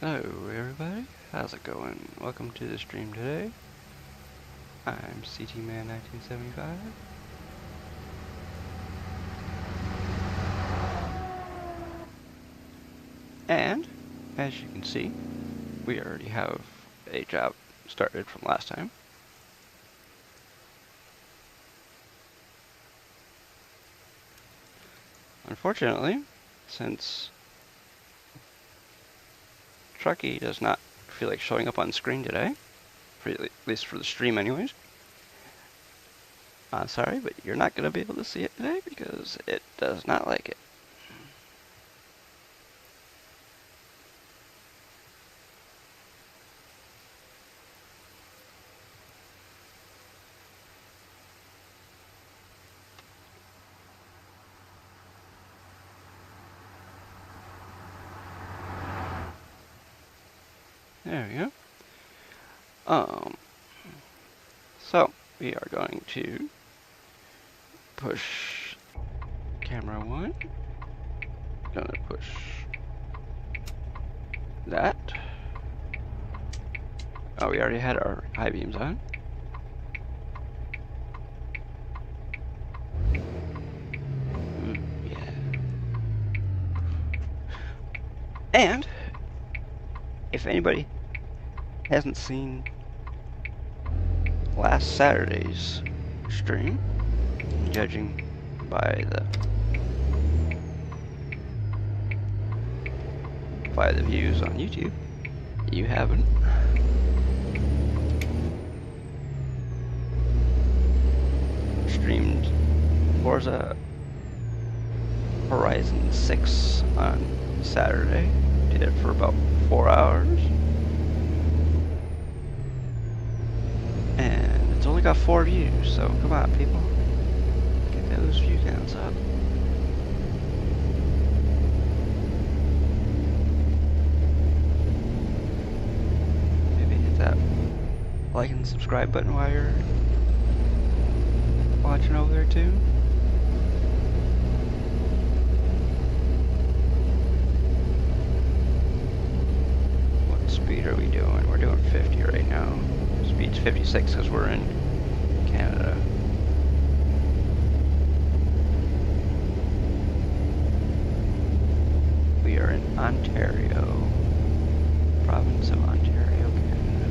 Hello everybody, how's it going? Welcome to the stream today. I'm CTman1975. And, as you can see, we already have a job started from last time. Unfortunately, since Truckee does not feel like showing up on screen today, at least for the stream anyways, I'm sorry, but you're not going to be able to see it today because it does not like it. There we go. So we are going to push camera 1. Gonna push that. Oh, we already had our high beams on. Yeah. And if anybody hasn't seen last Saturday's stream, judging by the views on YouTube, you haven't. Streamed Forza Horizon 6 on Saturday. Did it for about 4 hours. And it's only got 4 views, so come on people. Get those view counts up. Maybe hit that like and subscribe button while you're watching over there too. What speed are we doing? We're doing 50 right now. Speed's 56 because we're in Canada. We are in Ontario, province of Ontario, Canada.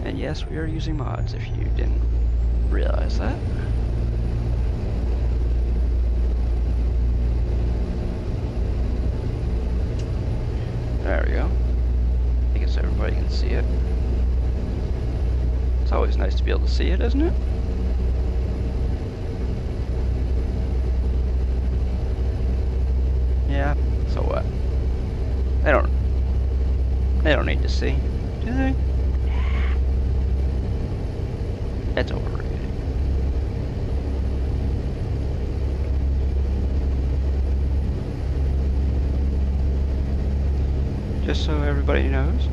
And yes, we are using mods if you didn't realize that. There we go. I guess everybody can see it. It's always nice to be able to see it, isn't it? Yeah, so what? They don't need to see, do they? It's overrated. Just so everybody knows,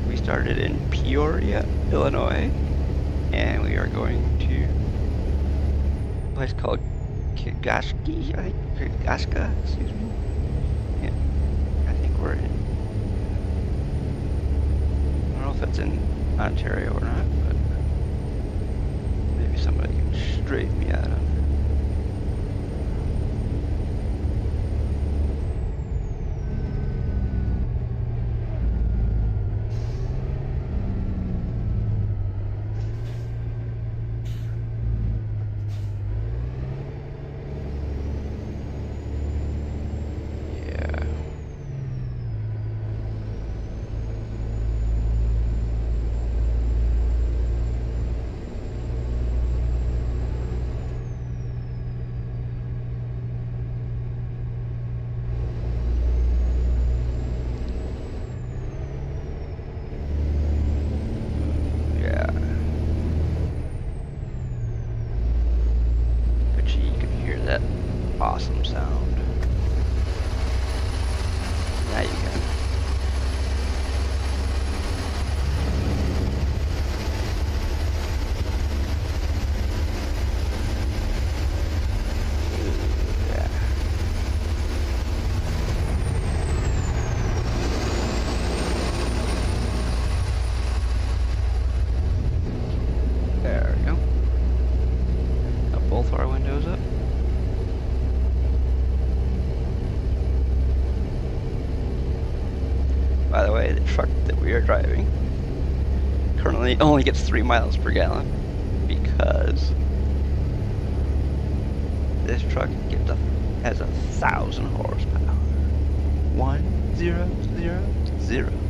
we started in Peoria, Illinois, and we are going to a place called Kegashka, excuse me. Yeah, I think we're in, I don't know if it's in Ontario or not, but maybe somebody can straighten me out on that. Awesome sound. Now you can. Yeah. way, the truck that we are driving currently only gets 3 miles per gallon because this truck has 1,000 horsepower. 1,000.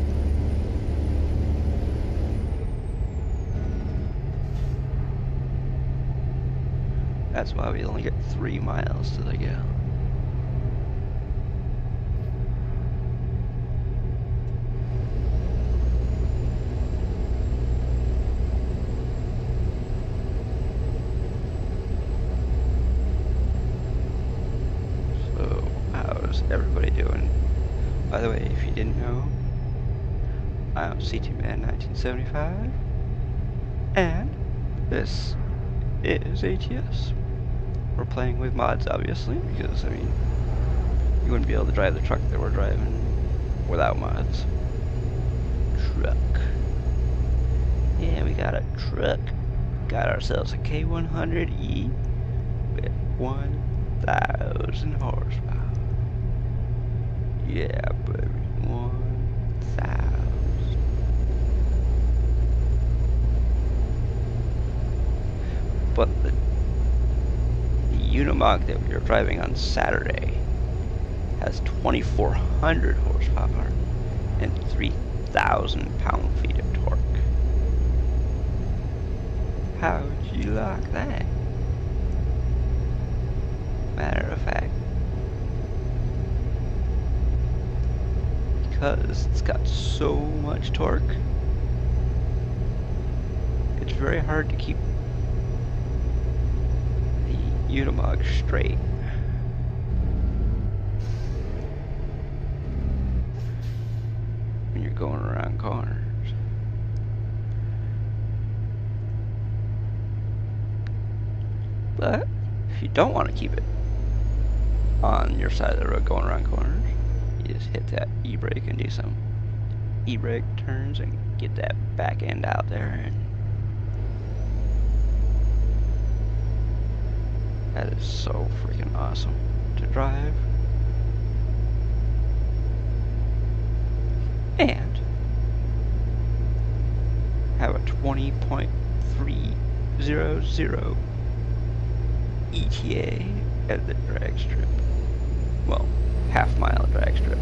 That's why we only get 3 miles to the gallon. So, how's everybody doing? By the way, if you didn't know, I'm CTman1975, and this is ATS. We're playing with mods, obviously, because, I mean, you wouldn't be able to drive the truck that we're driving without mods. Truck. Yeah, we got a truck. Got ourselves a K100E with 1,000 horsepower. Yeah, baby. 1,000. But the Unimog that we were driving on Saturday has 2,400 horsepower and 3,000 pound-feet of torque. How'd you like that? Matter of fact, because it's got so much torque, it's very hard to keep the Unimog straight. When you're going around corners. But if you don't want to keep it on your side of the road going around corners, you just hit that e-brake and do some e-brake turns and get that back end out there, and that is so freaking awesome to drive. And have a 20.300 ETA at the drag strip. Well, half-mile drag strip.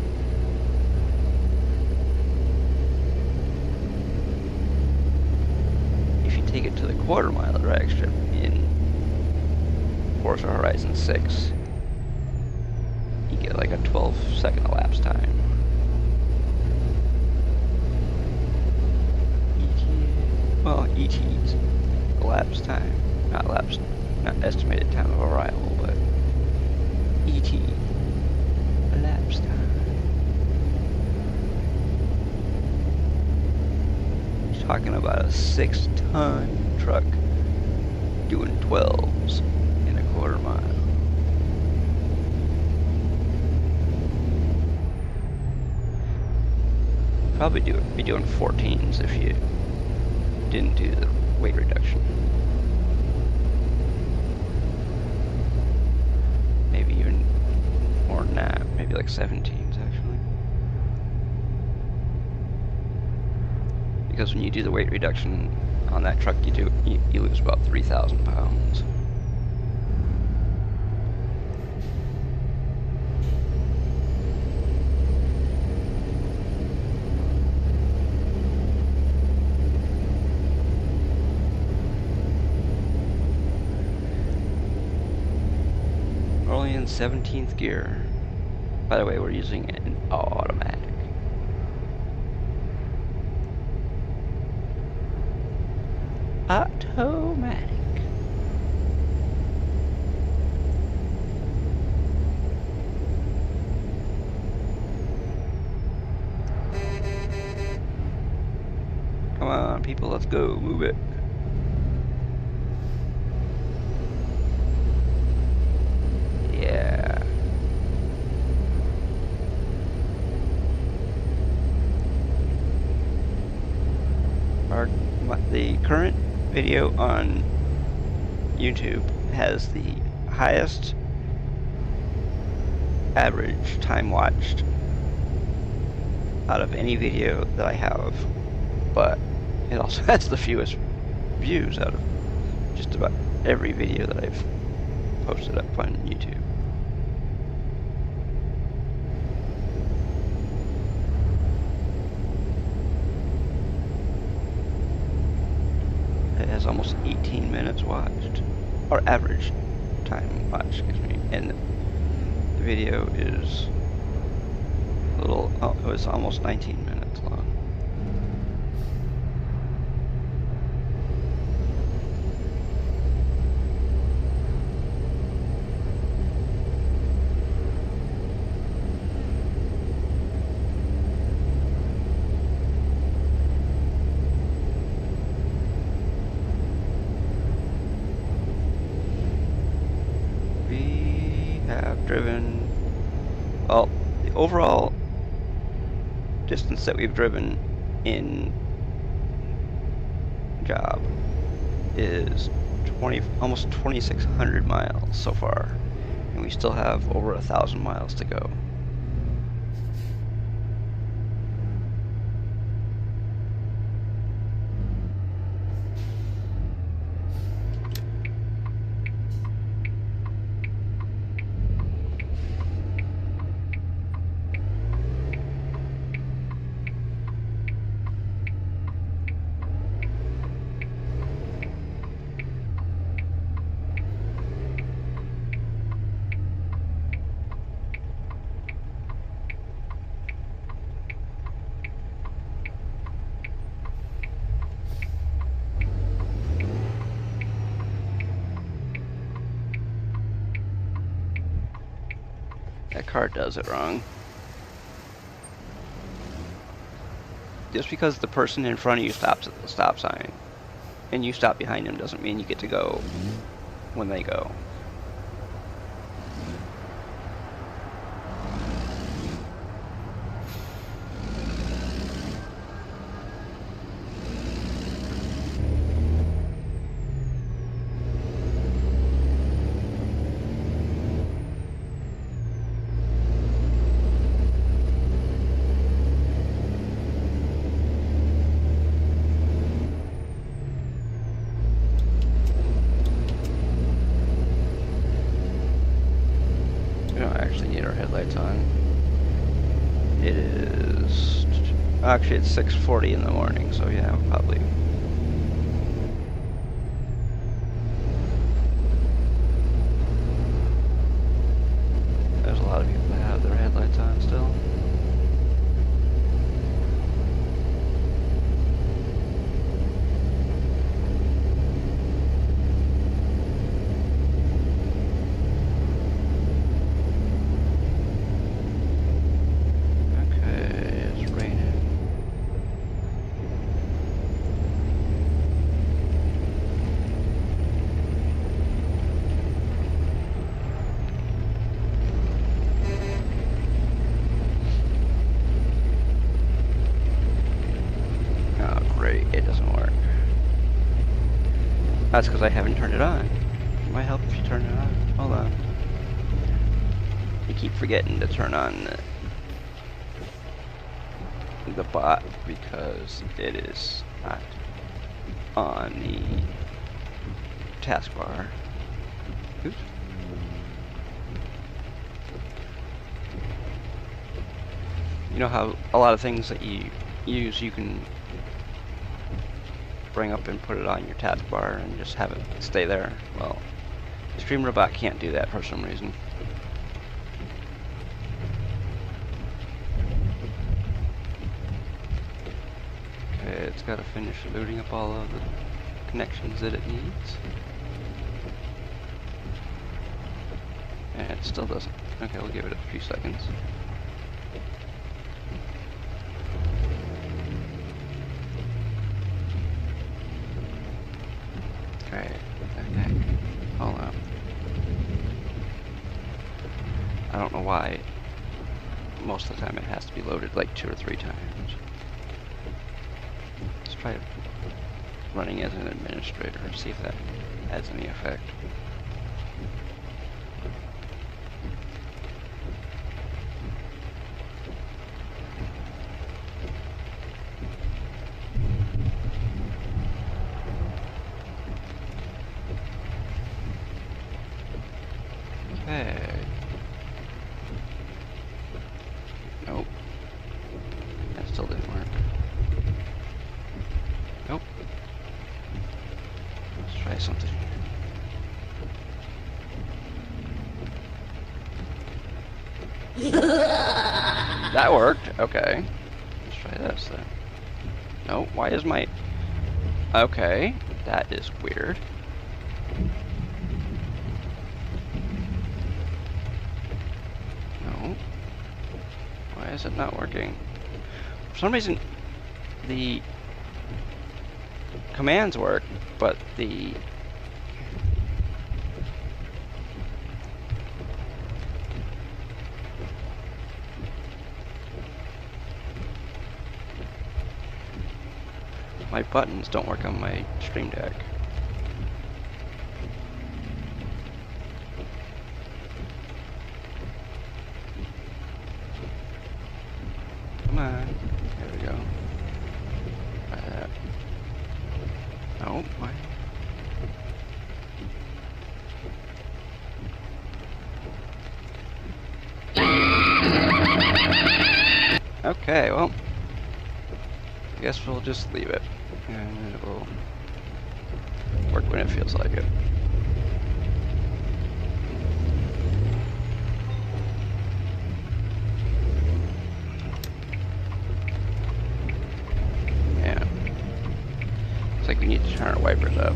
If you take it to the quarter-mile drag strip in Forza Horizon 6, you get like a 12-second elapsed time. Well, ET's elapsed time, not estimated time of arrival, but ET elapsed time. You're talking about a 6-ton truck doing 12s in a quarter mile. Probably be doing 14s if you didn't do the weight reduction. Maybe even more than that, maybe like 17s actually. Because when you do the weight reduction on that truck, you lose about 3,000 pounds. In 17th gear. By the way, we're using an automatic. Automatic. Come on, people, let's go. Move it. The current video on YouTube has the highest average time watched out of any video that I have, but it also has the fewest views out of just about every video that I've posted up on YouTube. It has almost 18 minutes watched, or average time watched, excuse me, and the video is a little, oh, it was almost 19 minutes long. Driven, well, the overall distance that we've driven in job is almost 2,600 miles so far, and we still have over 1,000 miles to go. That car does it wrong. Just because the person in front of you stops at the stop sign and you stop behind them doesn't mean you get to go when they go. Headlights on. It is actually it's 6:40 in the morning, so yeah, probably. There's a lot of people that have their headlights on still. It doesn't work. That's because I haven't turned it on. It might help if you turn it on. Hold on. I keep forgetting to turn on the bot because it is not on the taskbar. Oops. You know how a lot of things that you use you can bring up and put it on your taskbar and just have it stay there? Well, Stream Robot can't do that for some reason. Okay, it's got to finish loading up all of the connections that it needs. And it still doesn't. Okay, we'll give it a few seconds. Okay, hold on. I don't know why most of the time it has to be loaded like 2 or 3 times. Let's try running as an administrator and see if that has any effect. Okay. Nope. That still didn't work. Nope. Let's try something here. That worked. Okay. Let's try this then. No, why is my... Okay, that is weird. No. Why is it not working? For some reason, the commands work, but the... my buttons don't work on my Stream Deck. Come on. There we go. Try that. No, why? Okay, well, I guess we'll just leave it, and it will work when it feels like it. Yeah. Looks like we need to turn our wipers up.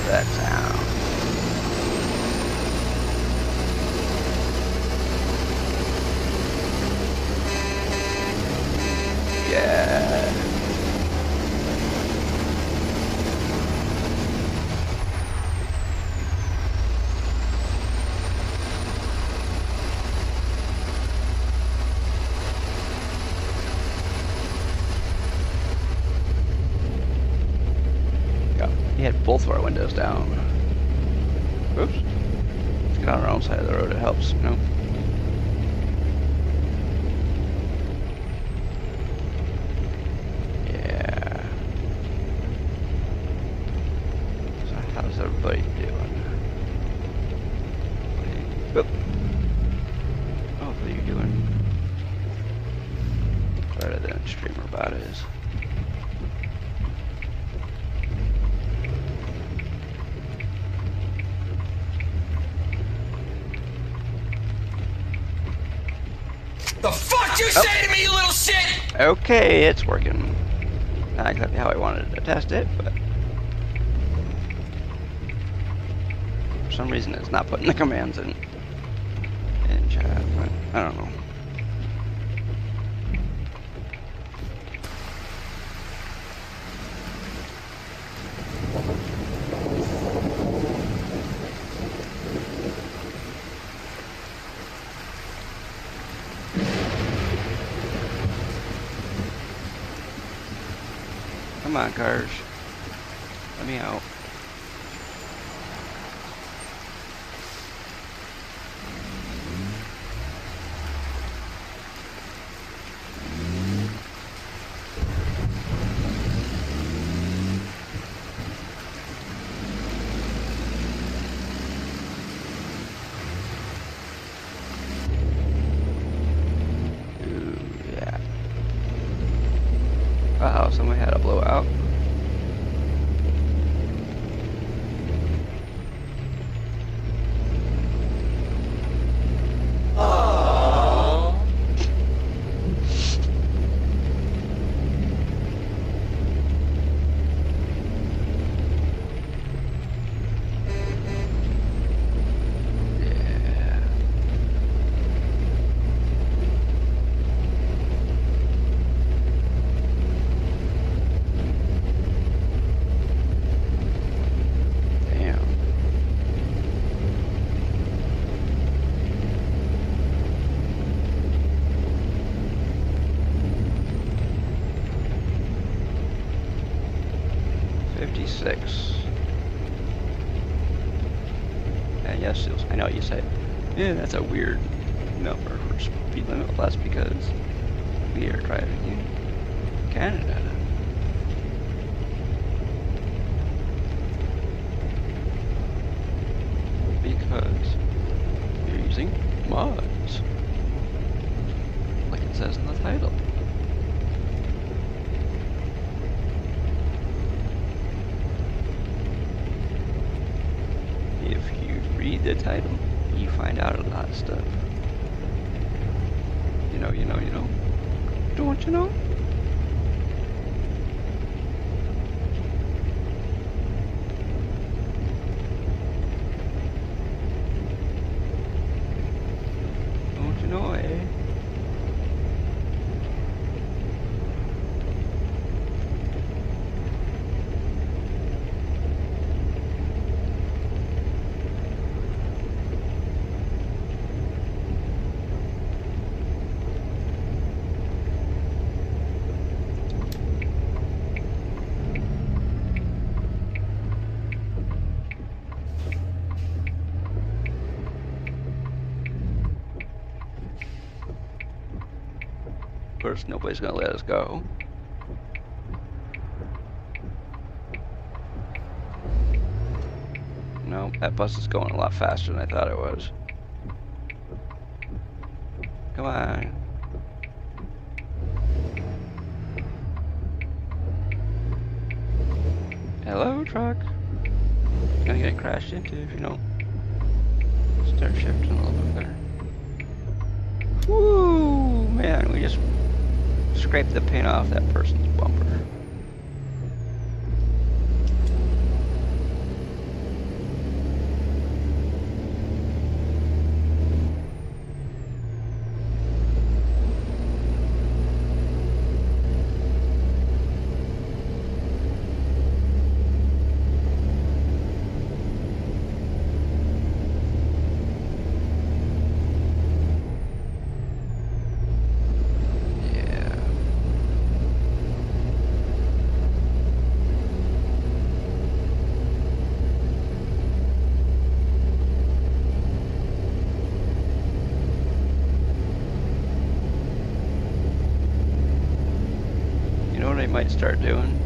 That sound. Yeah. He had both of our windows down. Oops. Let's get on our own side of the road, it helps, you know? Yeah. So how's everybody doing? Oop. Hopefully you're doing better than Streamer Bot is. The fuck you say to me, you little shit! Okay, it's working. Not exactly how I wanted to test it, but for some reason it's not putting the commands in chat, but I don't know. Come on, cars. Let me out. Ooh, yeah. Uh-oh, somebody had a blowout. Yes, I know you say, yeah, that's a weird number for speed limit. Well, that's because we are driving in Canada. Because you're using mods, like it says in the title. If you read the title, you find out a lot of stuff. You know. Don't you know? Don't you know, eh? Of course, nobody's gonna let us go. No, that bus is going a lot faster than I thought it was. Come on. Hello, truck. Gonna get crashed into if you don't start shifting a little bit there. Woo! Man, we just scraped the paint off that person's bumper. Might start doing.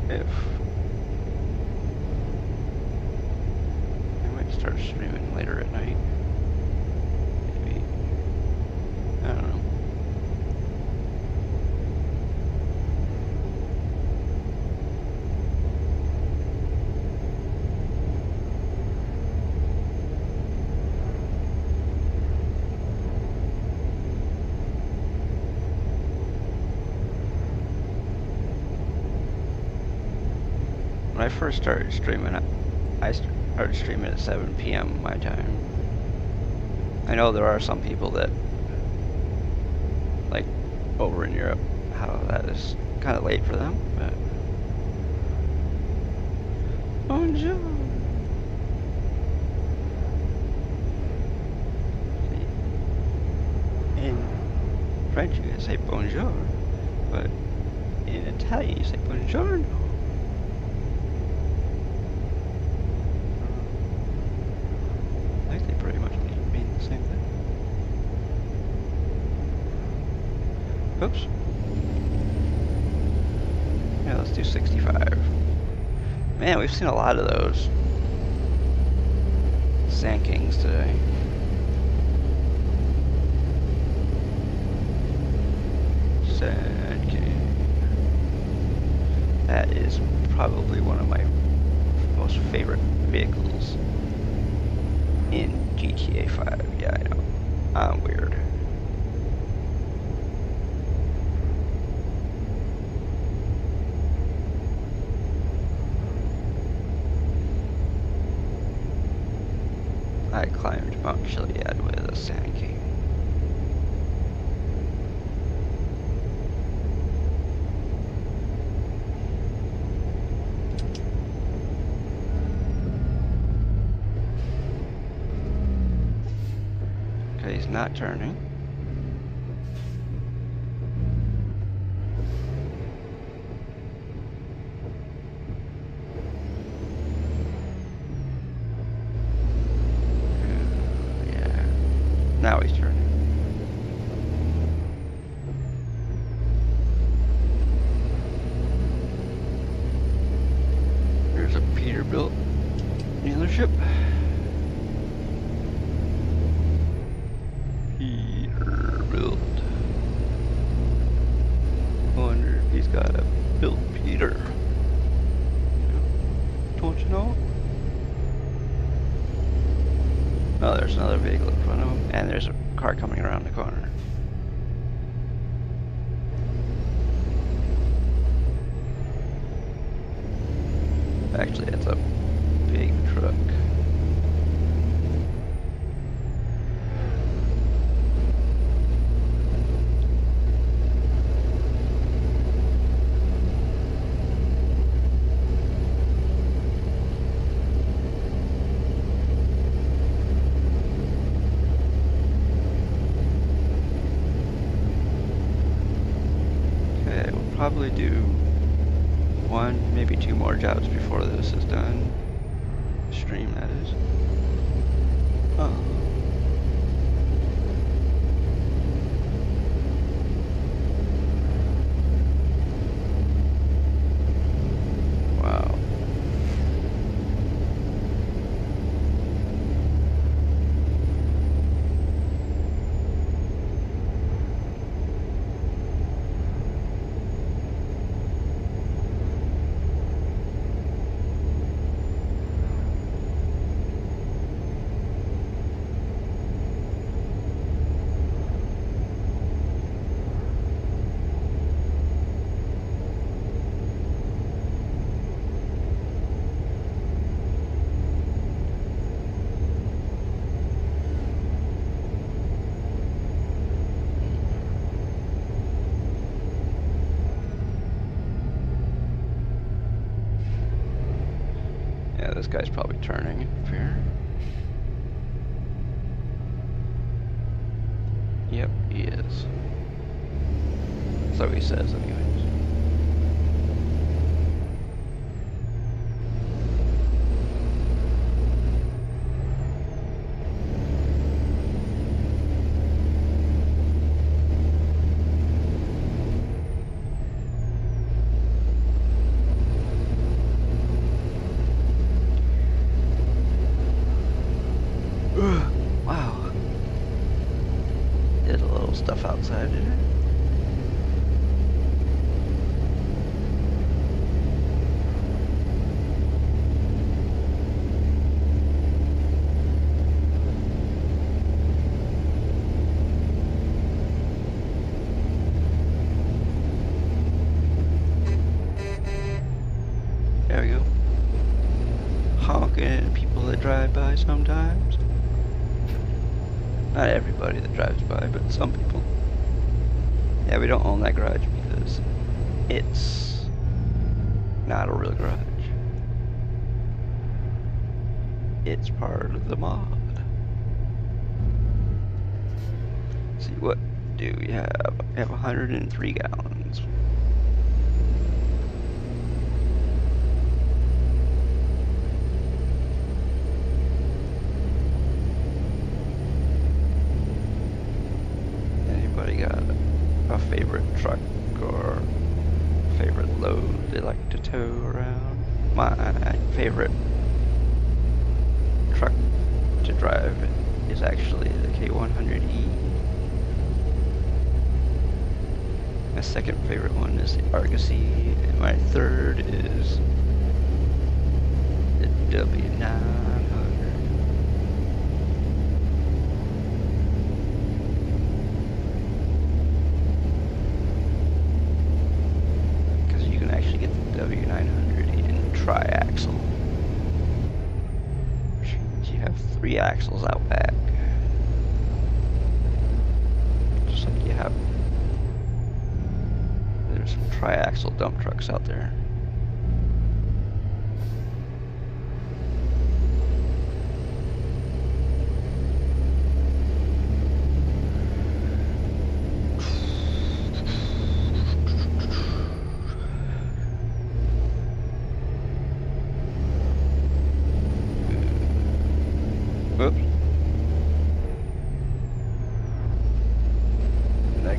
If I might start streaming later at night. Maybe. I don't know. When I first started streaming, I started streaming at 7 p.m. my time. I know there are some people that, like, over in Europe, how that is kind of late for them, but... Bonjour! In French you can say bonjour, but in Italian you say buongiorno. They pretty much mean the same thing. Oops. Yeah, let's do 65. Man, we've seen a lot of those Sand Kings today. Sand King. That is probably one of my most favorite vehicles in GTA 5. Yeah, I know. I'm weird. I climbed Mount Chiliad with a Sand King. Okay, he's not turning. Yeah. Now he's turning. There's a Peterbilt dealership. Peterbilt. Wonder if he's got a built Peter. Don't you know? Oh, there's another vehicle in front of him, and there's a car coming around the corner. Actually, that's a big truck. Okay, we'll probably do one, maybe two more jobs before this is done. Stream, that is. Oh. Wow. Yeah, this guy's probably turning up here. Yep, he is. So he says anyways. Wow. Did a little stuff outside there. There we go. Honking at people that drive by sometimes. Not everybody that drives by, but some people. Yeah, we don't own that garage because it's not a real garage. It's part of the mod. Let's see, what do we have? We have 103 gallons. Anybody got a favorite truck or favorite load they like to tow around? My favorite truck to drive is actually the K100E. My second favorite one is the Argosy, and my third is the W900. Because you can actually get the W900 in tri-axle, which means you have 3 axles out back, just like you have. There's some tri-axle dump trucks out there.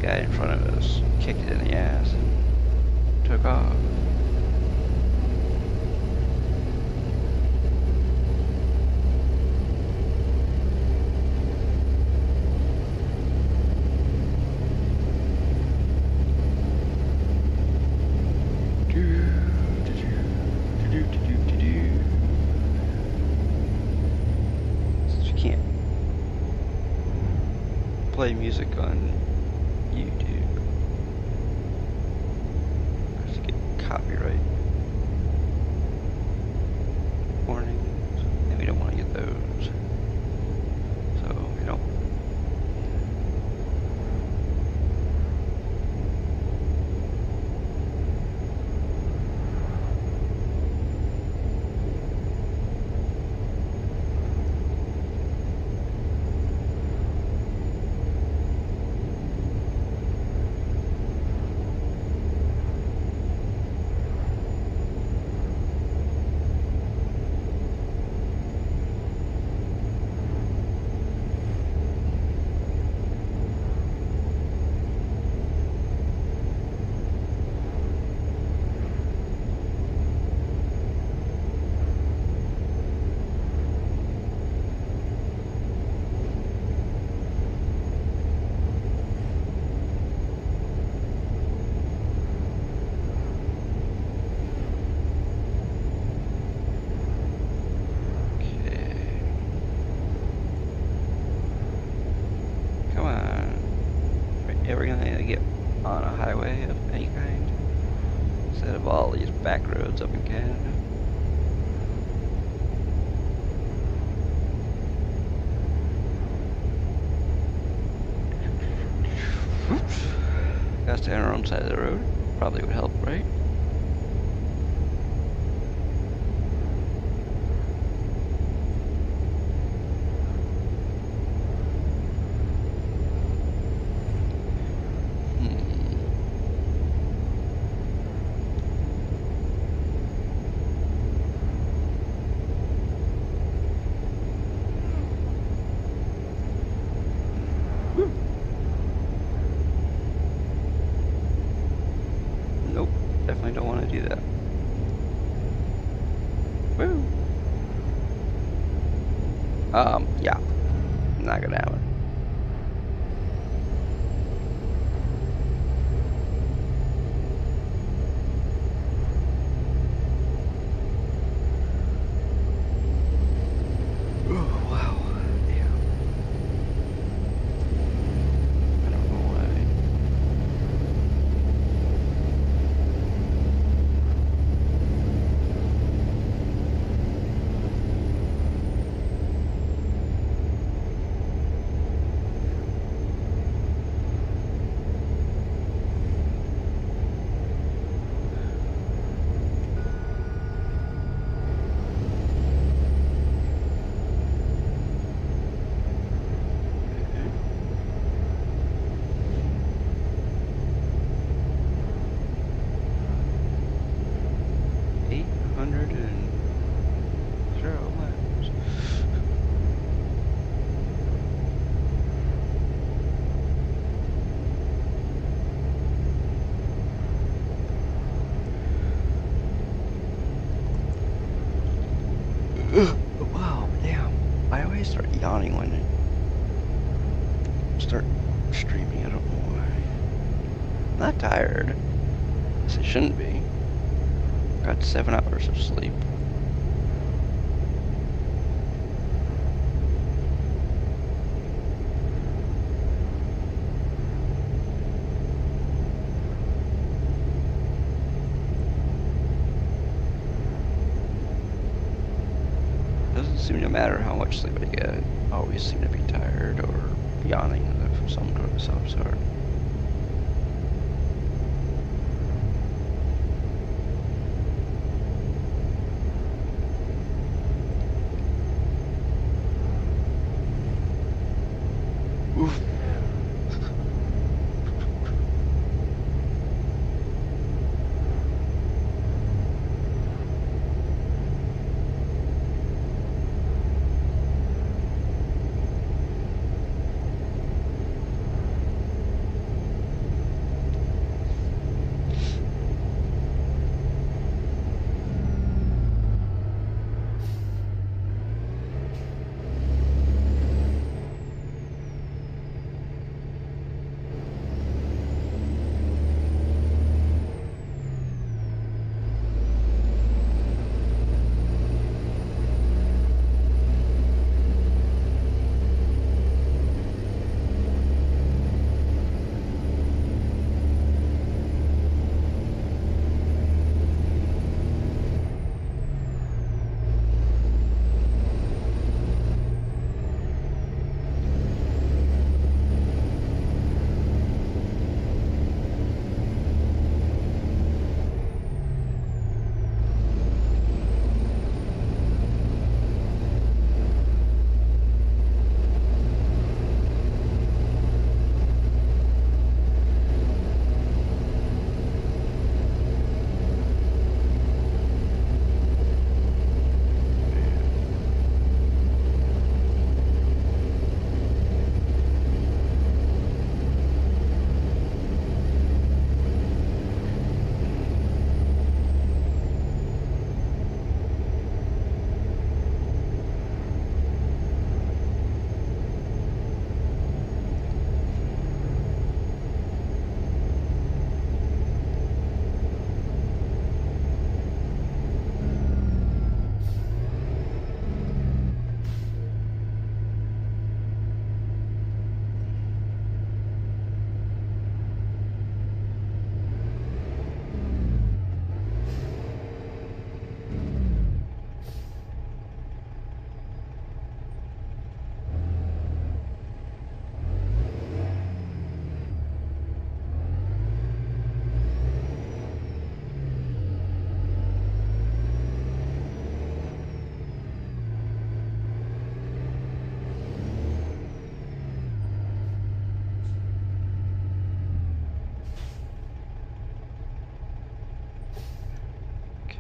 guy in front of us kicked it in the ass and took off. Since you can't play music on YouTube, because you get copyright warnings, and we don't want to get those, so we don't. Ever gonna get on a highway of any kind instead of all these back roads up in Canada? Oops. Gotta stay on our own side of the road. Probably would help, right? Nope, definitely don't want to do that. Woo! Yeah, not gonna happen. Oh, wow. Yeah. I don't know why. Wow, damn. I always start yawning when I start streaming. I don't know why. I'm not tired. Guess I shouldn't be. Got 7 hours of sleep. Doesn't seem to matter how much sleep I get. I always seem to be tired or yawning of some sort. Oof.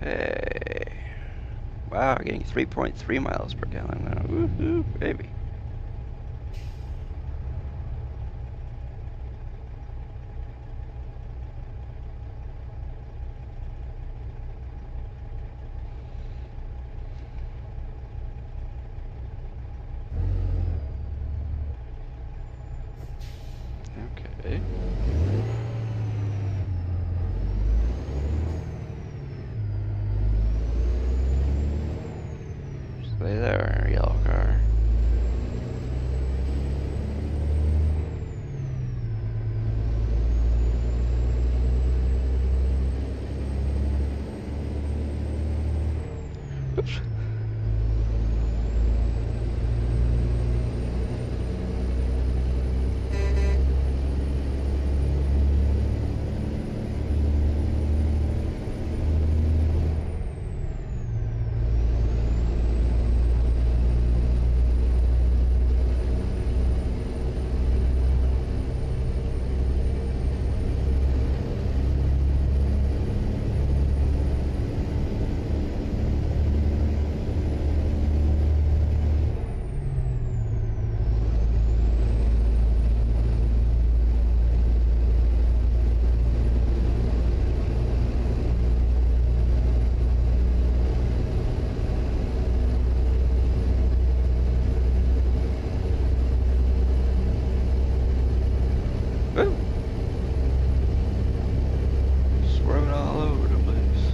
Okay. Wow, getting 3.3 miles per gallon now. Woohoo, baby. Okay. Stay there, yellow car. Oops. Woo. Swerving all over the place.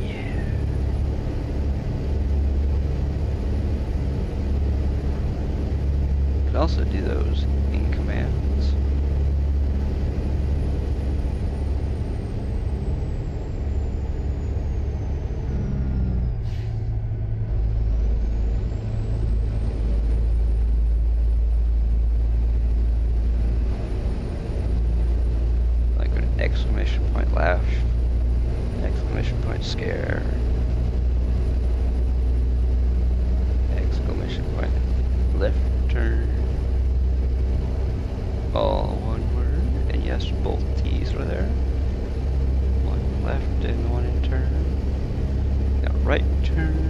Yeah. You can also do those in commands. Like an exclamation point laugh, exclamation point scare, exclamation point left turn. All one word, and yes, both T's are there. One left and one in turn. Now right turn.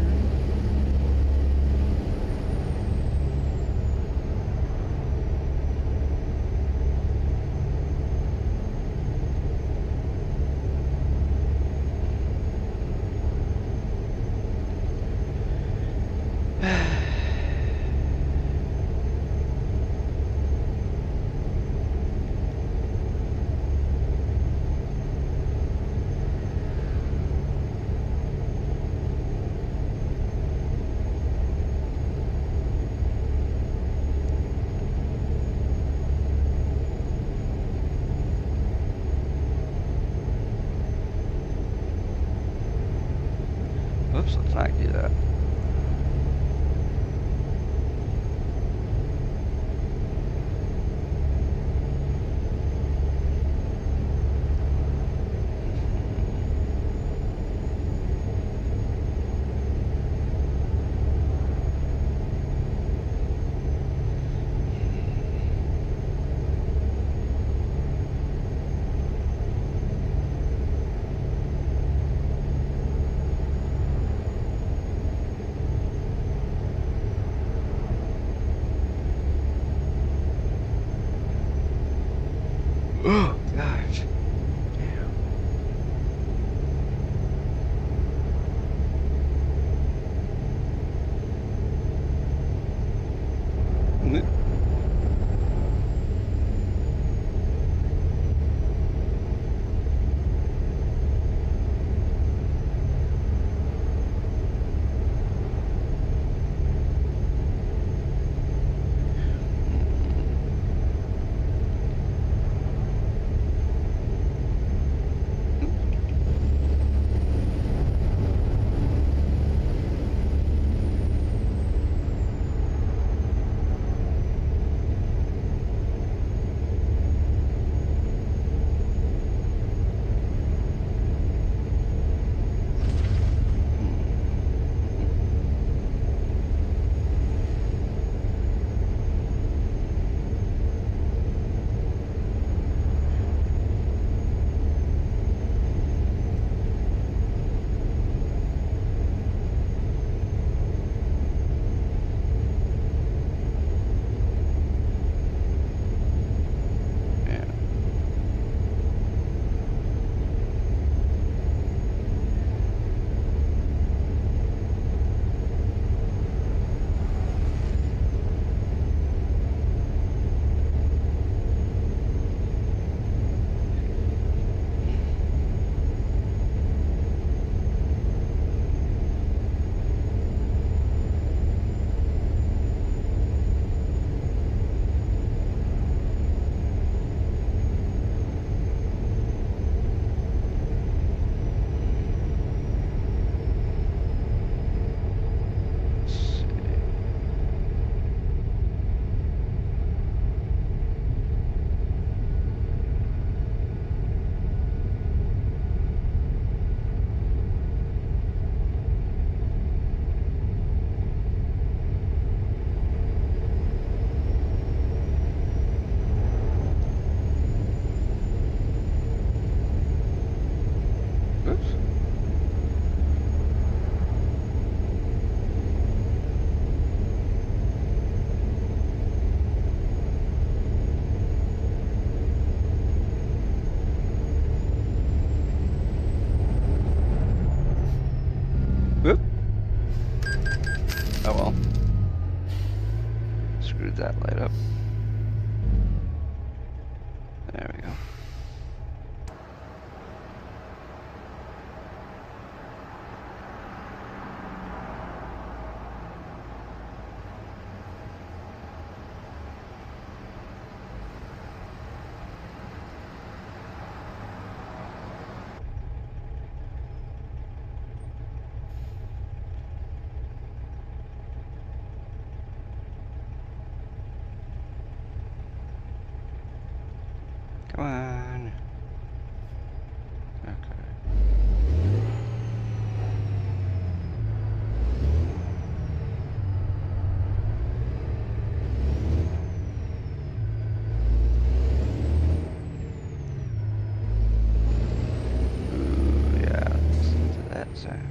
Oops, let's not do that. Oh, gosh. Damn. Mm. screwed that light up. There we go. Come on. Okay. Ooh, yeah, listen to that sound.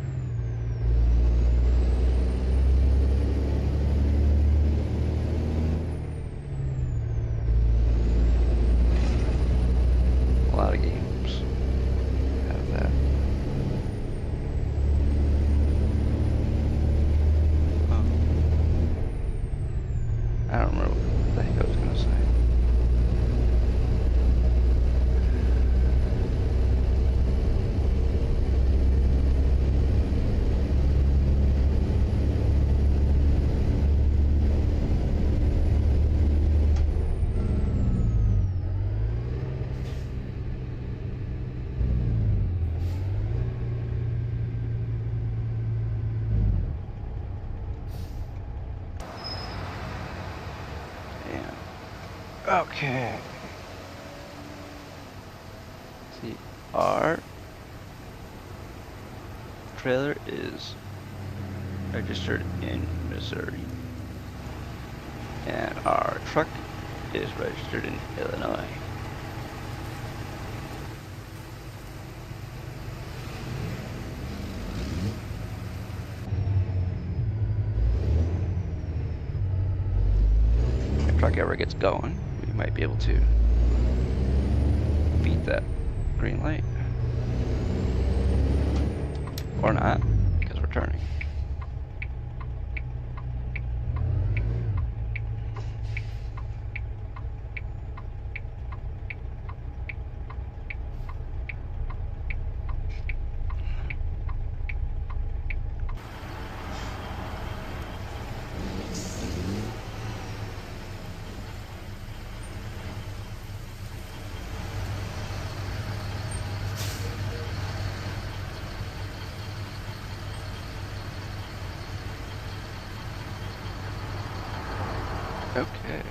A lot of games have that. Oh. I don't remember what the heck I was gonna say. Damn. Okay. See, our trailer is registered in Missouri, and our truck is registered in Illinois. If the truck ever gets going, we might be able to beat that green light. Or not, because we're turning. Okay.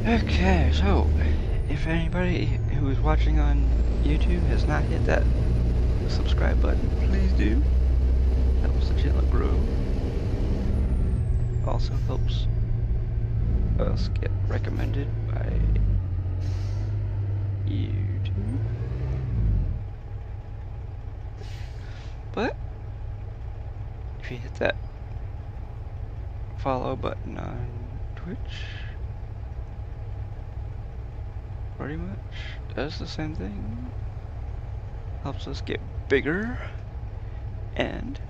Okay, so if anybody who is watching on YouTube has not hit that subscribe button, please do. Helps the channel grow. Also helps us get recommended by YouTube. But if you hit that follow button on Twitch, pretty much does the same thing. Helps us get bigger. And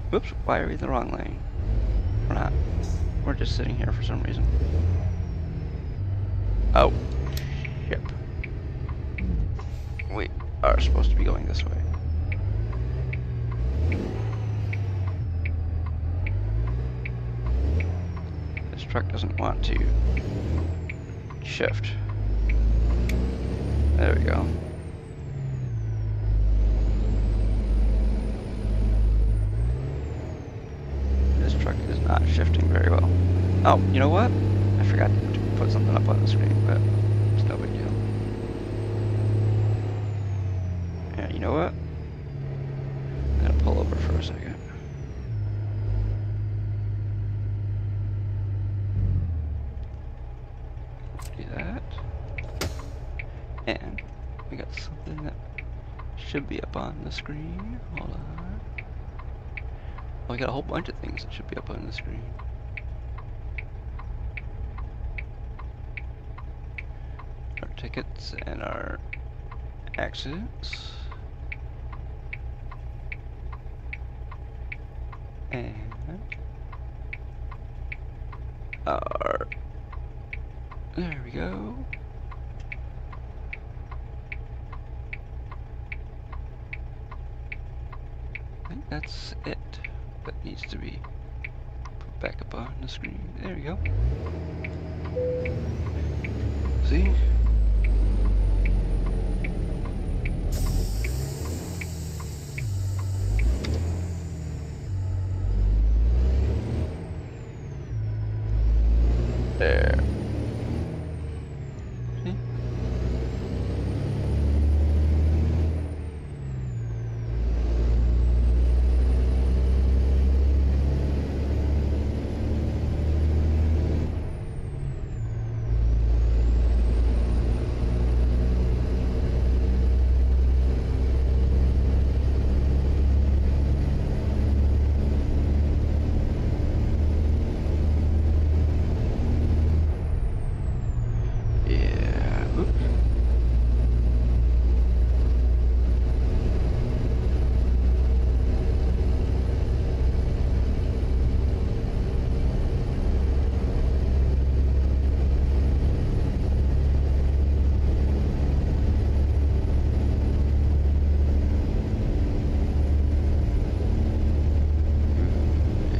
whoops, why are we in the wrong lane? We're not. We're just sitting here for some reason. Oh, shit. We are supposed to be going this way. This truck doesn't want to shift. There we go. shifting very well. Oh, you know what? I forgot to put something up on the screen, but it's no big deal. Yeah, you know what? I'm gonna pull over for a second. Do that. And we got something that should be up on the screen. Hold on. Oh, we got a whole bunch of things that should be up on the screen. Our tickets and our accidents. And our... There we go. I think that's it. That needs to be put back up on the screen. There we go. See? There. See? Yeah. Oops.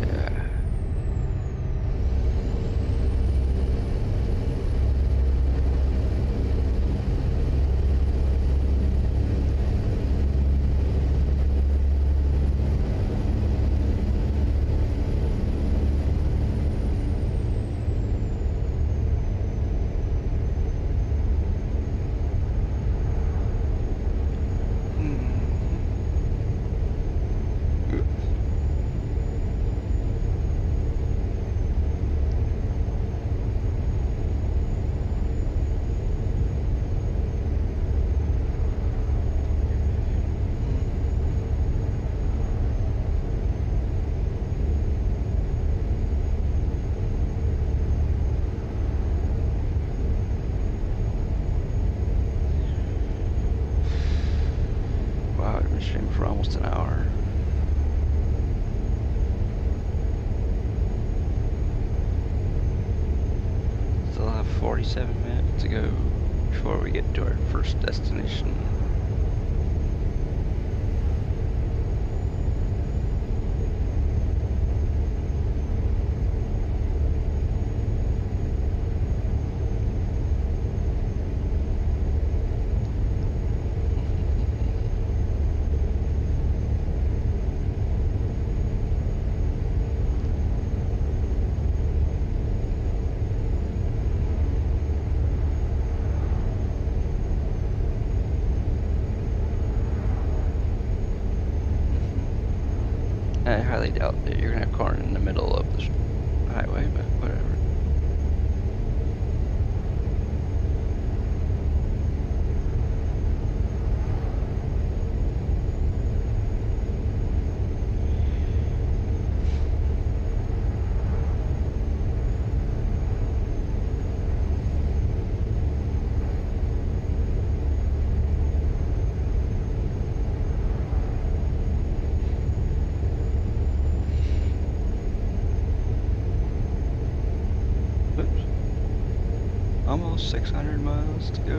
Yeah. Oops. Wow, I've been streaming for almost an hour. Still have 47 minutes to go before we get to our first destination. I highly doubt that you're gonna have corn in the middle of the highway, but whatever. Oops. Almost 600 miles to go.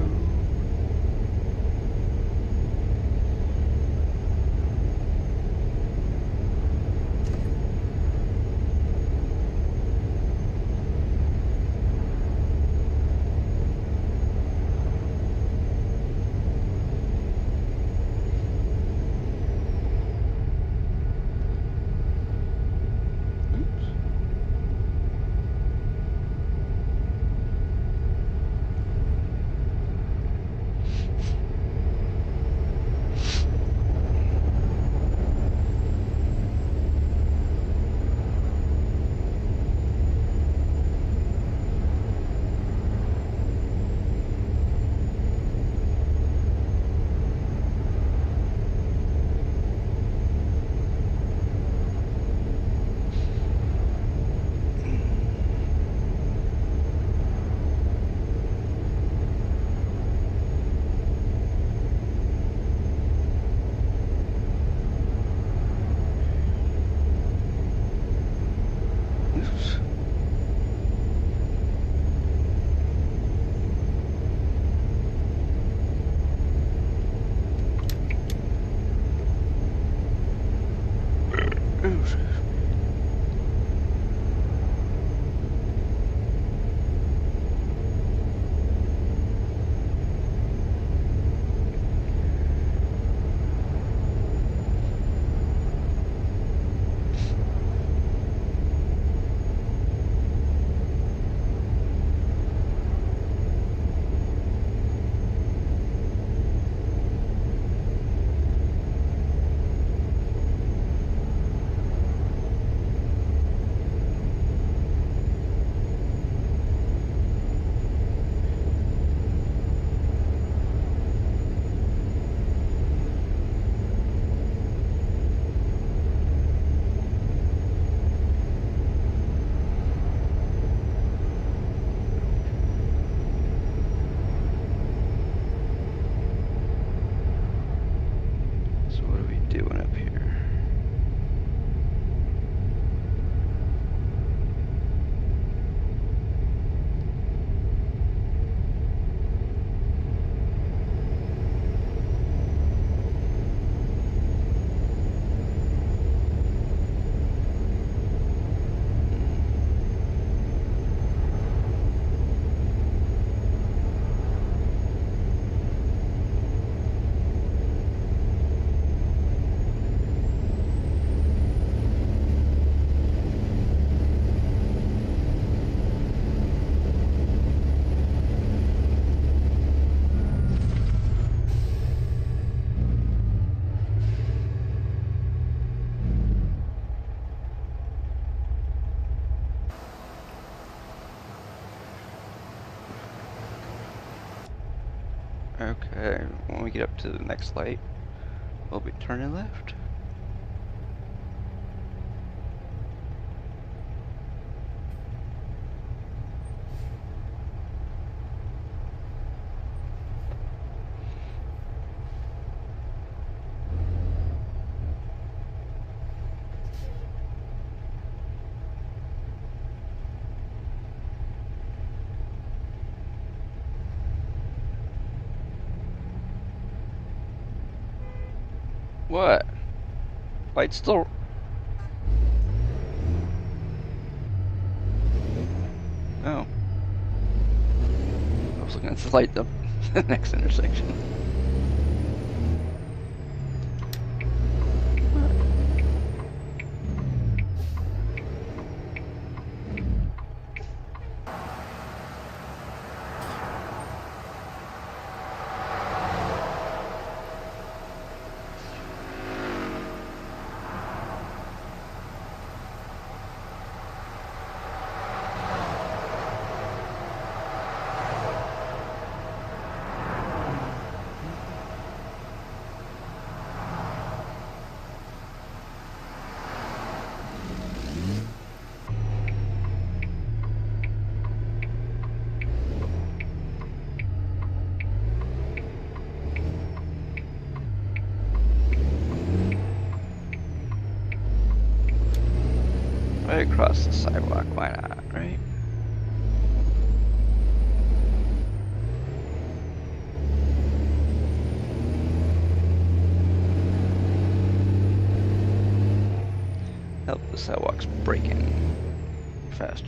Oops. Okay, when we get up to the next light, we'll be turning left. What? Light's still... Oh. I was looking at the light up the next intersection. Right across the sidewalk, why not, right? Help, the sidewalk's breaking faster.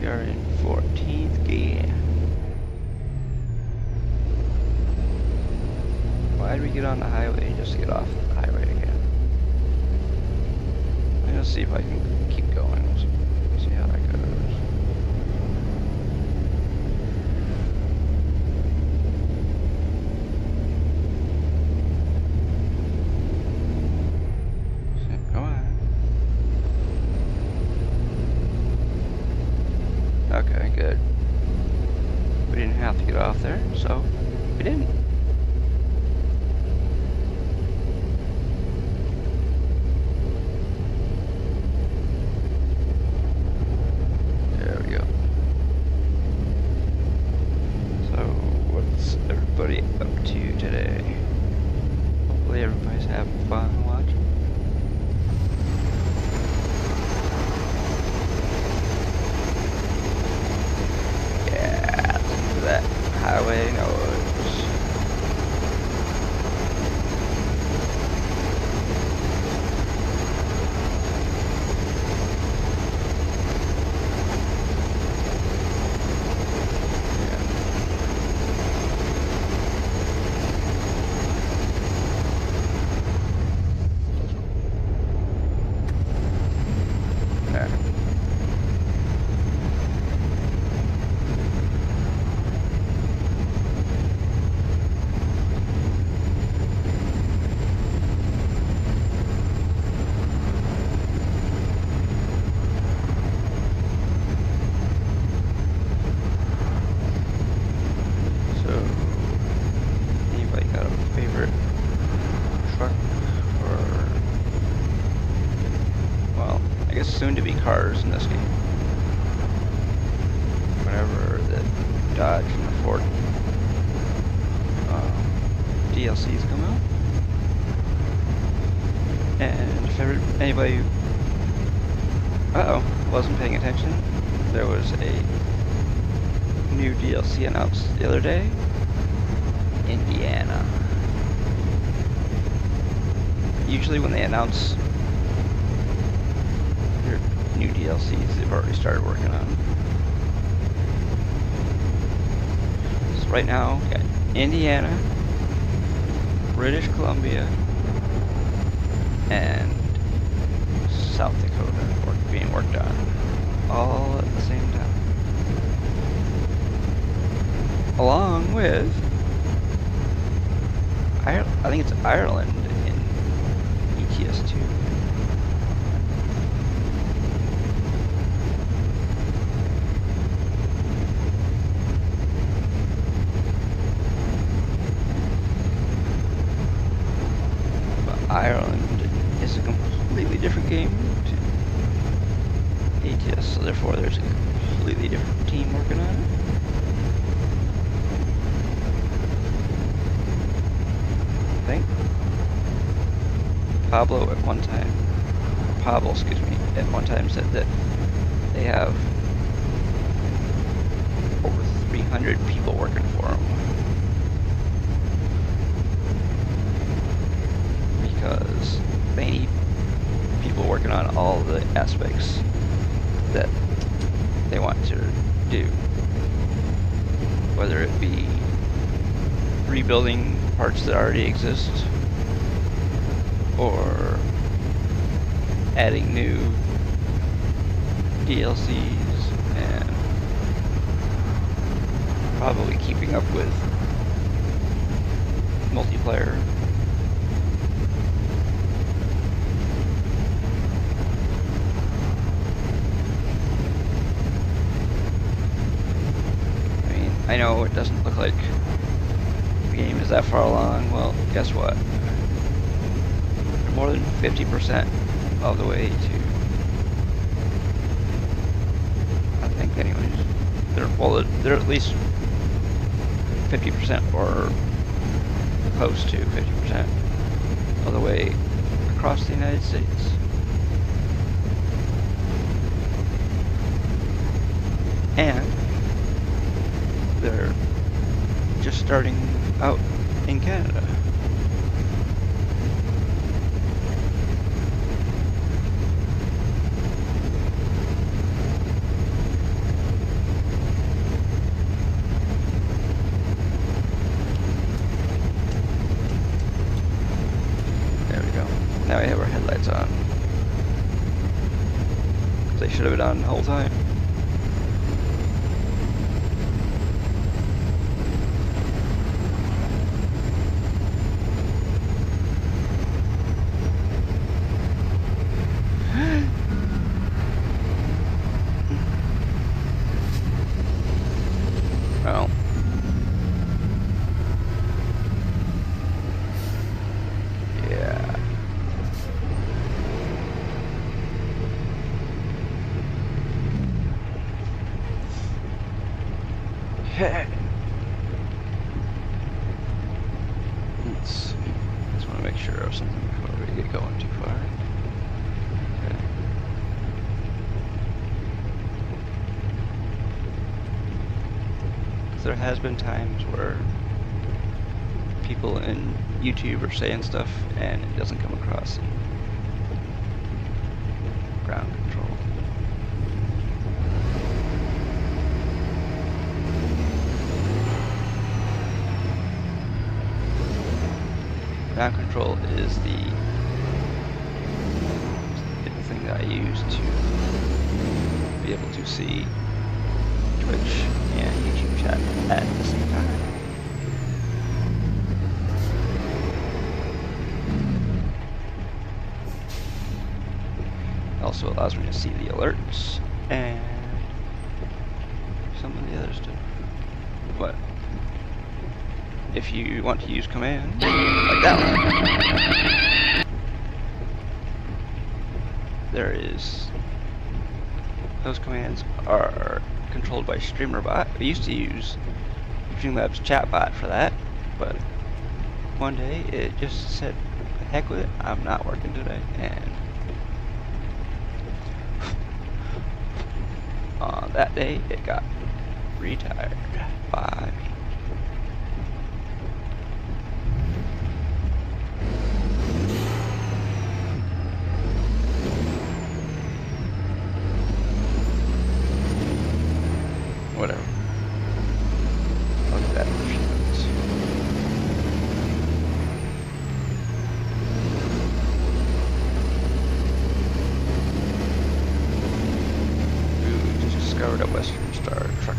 We are in 14th gear. Why did we get on the highway just to get off the highway again? I'm gonna see if I can keep going. We'll see how that goes. Go on. Okay, good. We didn't have to get off there, so we didn't. There we go. So, what's everybody up to today? Hopefully everybody's having fun watching. Yeah, listen to that highway noise. Yeah. So, anybody got a favorite truck or, well, I guess soon to be cars in this game? Whenever the Dodge and the Ford DLCs come out. And if anybody, wasn't paying attention, there was a new DLC announced the other day. Indiana. Usually when they announce their new DLCs, they've already started working on them. So right now, we got Indiana, British Columbia, and South Dakota being worked on all at the same time. along with I think it's Ireland in ETS2. But Ireland is a completely different game to ATS, so therefore there's a completely different team working on it. I think Pablo, excuse me, at one time said that they have over 300 people working for them. Because they need people working on all the aspects that they want to do. Whether it be rebuilding parts that already exist, or adding new DLCs, and probably keeping up with multiplayer. I mean, I know it doesn't look like the game is that far along. Well, guess what? They're more than 50% of the way to, I think anyways. They're at least 50% or close to 50% of the way across the United States. And they're just starting out in Canada. There we go. Now we have our headlights on. They should have been on the whole time. Well, yeah. Let's see. Just want to make sure of something before we get going too far. Okay. There has been times where people in YouTube are saying stuff and it doesn't come across in ground control. Ground control is the thing that I use to be able to see Twitch and YouTube chat at the same time. It also allows me to see the alerts and some of the other stuff. But if you want to use commands like that one, those commands are controlled by StreamerBot. I used to use Streamlabs chatbot for that, but one day it just said, the heck with it, I'm not working today, and on that day it got retired by me. Whatever. I'll do that in a few minutes. Ooh, just discovered a Western Star truck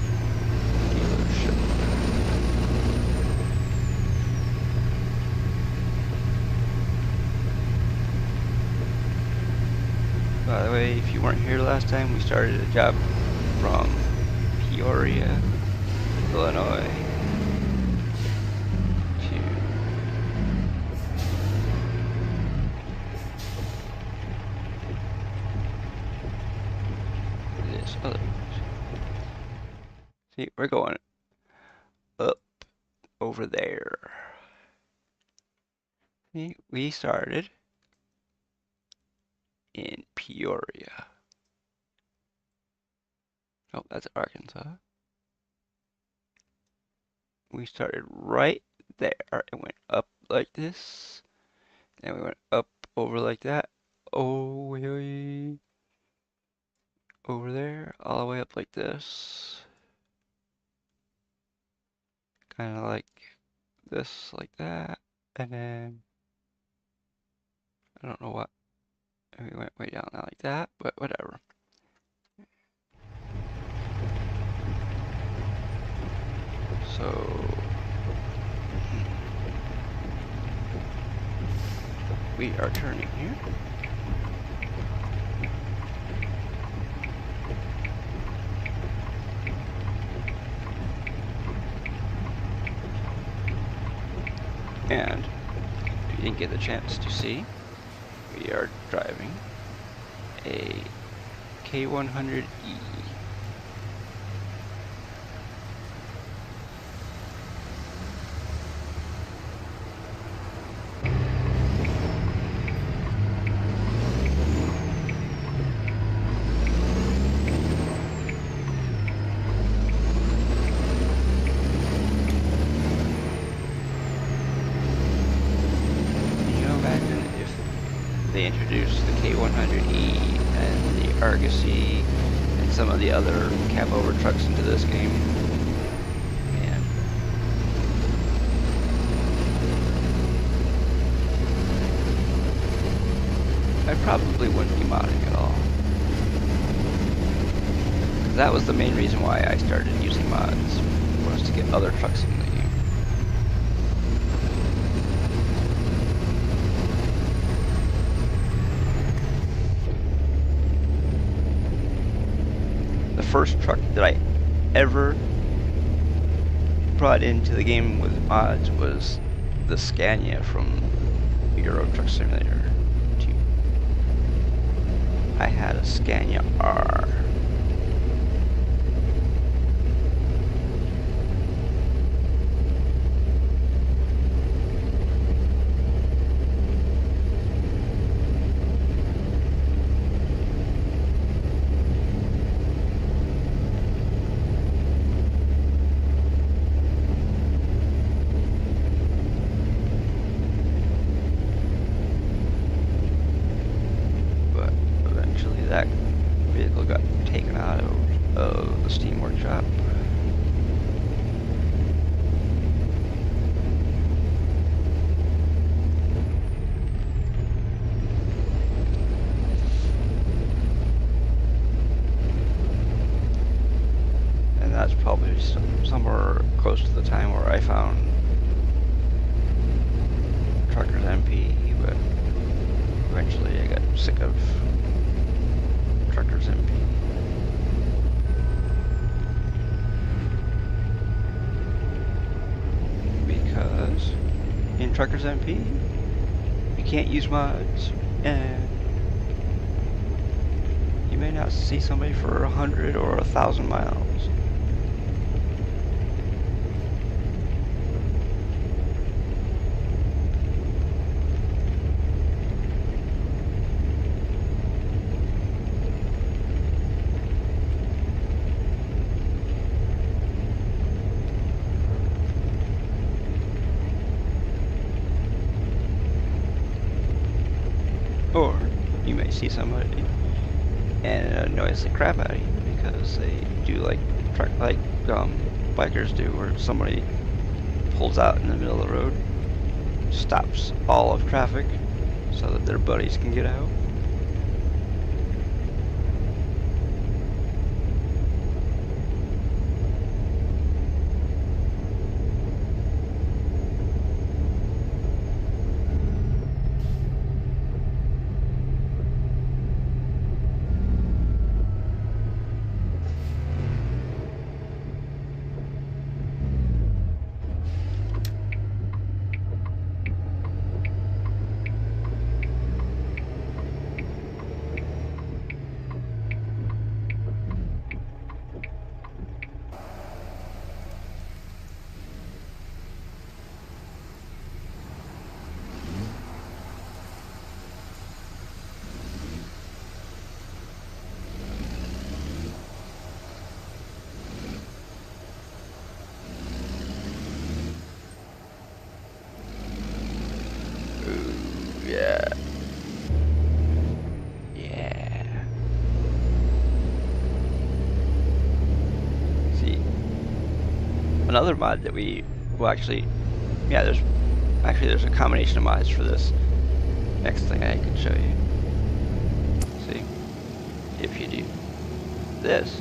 dealership. By the way, if you weren't here last time, we started a job from Peoria, Illinois to this other place. See, we're going up over there. See, we started in Peoria. Oh, that's Arkansas. We started right there and went up like this. And we went up over like that. Oh, way over there, all the way up like this. Kind of like this, like that. And then, I don't know what. We went way down there like that, but whatever. So, we are turning here. And if you didn't get the chance to see, we are driving a K100E. They introduced the K100E and the Argosy and some of the other cab-over trucks into this game. Man. I probably wouldn't be modding at all. That was the main reason why I started using mods, was to get other trucks in the game. First truck that I ever brought into the game with mods was the Scania from Euro Truck Simulator 2. I had a Scania R. That vehicle got taken out of the Steam Workshop. And that's probably somewhere close to the time where I found Truckers MP, but eventually I got sick of Truckers MP. Because in Truckers MP, you can't use mods, and you may not see somebody for 100 or 1,000 miles. Or you may see somebody and it annoys the crap out of you because they do like bikers do, where somebody pulls out in the middle of the road, stops all of traffic so that their buddies can get out. Yeah. Yeah. See, another mod that we, well actually, yeah, there's a combination of mods for this. Next thing I can show you. See, if you do this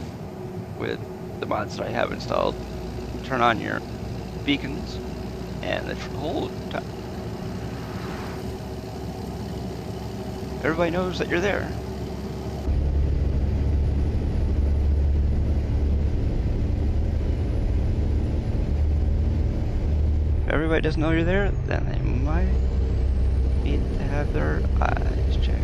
with the mods that I have installed, turn on your beacons and the whole time, everybody knows that you're there. If everybody doesn't know you're there, then they might need to have their eyes checked.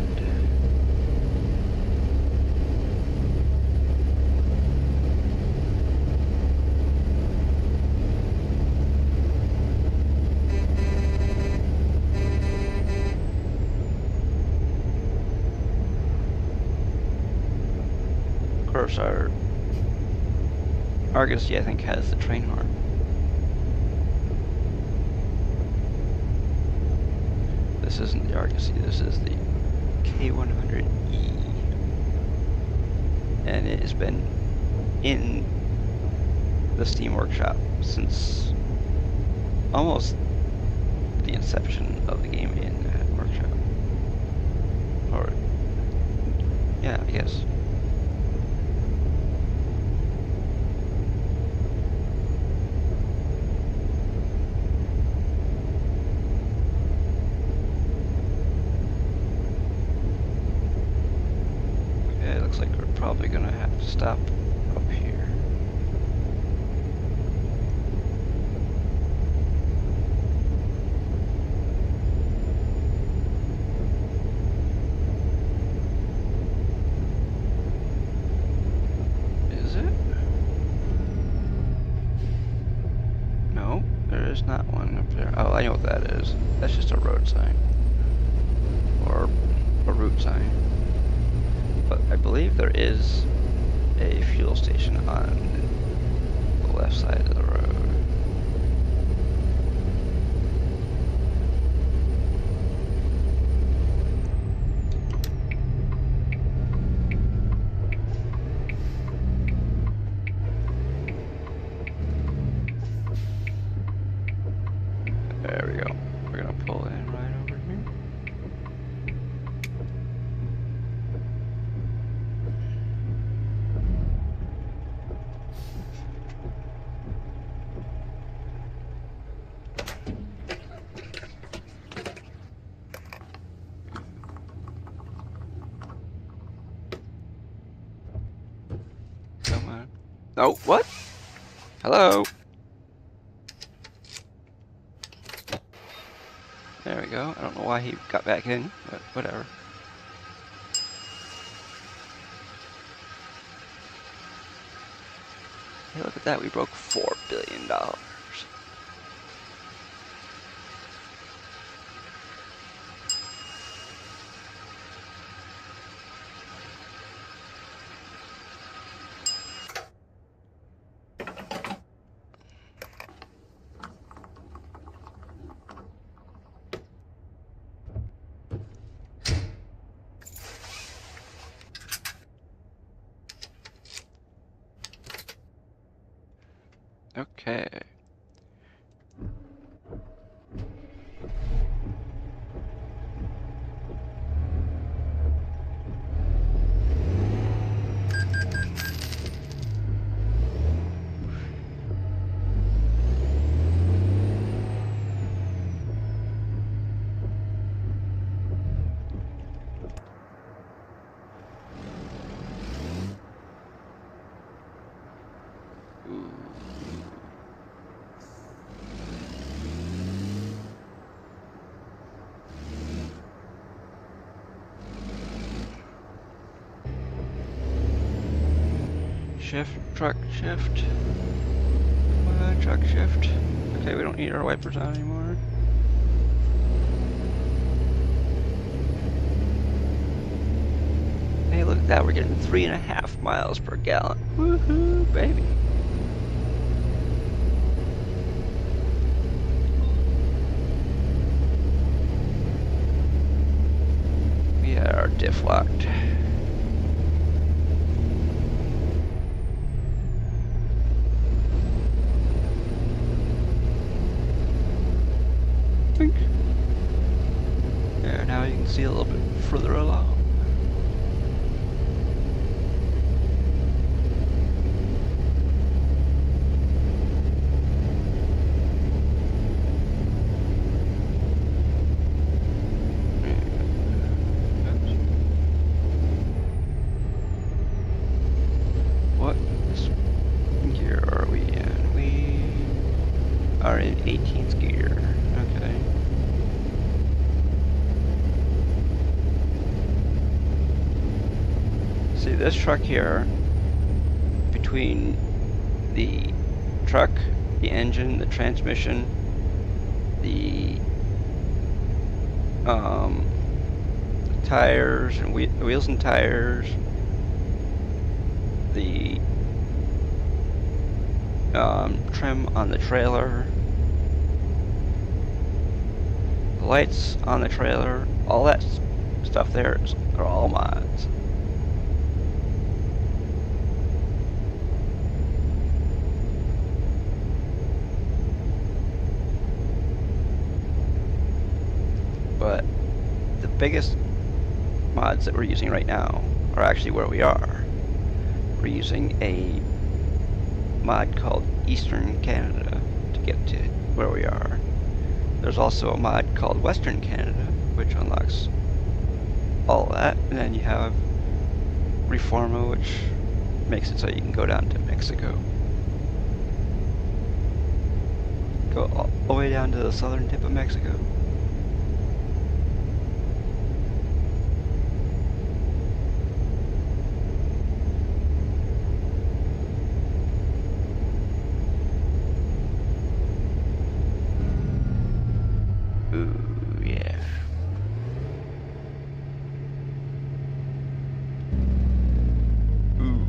Of course, our Argosy, I think, has the train horn. This isn't the Argosy, this is the K100E. And it has been in the Steam Workshop since almost the inception of the game in that workshop. Or, yeah, I guess. Looks like we're probably gonna have to stop up here. Is it? No, there is not one up there. Oh, I know what that is. That's just a road sign. Or a route sign. But I believe there is a fuel station on the left side of the road. There we go. We're gonna pull in right over here. Come on. Oh, what? Hello? There we go. I don't know why he got back in, but whatever. Hey, look at that. We broke $4 billion. Okay. Shift, truck, shift. Come on, truck, shift. Okay, we don't need our wipers on anymore. Hey, look at that. We're getting 3.5 miles per gallon. Woohoo, baby. locked. Think. There, now you can see a little bit further along. What gear are we in? We are in 18th gear. Okay. See this truck here, between the truck, the engine, the transmission, the tires and wheels and tires, the trim on the trailer, the lights on the trailer, all that stuff there are all mods. But the biggest mods that we're using right now are actually where we are. We're using a mod called Eastern Canada to get to where we are. There's also a mod called Western Canada, which unlocks all of that, and then you have Reforma, which makes it so you can go down to Mexico. Go all the way down to the southern tip of Mexico. Ooh, yeah. Ooh.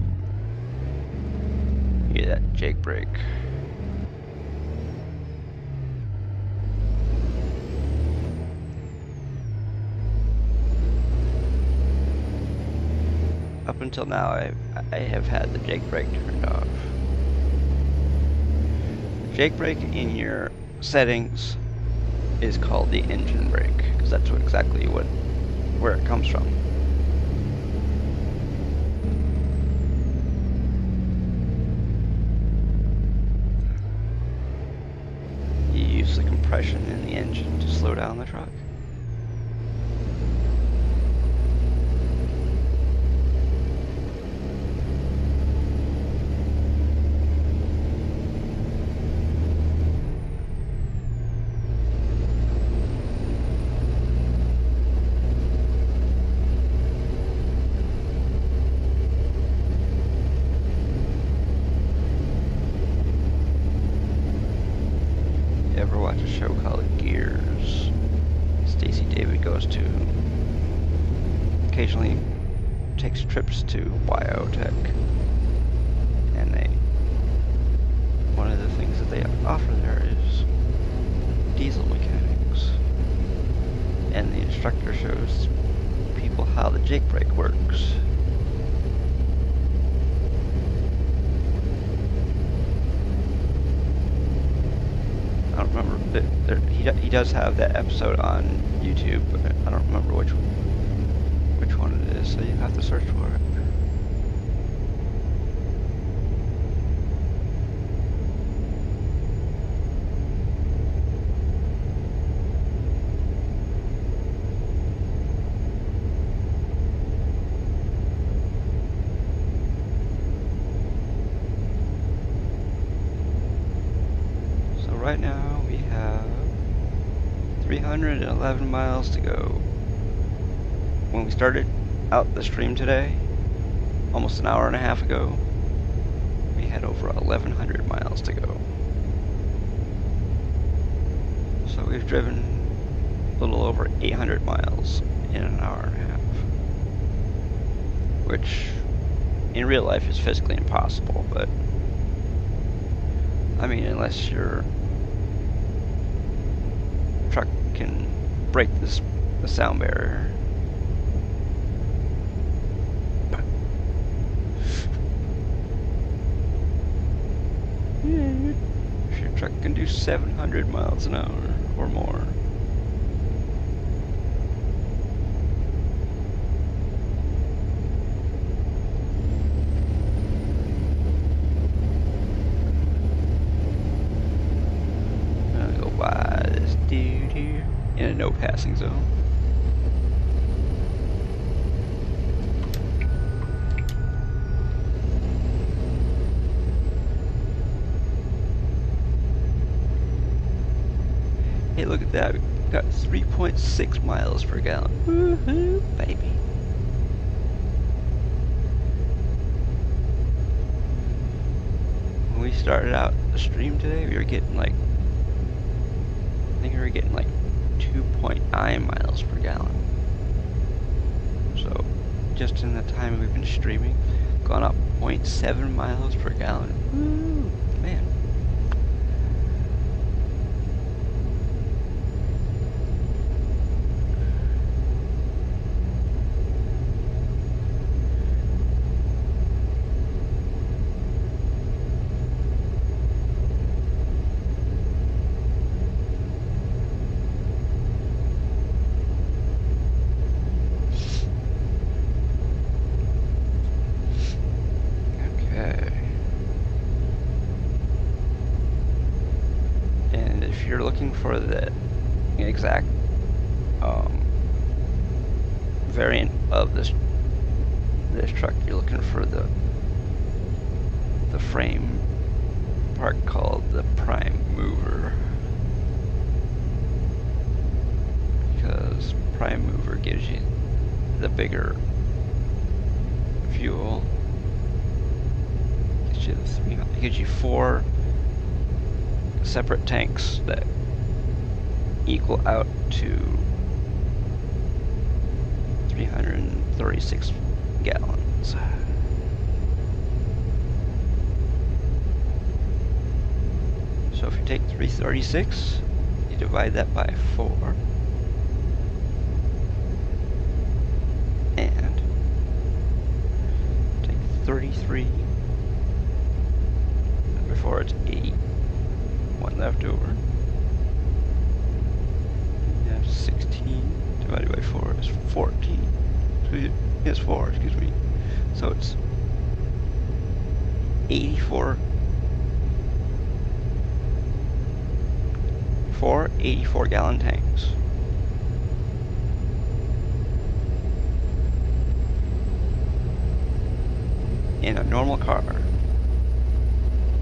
Hear that Jake brake. Up until now, I have had the Jake brake turned off. The Jake brake in your settings is called the engine brake, because that's exactly where it comes from. You use the compression in the engine to slow down the truck. Ever watch a show called Gears? Stacey David goes to, occasionally takes trips to Biotech, and one of the things that they offer there is diesel mechanics, and the instructor shows people how the Jake brake works. I don't remember. He does have that episode on YouTube, but I don't remember which one it is, so you have to search for it. Right now we have 311 miles to go. When we started out the stream today, almost an hour and a half ago, we had over 1,100 miles to go. So we've driven a little over 800 miles in an hour and a half, which in real life is physically impossible, but I mean, unless your truck can break the sound barrier. shit. If your truck can do 700 miles an hour or more. I'm gonna go by this dude here in a no passing zone. Hey, look at that. We got 3.6 miles per gallon. Woohoo, baby. When we started out the stream today, we were getting like, I think we were getting like 2.9 miles per gallon. So, just in the time we've been streaming, gone up 0.7 miles per gallon. Woo, man. For the exact variant of this truck, you're looking for the frame part called the prime mover, because prime mover gives you the bigger fuel. It gives you 4 separate tanks that equal out to 336 gallons. So if you take 336, you divide that by 4, and take 33 before it's 8, 1 left over. 16 divided by 4 is 14. So it's 4, excuse me. So it's 84. 4 84-gallon tanks. In a normal car,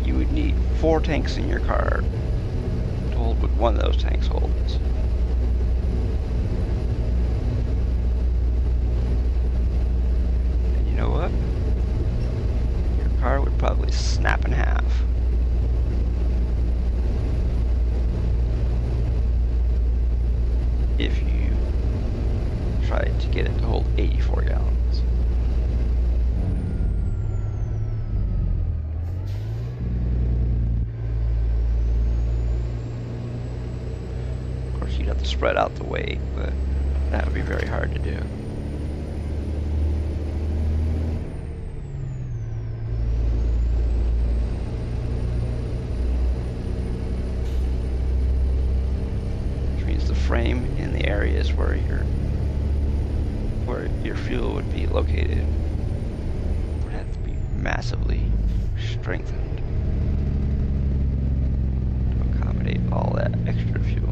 you would need 4 tanks in your car to hold what one of those tanks holds. And you know what? Your car would probably snap in half. If you tried to get it to hold 84 gallons. Of course, you'd have to spread out the weight, but that would be very hard to do. Which means the frame in the areas where your fuel would be located would have to be massively strengthened to accommodate all that extra fuel.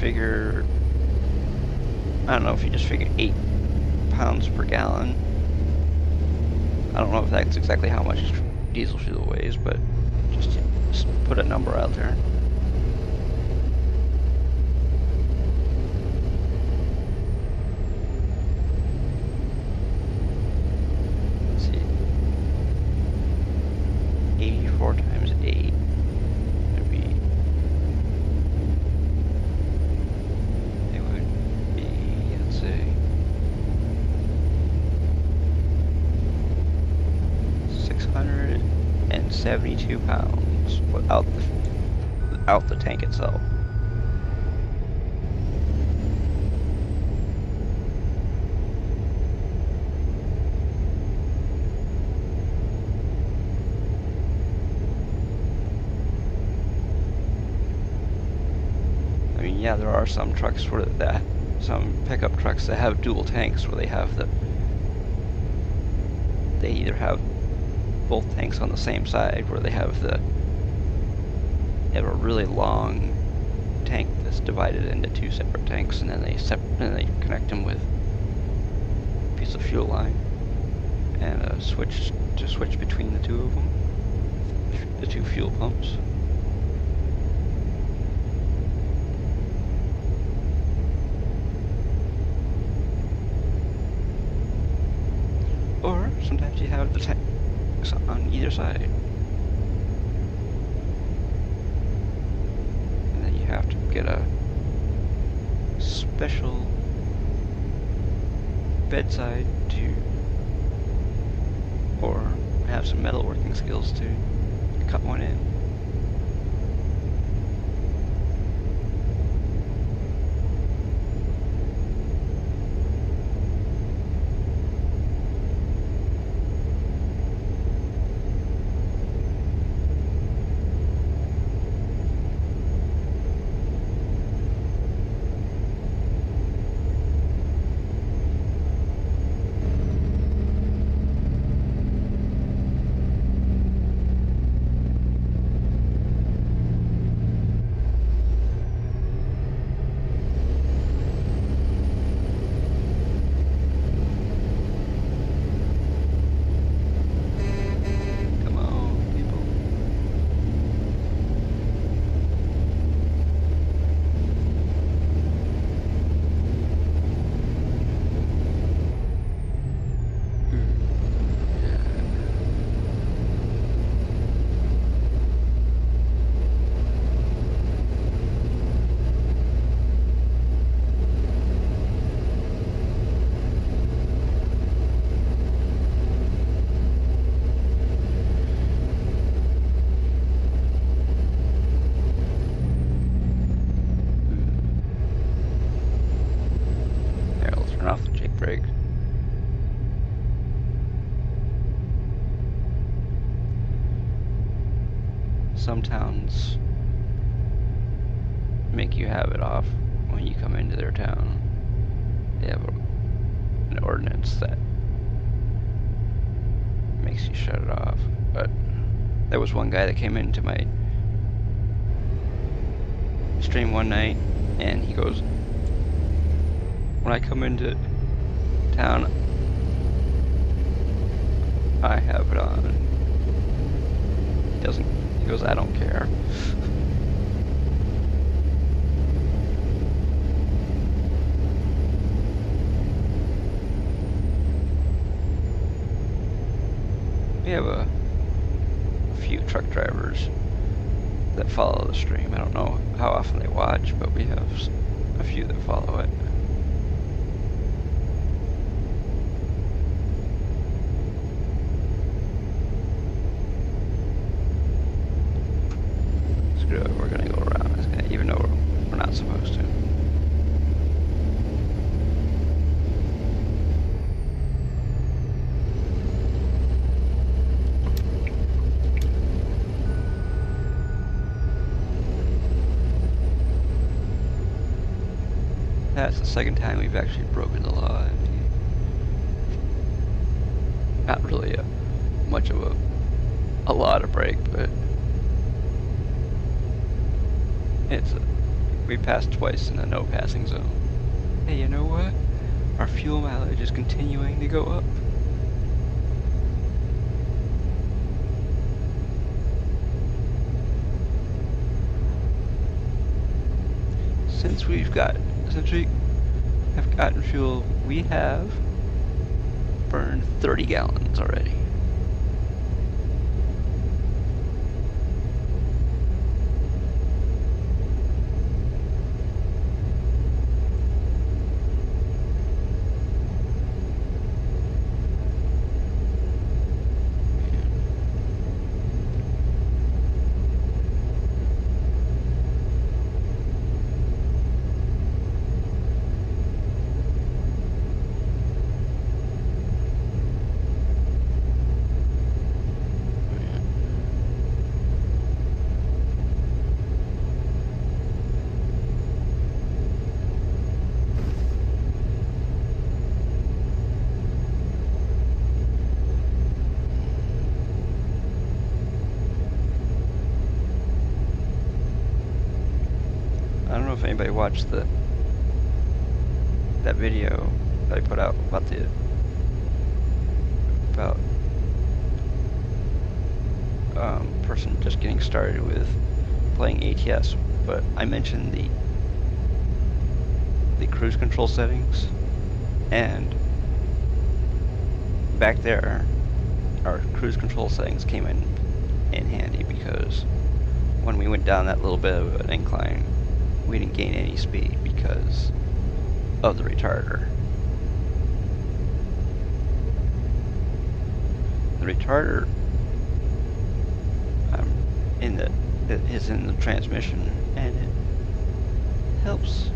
Figure, I don't know if you just figure 8 pounds per gallon. I don't know if that's exactly how much diesel fuel weighs, but just put a number out there. Let's see. 84 times 8. 72 pounds without the tank itself. I mean, yeah, there are some trucks some pickup trucks that have dual tanks where they either have both tanks on the same side, where they have a really long tank that's divided into two separate tanks, and then they connect them with a piece of fuel line and a switch to switch between the two of them, the two fuel pumps. Or sometimes you have the tanks on either side. And then you have to get a special bedside or have some metalworking skills to cut one in. Some towns make you have it off when you come into their town. They have an ordinance that makes you shut it off. But there was one guy that came into my stream one night, and he goes, when I come into town, I have it on. He goes, I don't care. We have a few truck drivers that follow the stream. I don't know how often they watch, but we have a few that follow it. We're gonna go around, even though we're not supposed to. That's the second time we've actually broken the law. I mean, not really much of a law to break, but we passed twice in a no passing zone. Hey, you know what? Our fuel mileage is continuing to go up. Since we have gotten fuel, we have burned 30 gallons already. know if anybody watched that video that I put out about person just getting started with playing ATS, but I mentioned the cruise control settings, and back there our cruise control settings came in handy, because when we went down that little bit of an incline, we didn't gain any speed because of the retarder. The retarder is in the transmission, and it helps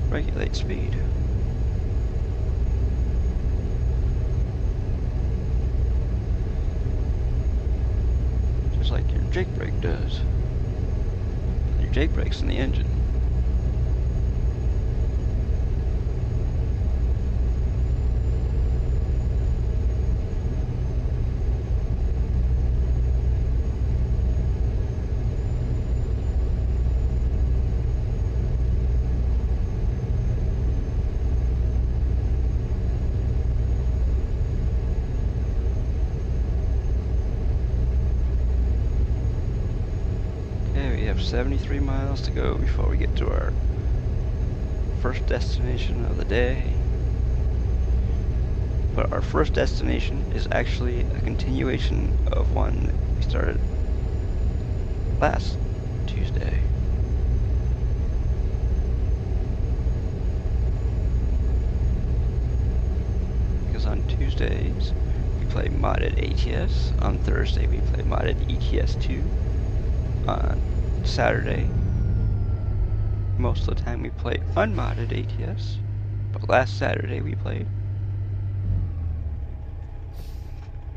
regulate speed. Just like your Jake brake does. Your Jake brake's in the engine. We have 73 miles to go before we get to our first destination of the day. But our first destination is actually a continuation of one that we started last Tuesday. Because on Tuesdays we play modded ATS, on Thursday we play modded ETS2, on Saturday most of the time we play unmodded ATS, but last Saturday we played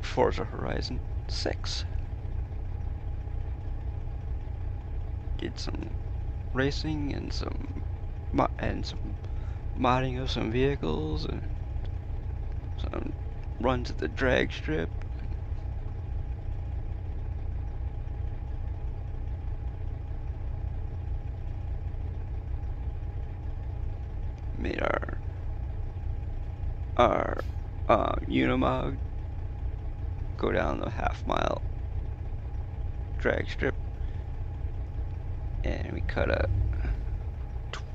Forza Horizon 6. Did some racing and some modding of some vehicles and some runs at the drag strip. Made our Unimog go down the half-mile drag strip, and we cut a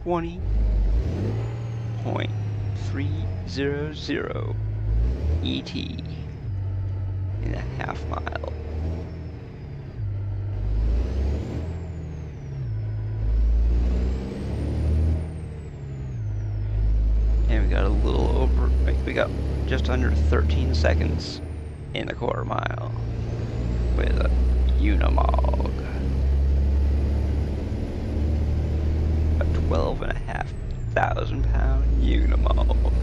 20.300 ET in a half mile. And we got a little over, we got just under 13 seconds in the quarter mile with a Unimog. A 12,500 pound Unimog.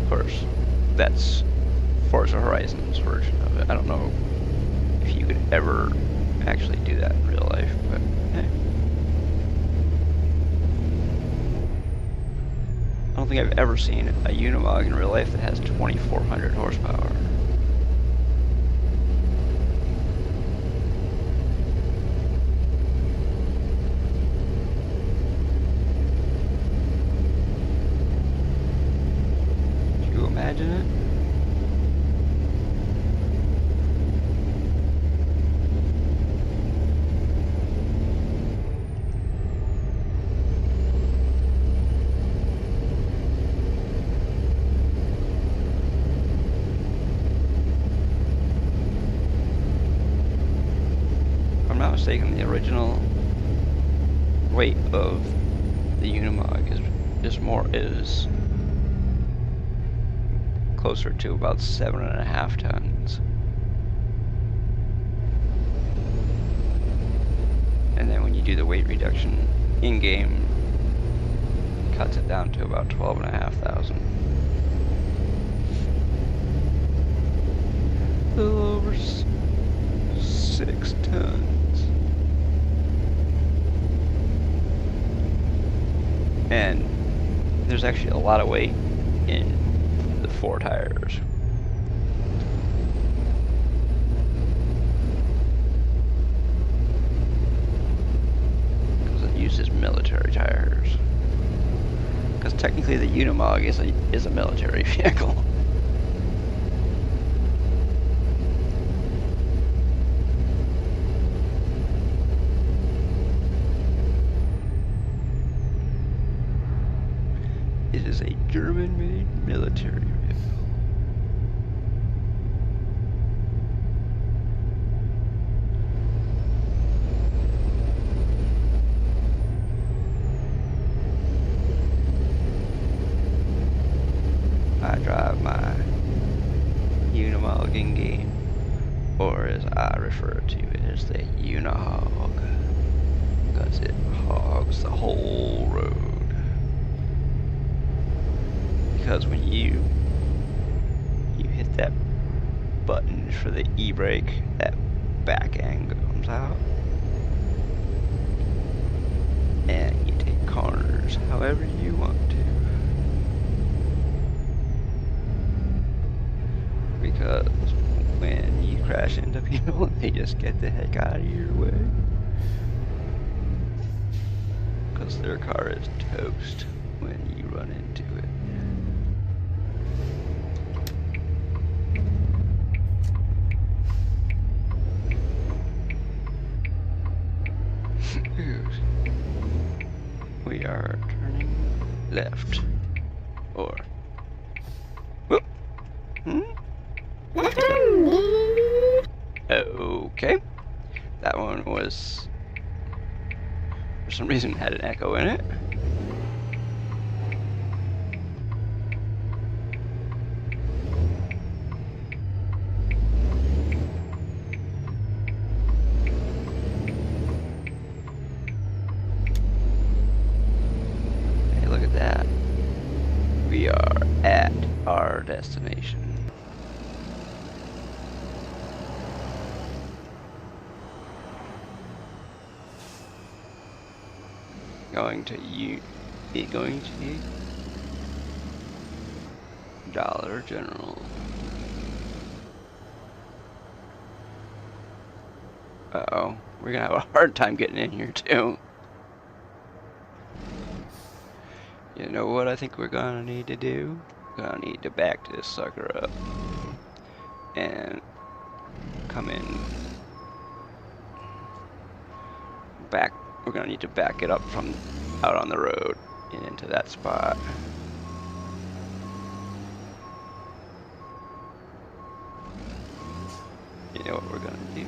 Of course, that's Forza Horizon's version of it. I don't know if you could ever actually do that in real life, but hey. I don't think I've ever seen a Unimog in real life that has 2,400 horsepower. Can you imagine it? Mistaken, the original weight of the Unimog is closer to about 7.5 tons, and then when you do the weight reduction in game, it cuts it down to about 12,500. A little over 6 tons. And there's actually a lot of weight in the 4 tires. Because it uses technically the Unimog is a military vehicle. It is a German-made military vehicle. I drive my Unimog in game, or as I refer to it as the Unihog, because it hogs the whole road. Because when you hit that button for the e-brake, that back end comes out, and you take corners however you want to. Because when you crash into people, they just get the heck out of your way. Because their car is toast when you run into it. We are turning left. Or... whoop! Hmm? Okay. That one was... for some reason had an echo in it. Hey, look at that. We are at our destination. Going to Dollar General. Uh-oh, we're gonna have a hard time getting in here too. You know what I think we're gonna need to do? We're gonna need to back this sucker up and come in back. We're gonna need to back it up from out on the road and into that spot. You know what we're gonna do?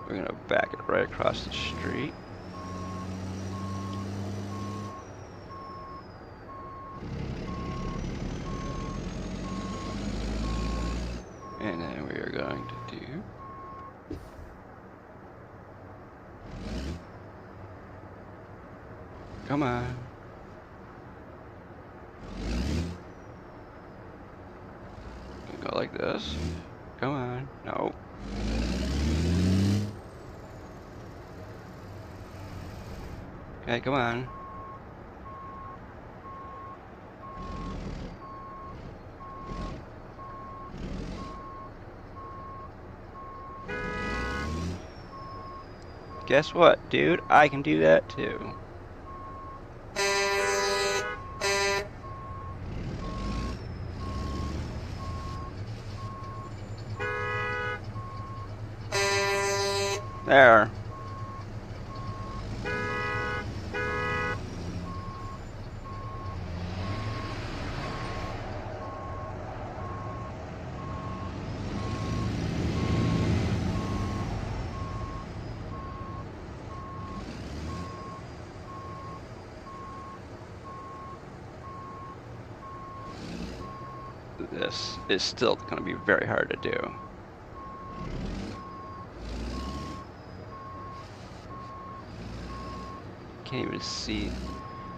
We're gonna back it right across the street. And then we are going to do... come on. Go like this. Come on. No. Okay, come on. Guess what, dude? I can do that too. There. This is still going to be very hard to do. Can't even see.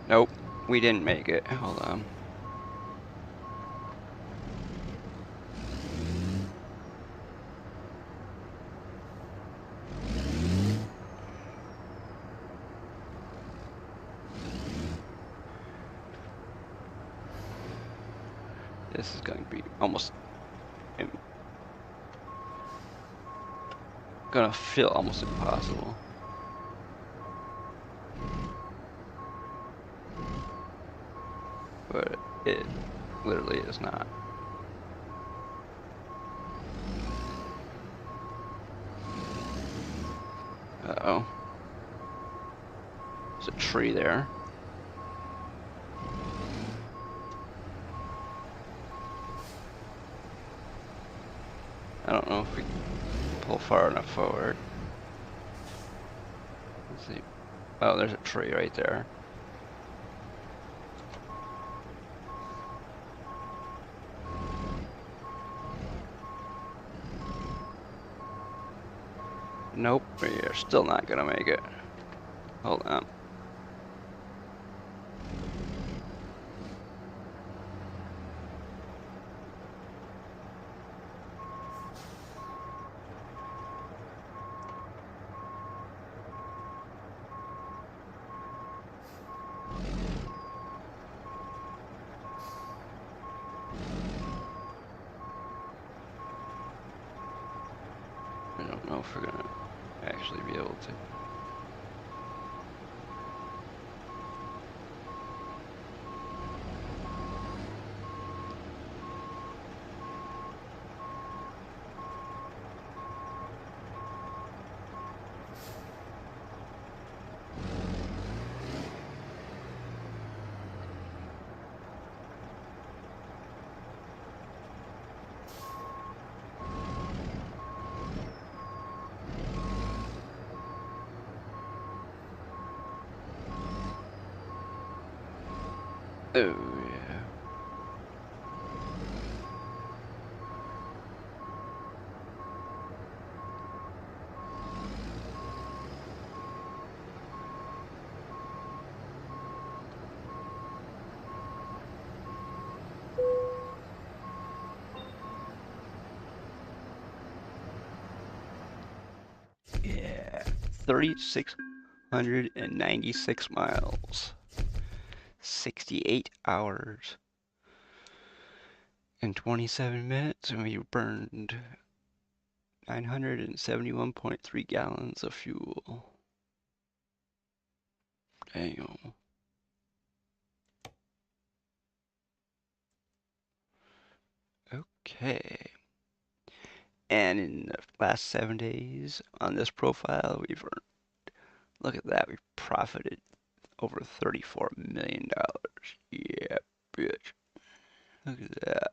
Nope, we didn't make it. Hold on. This is going to be almost... gonna feel almost impossible. It literally is not. Uh-oh. There's a tree there. I don't know if we can pull far enough forward. Let's see. Oh, there's a tree right there. Nope, we're still not gonna make it. Hold on. I don't know if we're gonna actually be able to. Oh, yeah. Yeah. 3,696 miles. 68 hours and 27 minutes, and we burned 971.3 gallons of fuel. Damn. Okay. And in the last 7 days on this profile, we've earned, look at that, we've profited over $34 million. Yeah, bitch. Look at that.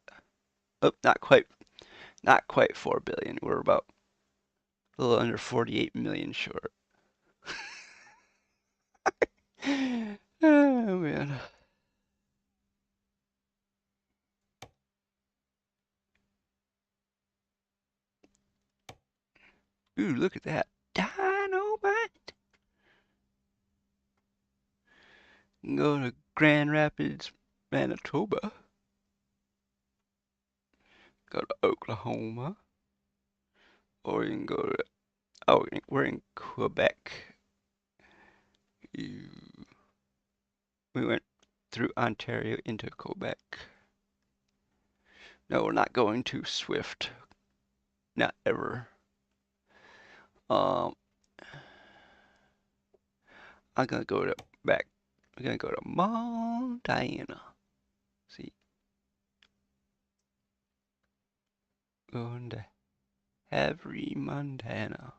Oh, not quite 4 billion. We're about a little under 48 million short. Oh man. Ooh, look at that. Dynamite. You can go to Grand Rapids, Manitoba. Go to Oklahoma. Or you can go to, oh, we're in Quebec. We went through Ontario into Quebec. No, we're not going too swift. Not ever. Um, I'm gonna go to back. We're gonna go to Montana. See, going to Havre, Montana.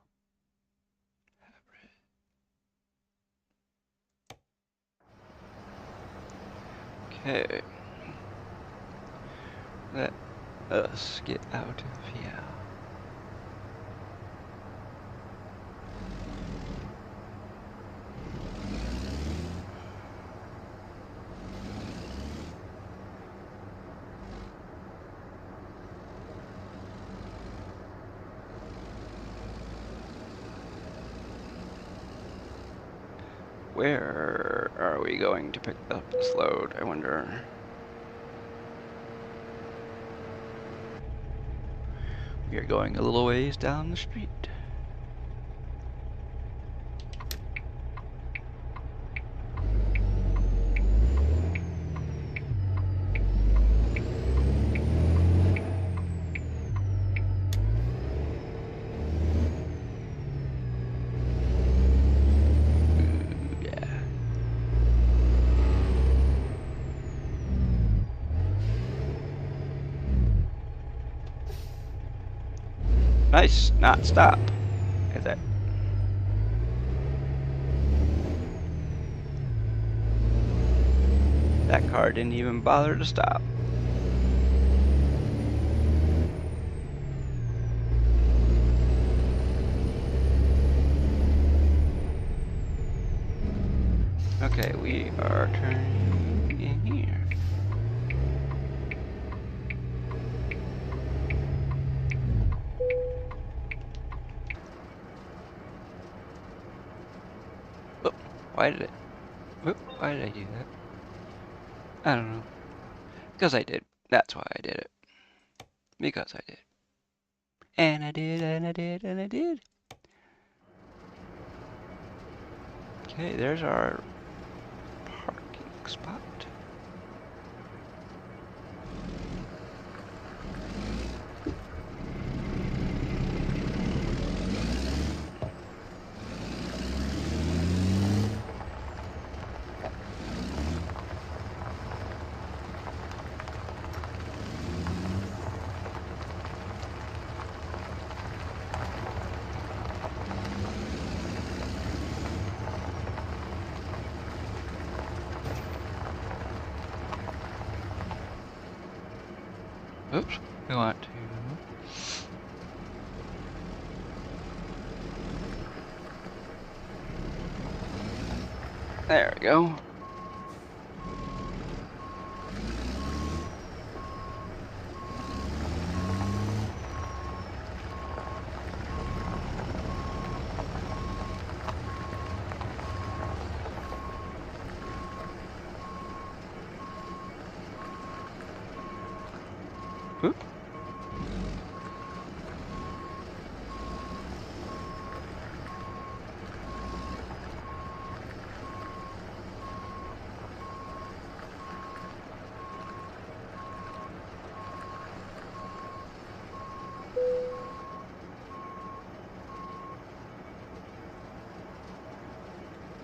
Okay. Let us get out of here. Where are we going to pick up this load, I wonder? We are going a little ways down the street. Ooh, yeah. Nice, not stop. Is that? That car didn't even bother to stop. Okay, we are turning in here. Oh, why did I do that? I don't know. Because I did. That's why I did it. Because I did. And I did, and I did, and I did. Okay, there's our parking spot. Oops, we want to. There we go. Oop.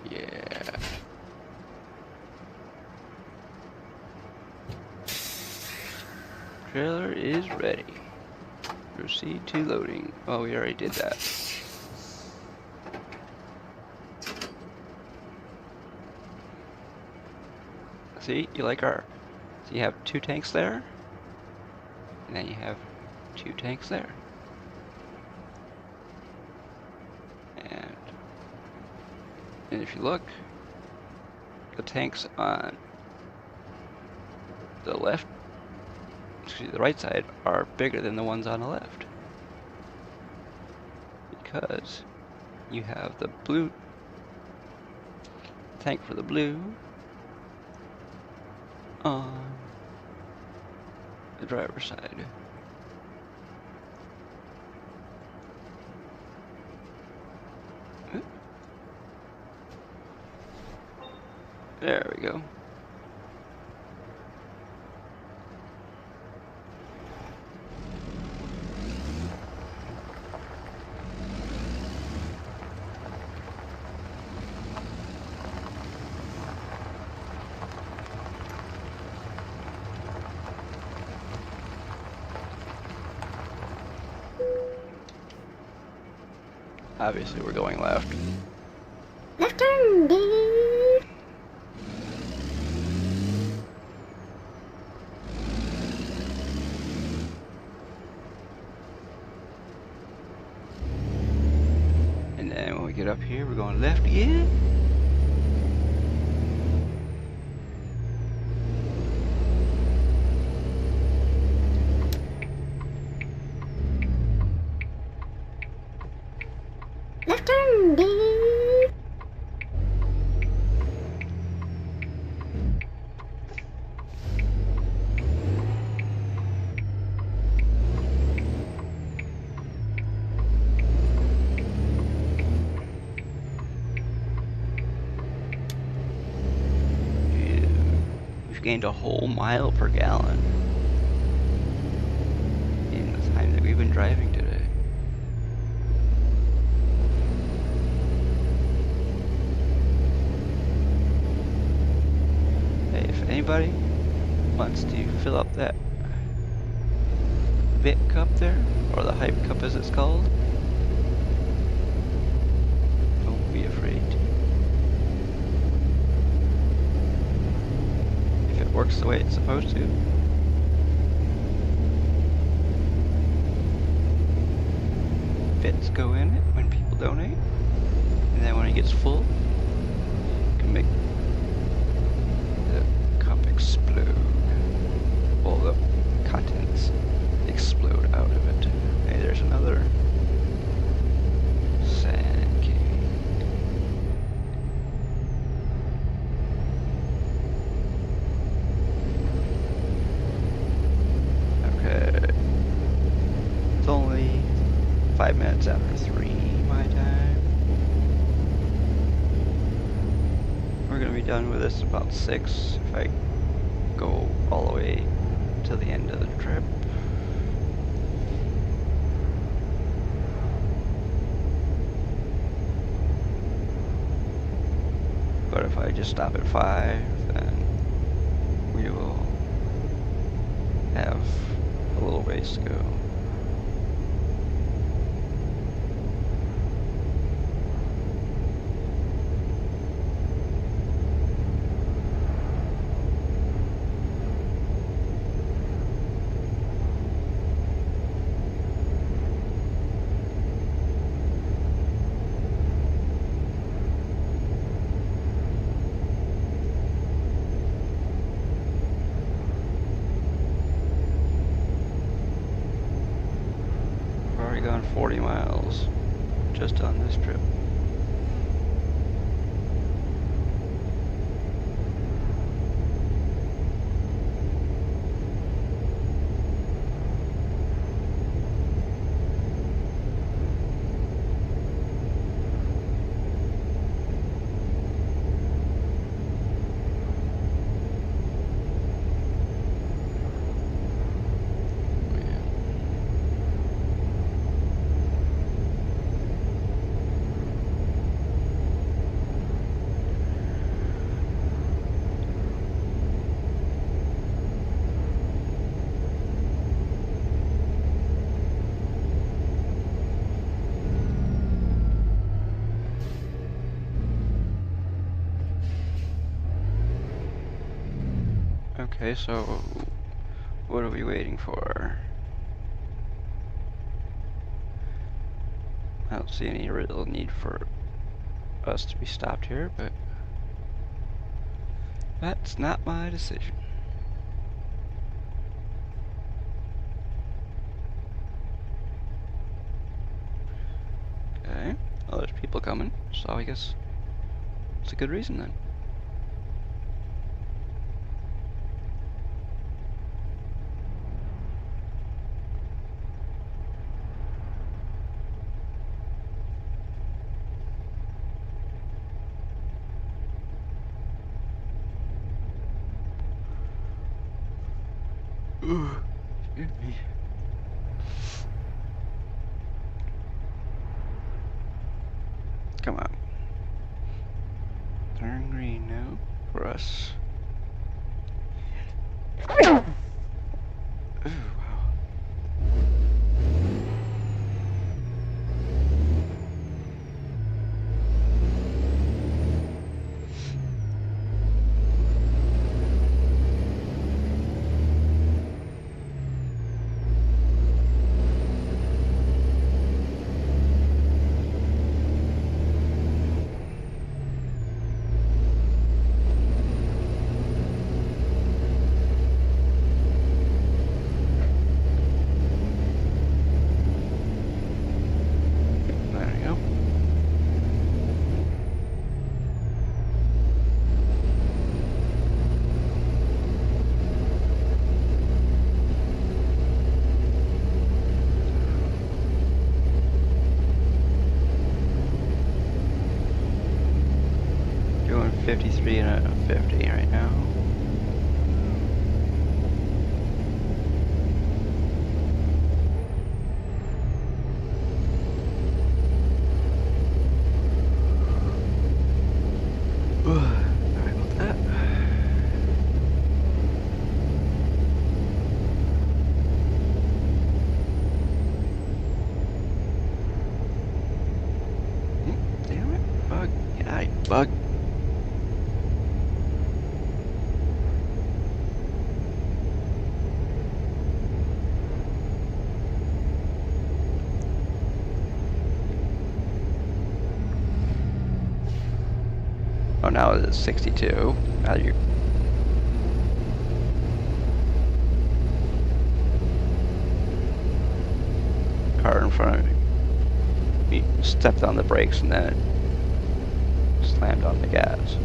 Yeah. Trailer is ready. Proceed to loading. Oh, we already did that. See, you like our... So you have 2 tanks there, and then you have 2 tanks there. And if you look, the tanks on the left, excuse me, the right side are bigger than the ones on the left. Because you have the blue tank for the blue on the driver's side. There we go. Obviously, we're going left. Left turn, dude. And then when we get up here, we're going left again. Left turn, dude. We've gained a whole mile per gallon in the time that we've been driving today. Hey, if anybody wants to fill up that Vic Cup there, or the Hype Cup as it's called. Don't be afraid. If it works the way it's supposed to. Bits go in it when people donate, and then when it gets full, you can make the cup explode. Well, the contents explode out of it. Hey, there's another sand king. Okay. It's only 5 minutes after 3 my time. We're gonna be done with this about 6 if I go all the way to the end of the trip. But if I just stop at 5, then we will have a little ways to go. Gone 40 miles just on this trip. Okay, so what are we waiting for? I don't see any real need for us to be stopped here, but that's not my decision. Okay, well, there's people coming, so I guess it's a good reason then. Ooh, excuse me. Come on. Turn green now for us. Ooh, wow. Doing 53 and a 50 right now. Sorry about that. bug. Get out, you bug. Oh, now it's 62. Now you. Car in front of me stepped on the brakes and then it slammed on the gas.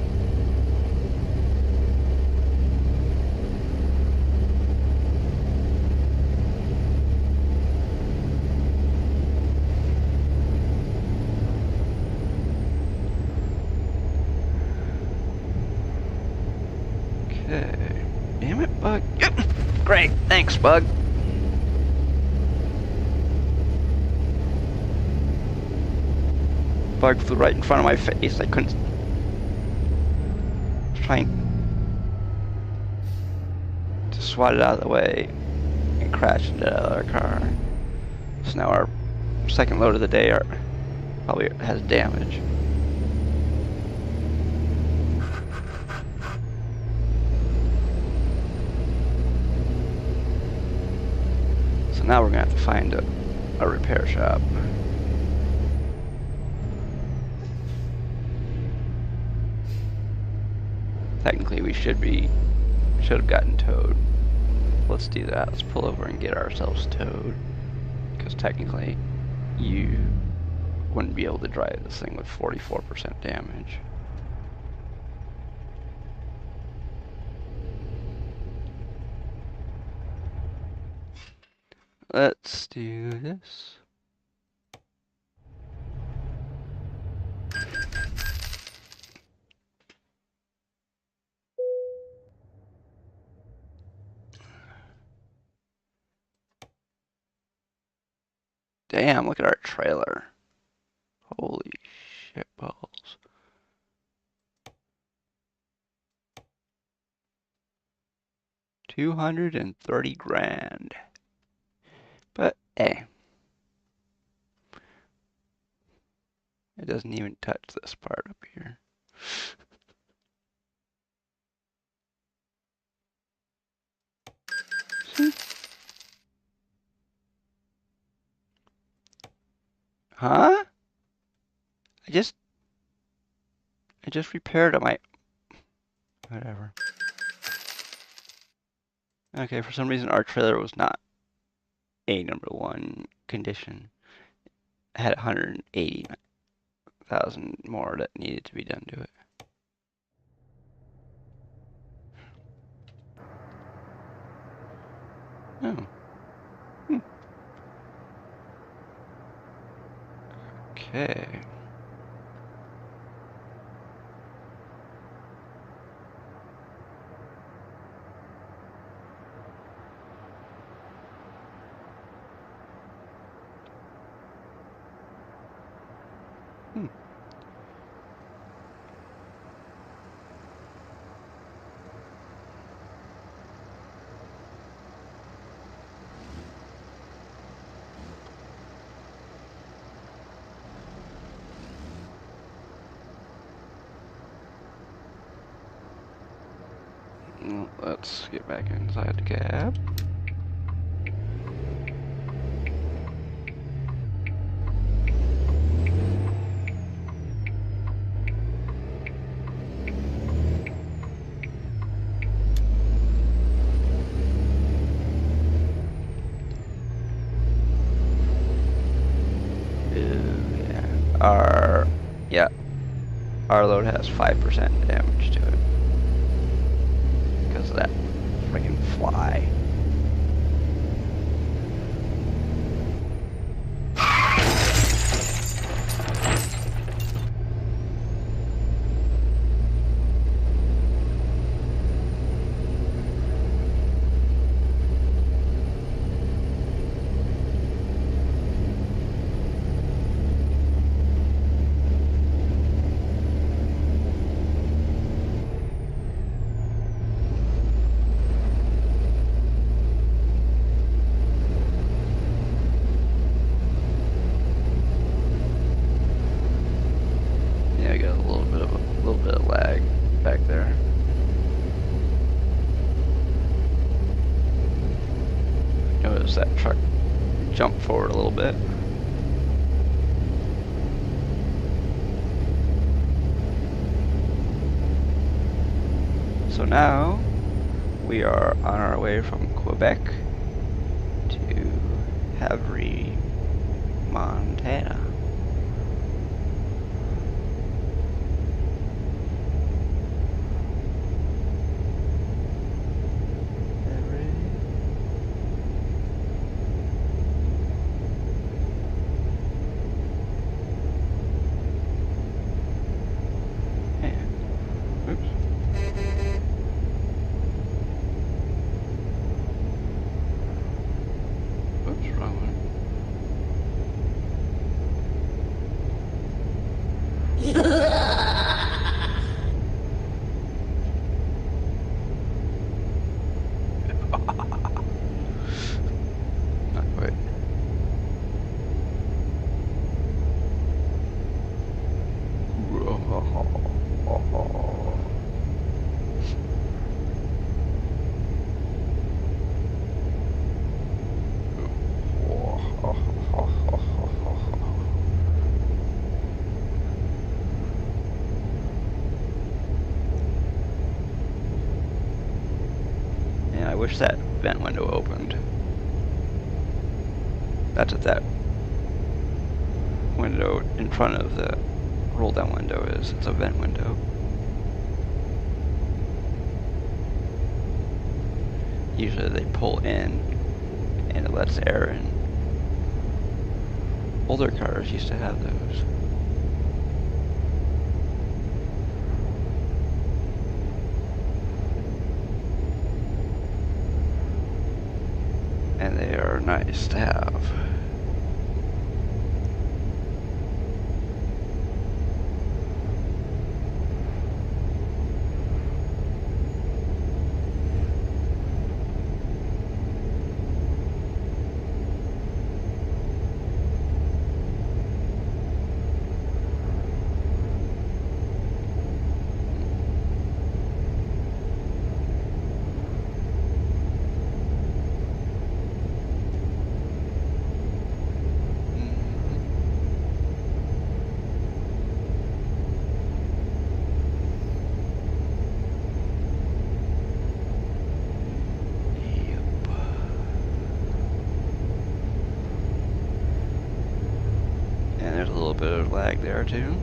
Okay. Damn it, bug. Yep. Great. Thanks, bug. Bug flew right in front of my face. I couldn't. Trying to swat it out of the way and crash into our car. So now our second load of the day probably has damage. So now we're gonna have to find a repair shop. Technically, we should have gotten towed. Let's do that. Let's pull over and get ourselves towed. Because technically, you wouldn't be able to drive this thing with 44% damage. Let's do this. Damn, look at our trailer. Holy shit balls. $230 grand. But hey, it doesn't even touch this part up here. Huh? I just repaired it. Whatever. Okay, for some reason our trailer was not a #1 condition. It had 180,000 more that needed to be done to it. Oh. Okay. Let's get back inside the cab. Our load has 5% damage to it because of that freaking fly. bit of lag back there. Notice that truck jump forward a little bit. So now we are on our way from Quebec to Havre, Montana. I wish that vent window opened. That's what that window in front of the roll down window is. It's a vent window. Usually they pull in and it lets air in. Older cars used to have those. And they are nice to have. Bit of lag there too.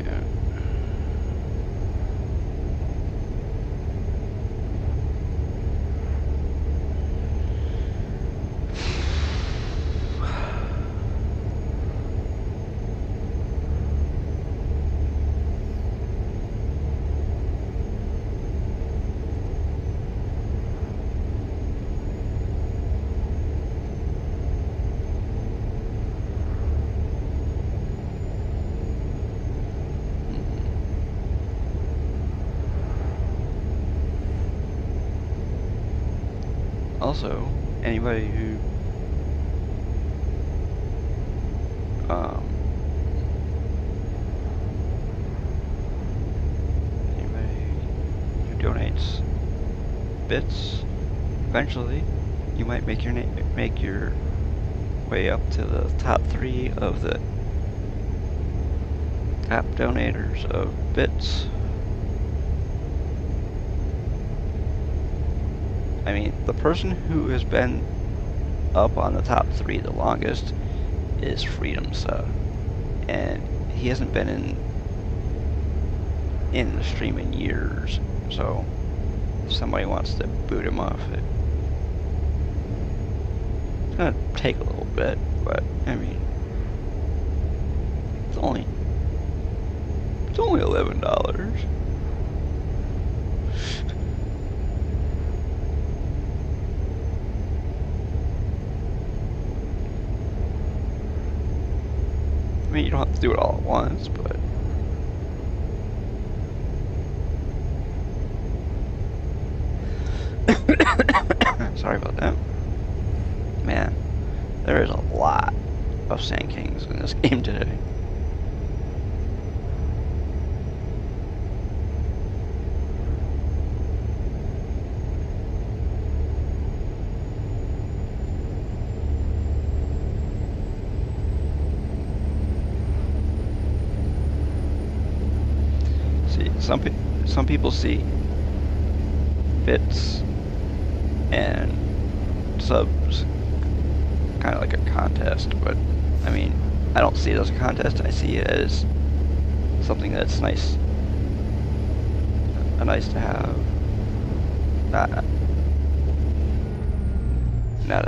Yeah. Also, anybody who donates bits, eventually you might make your way up to the top 3 of the top donators of bits. I mean, the person who has been up on the top 3 the longest is Freedom Sub, and he hasn't been in the stream in years. So, if somebody wants to boot him off, it's gonna take a little bit, but I mean, it's only $11. I mean, you don't have to do it all at once, but Sorry about that. Man, there is a lot of Sand Kings in this game today. See, some people see bits and subs kind of like a contest, but I mean, I don't see it as a contest. I see it as something that's nice, nice to have, not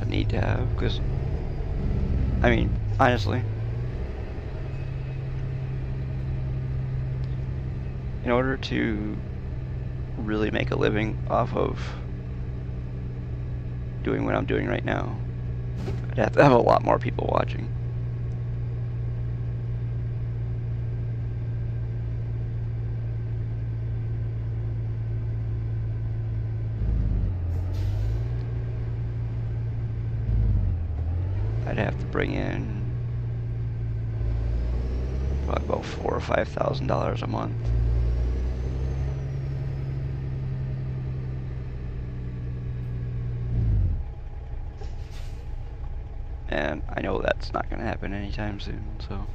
a need to have. Because I mean, honestly, in order to really make a living off of doing what I'm doing right now, I'd have to have a lot more people watching. I'd have to bring in probably about $4,000 or $5,000 a month. And I know that's not going to happen anytime soon, so.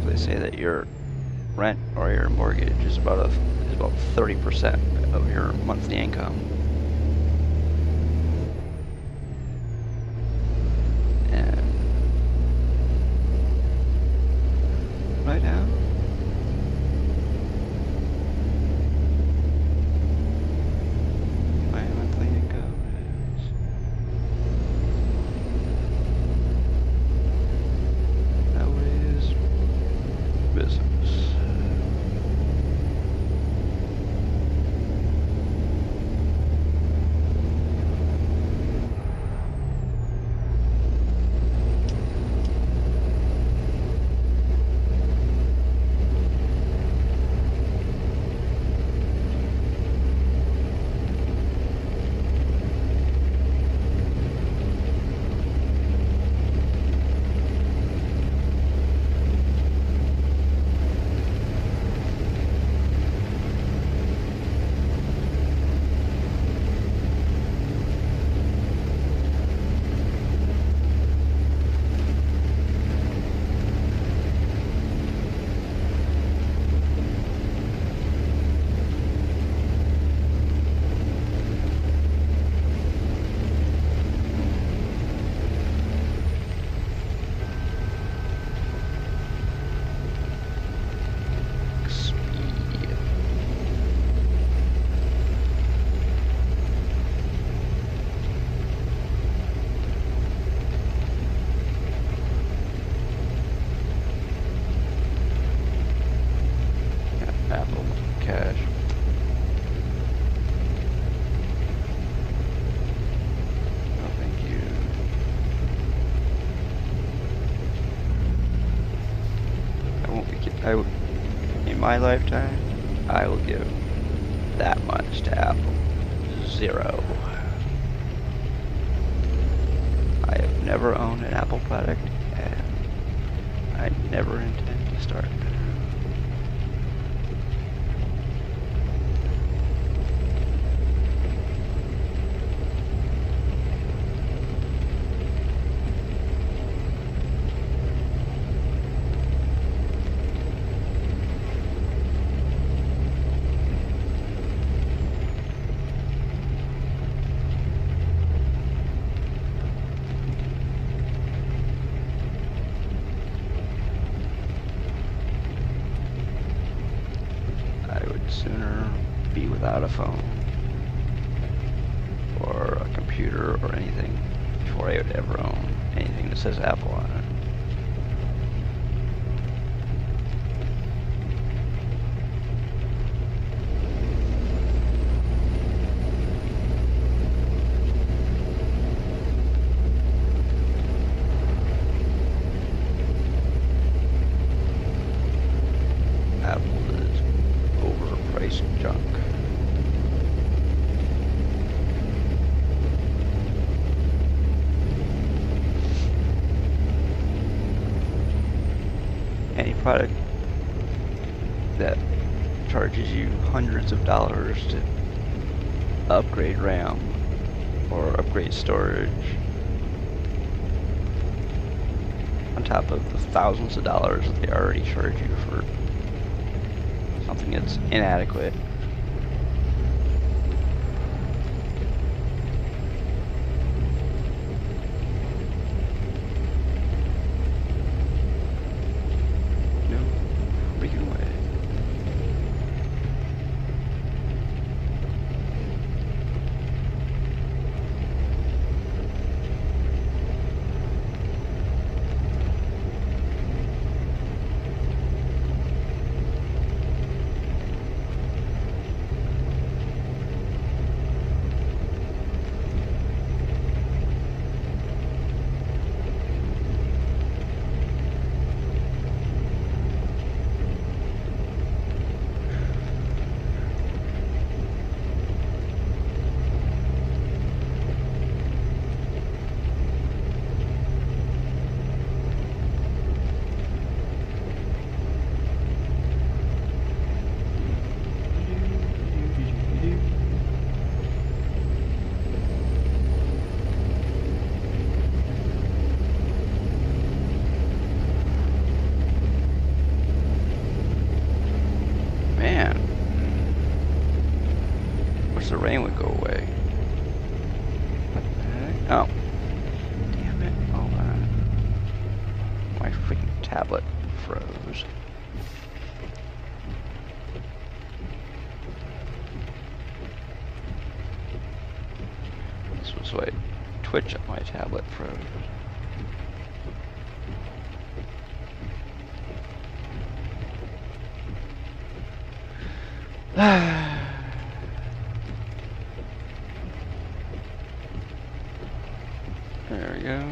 They say that your rent or your mortgage is about 30% of your monthly income. And right now, my monthly income is business. Apple Cash. No, thank you. In my lifetime, I will give that much to Apple. 0. I have never owned an Apple product, and I never intend to start. Sooner be without a phone or a computer or anything before I would ever own anything that says Apple on it. Apple is overpriced junk. Any product that charges you hundreds of dollars to upgrade RAM or upgrade storage on top of the thousands of dollars that they already charge you for something that's inadequate. No freaking way. Man, wish the rain would go away. What the heck? Oh, damn it! Hold on, my freaking tablet froze. This was why Twitch on my tablet froze. There we go.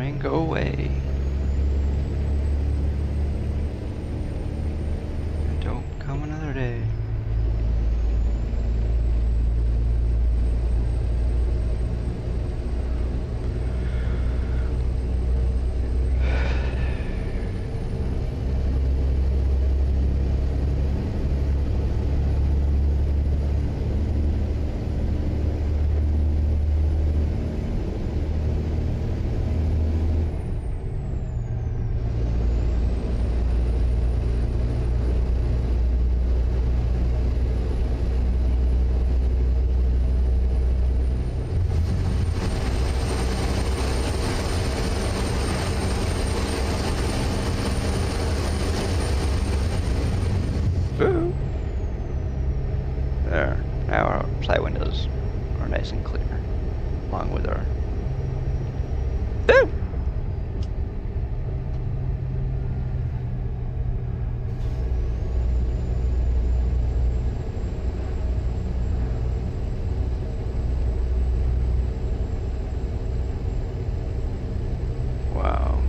Rain, go away. And don't come another day. Ooh. There. Now our side windows are nice and clear, along with our. Ooh. Wow.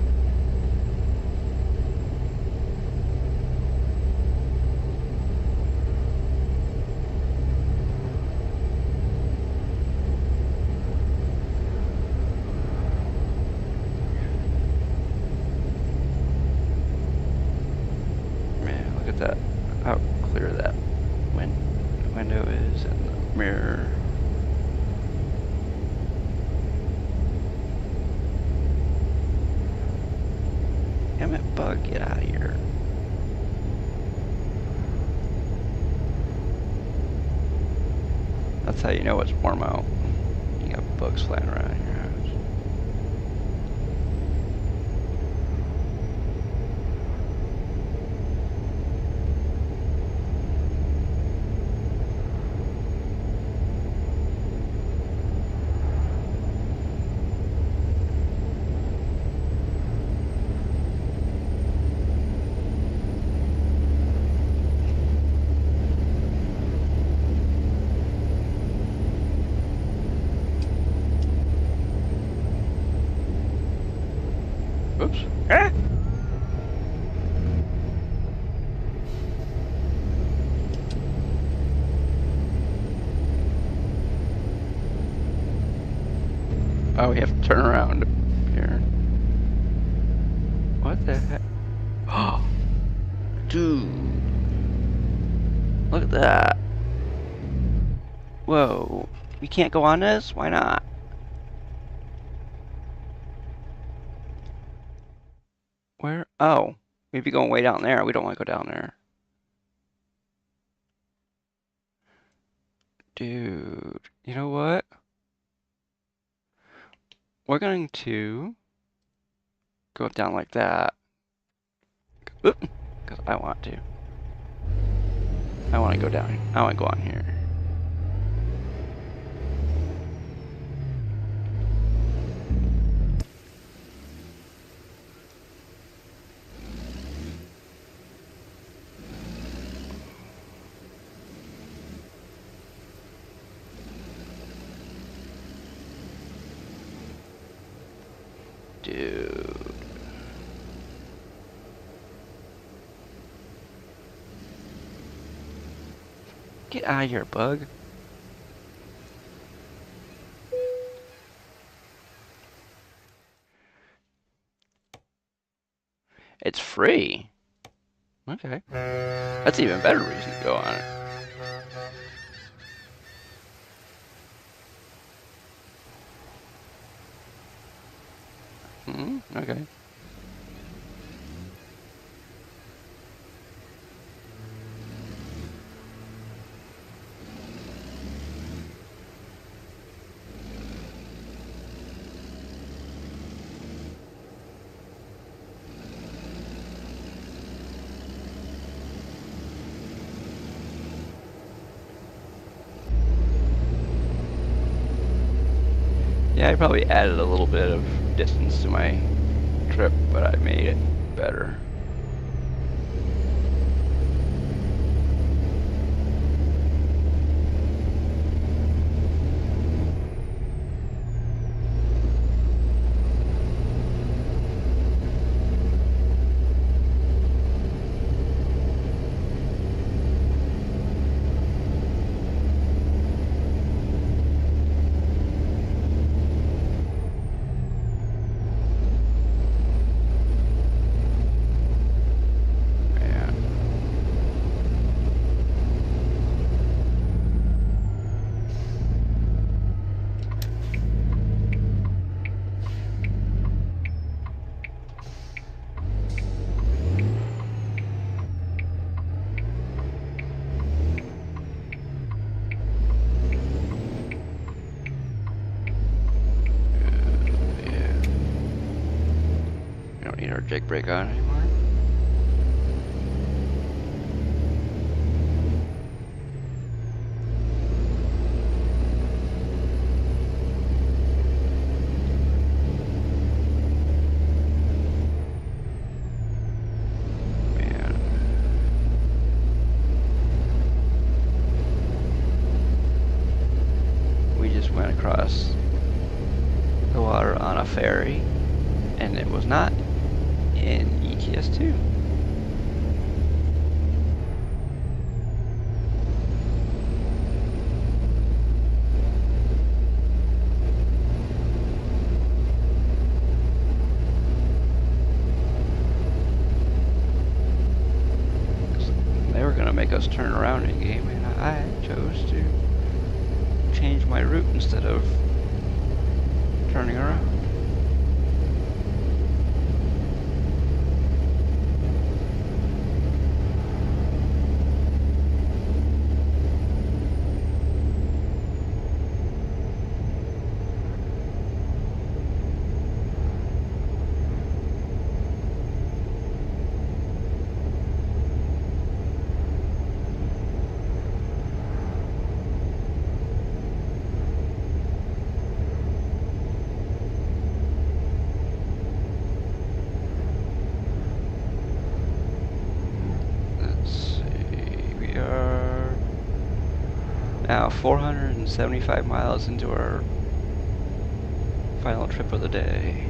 Man, look at that. How clear that window is and the mirror. Damn it, bug, get out of here. That's how you know it's warm out. You got bugs flying around in your house. Oops. Ah! Oh, we have to turn around here. What the heck? Oh, dude. Look at that. Whoa. We can't go on this? Why not? Where? Oh. Maybe going way down there. We don't want to go down there. Dude. You know what? We're going to go down like that. Because I want to. I want to go down. I want to go on here. Dude. Get out of here, bug. It's free. Okay. That's an even better reason to go on it. Okay. Yeah, I probably added a little bit of distance to my trip, but I made it better. We don't need our jake brake on anymore. Man. We just went across the water on a ferry, and it was not in ETS2. They were gonna make us turn around in game, and I chose to change my route instead of turning around. Now 475 miles into our final trip of the day.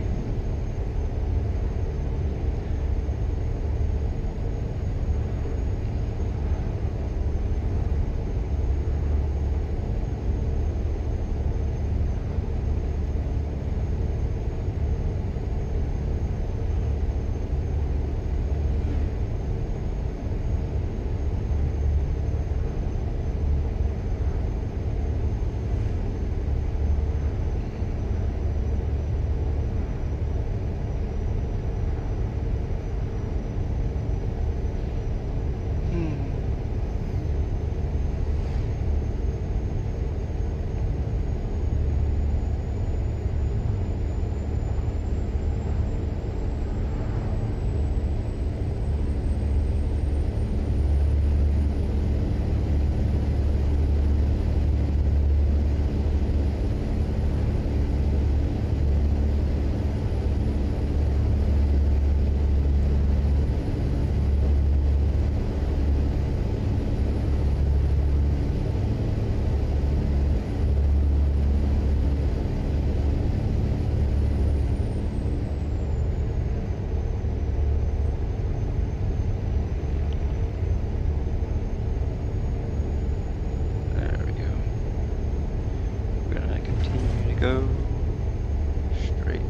Go straight.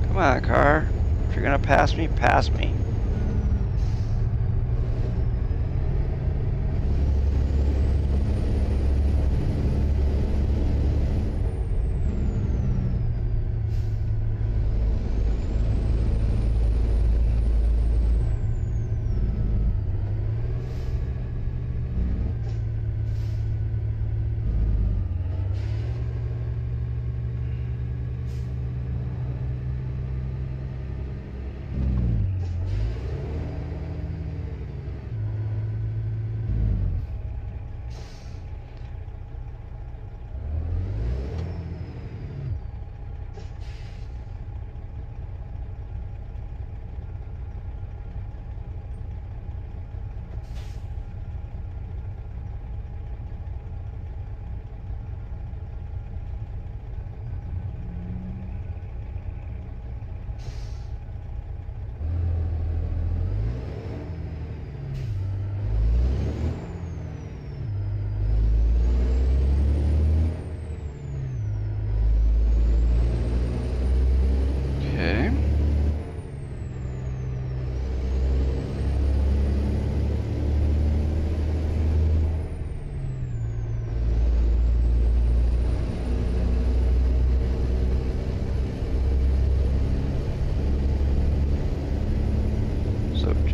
Come on, car. If you're gonna pass me, pass me.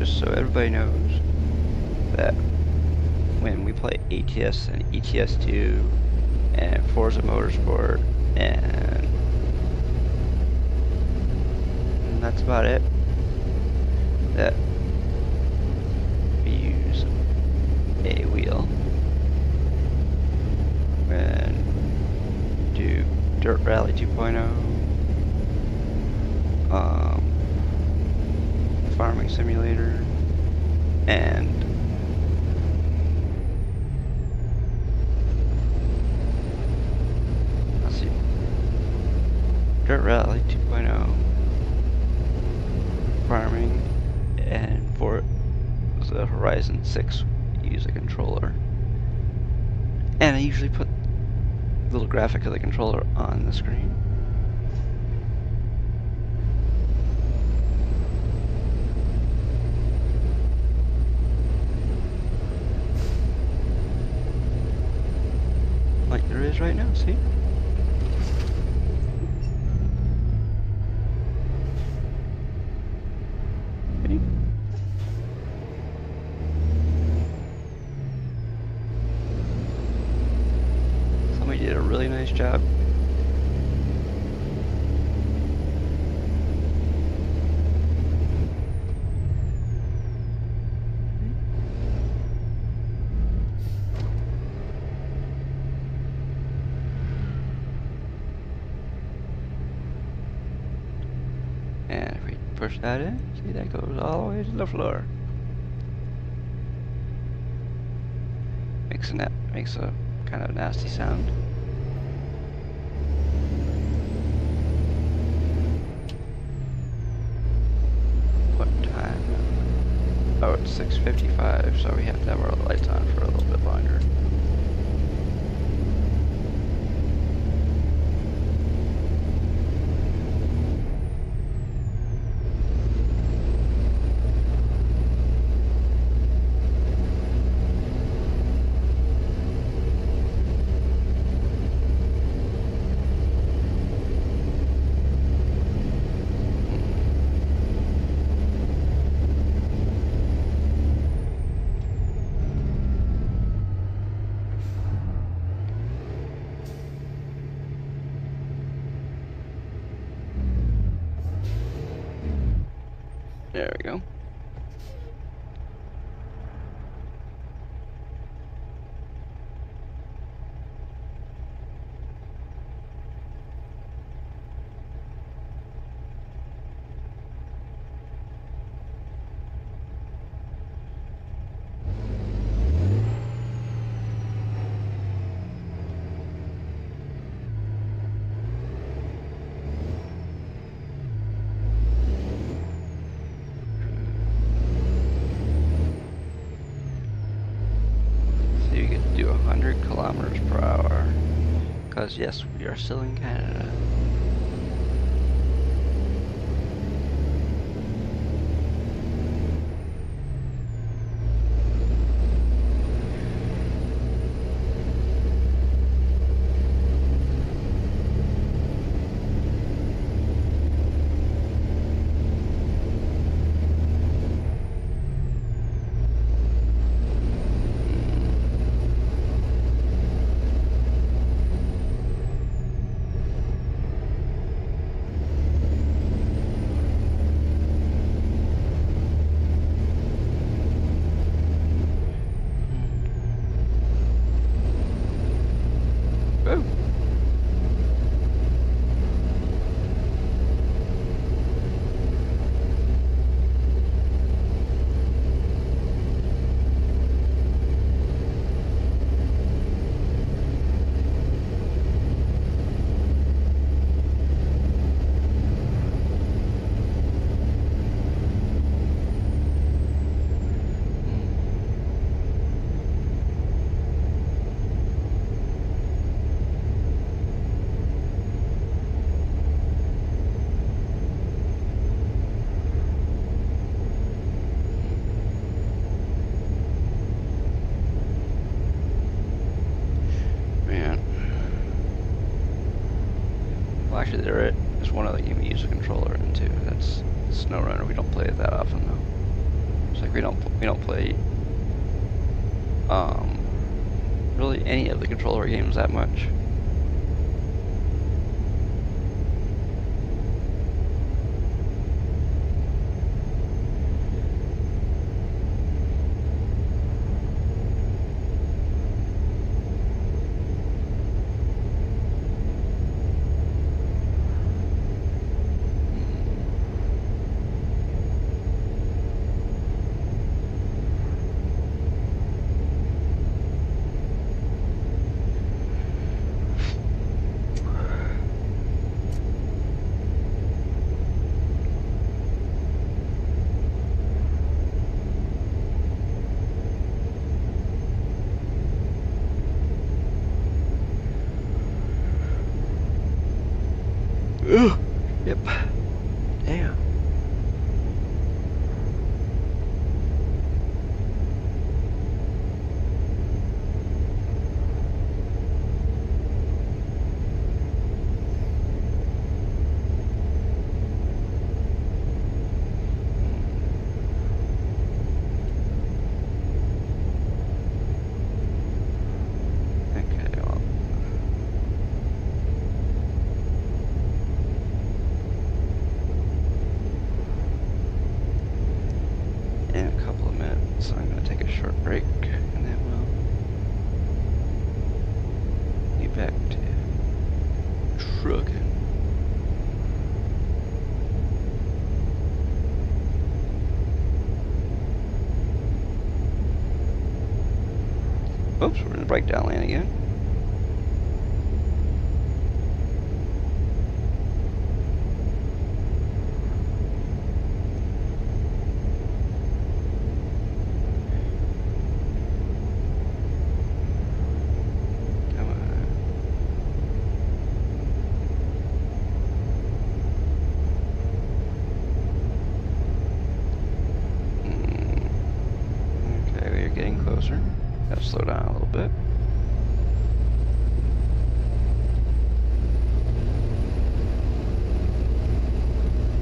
just so everybody knows that when we play ATS and ETS2 and Forza Motorsport and that's about it, that we use a wheel and do Dirt Rally 2.0, Farming Simulator, and let's see, Dirt Rally 2.0, Farming, and for the Horizon 6 use a controller. And I usually put a little graphic of the controller on the screen. Like there is right now, see? Ready? Somebody did a really nice job. And if we push that in, see that goes all the way to the floor. Makes a kind of nasty sound. What time? Oh, it's 6:55, so we have to have our lights on for a little bit longer. There we go. So you get to do 100 kilometers per hour. Because yes, we are still in Canada. Whoa. Well, actually, there is one other game we use a controller in too. That's SnowRunner. We don't play it that often though. It's like we don't play really any of the controller games that much. Ugh. Yep. Damn. Okay, well. In a couple of minutes, I'm going to take a short break, and then we'll be back to trucking. Oops, we're in the breakdown lane again. Come on. Okay, we're getting closer. Gotta slow down a little bit.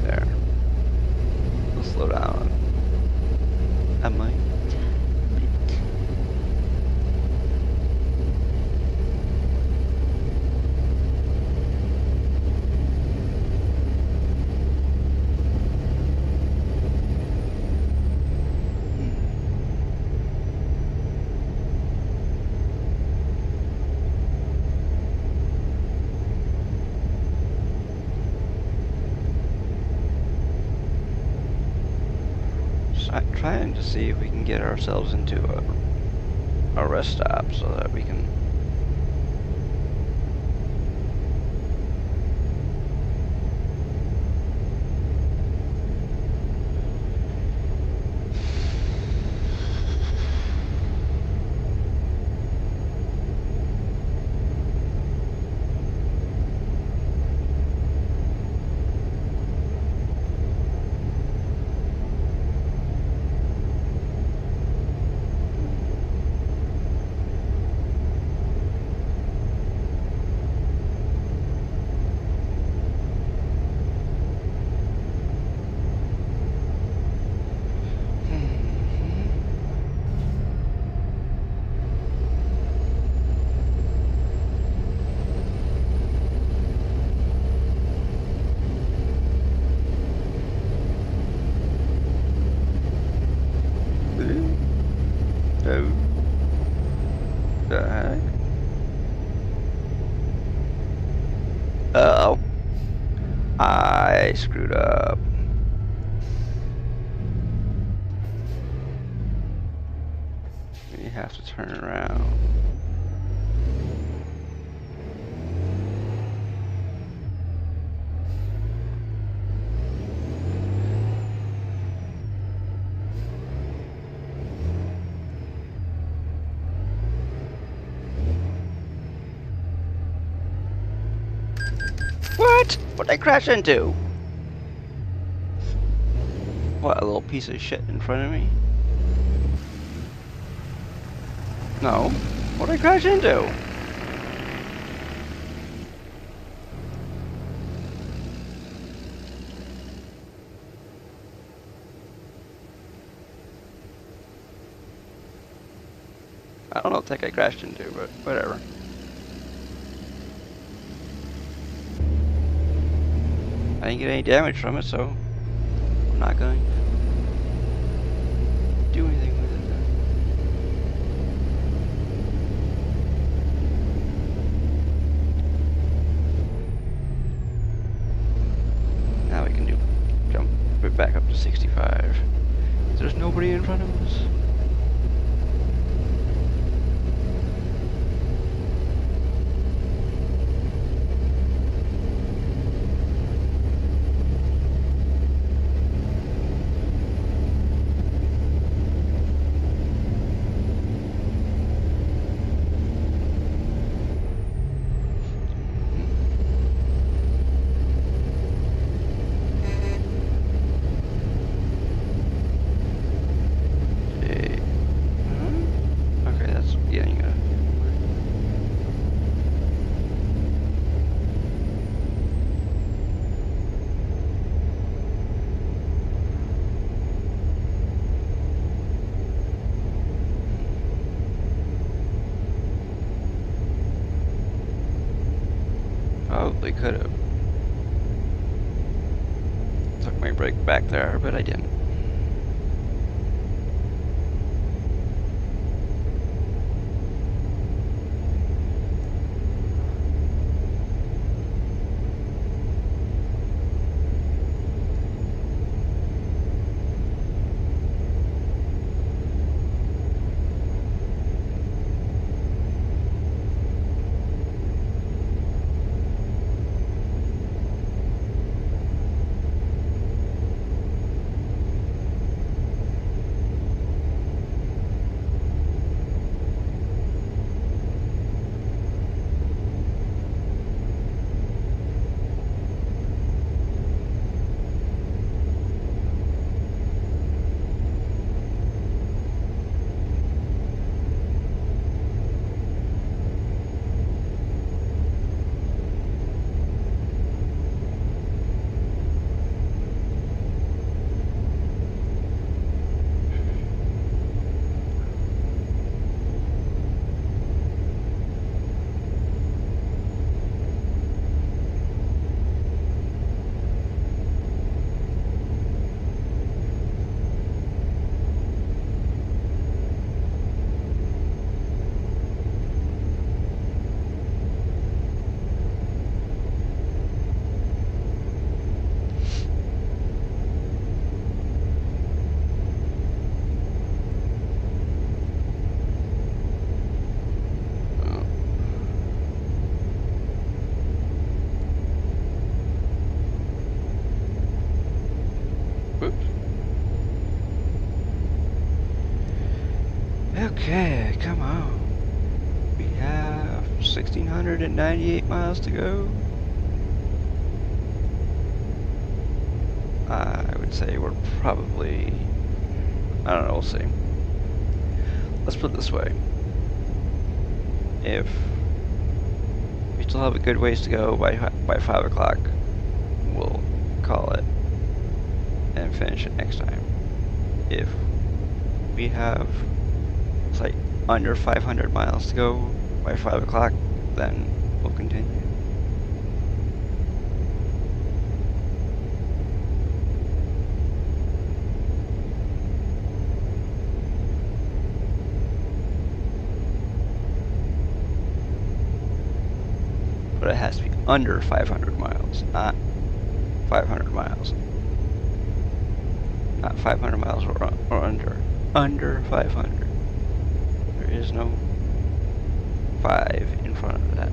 There. We'll slow down. I might. Trying to see if we can get ourselves into a rest stop so that we can Oh, the heck? Uh-oh. I screwed up. We have to turn around. What? What'd I crash into? What, a little piece of shit in front of me? No. What'd I crash into? I don't know what the heck I crashed into, but whatever. I didn't get any damage from it, so I'm not going to do anything with it. Now we can jump it back up to 65. There's nobody in front of us. Okay, that's getting a... Probably could have. Took my brake back there, but I didn't. Oops. Okay, come on. We have 1,698 miles to go. I would say we're probably... I don't know, we'll see. Let's put it this way. If we still have a good ways to go by 5 o'clock, we'll call it and finish it next time. If we have, say, under 500 miles to go by 5 o'clock, then we'll continue. But it has to be under 500 miles, not 500 miles. Not 500 miles or under. Under 500. There is no 5 in front of that.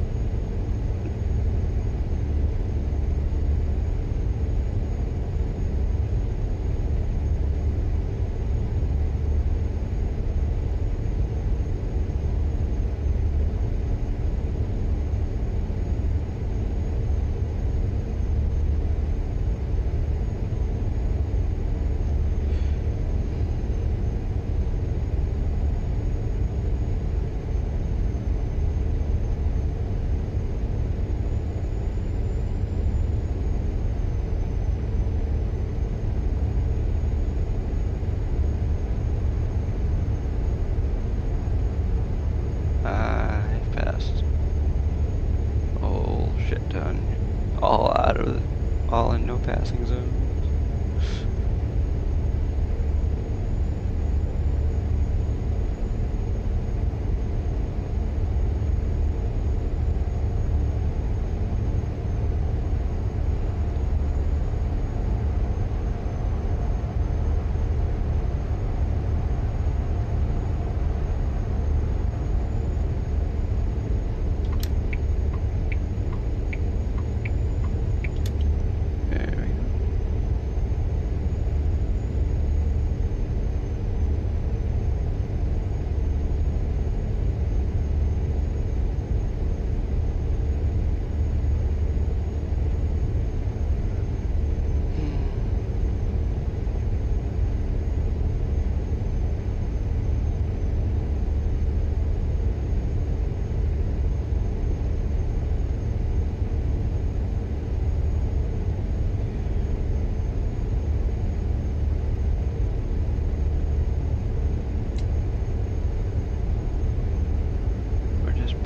no passing zones.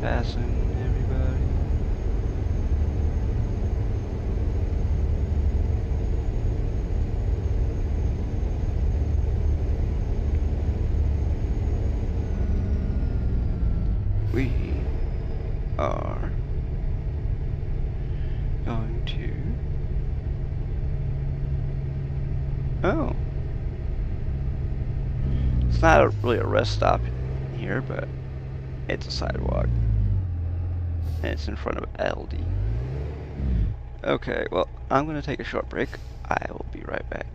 Passing everybody. We are going to... Oh. It's not really a rest stop here, but it's a sidewalk. And it's in front of LD. Okay, well, I'm going to take a short break. I will be right back.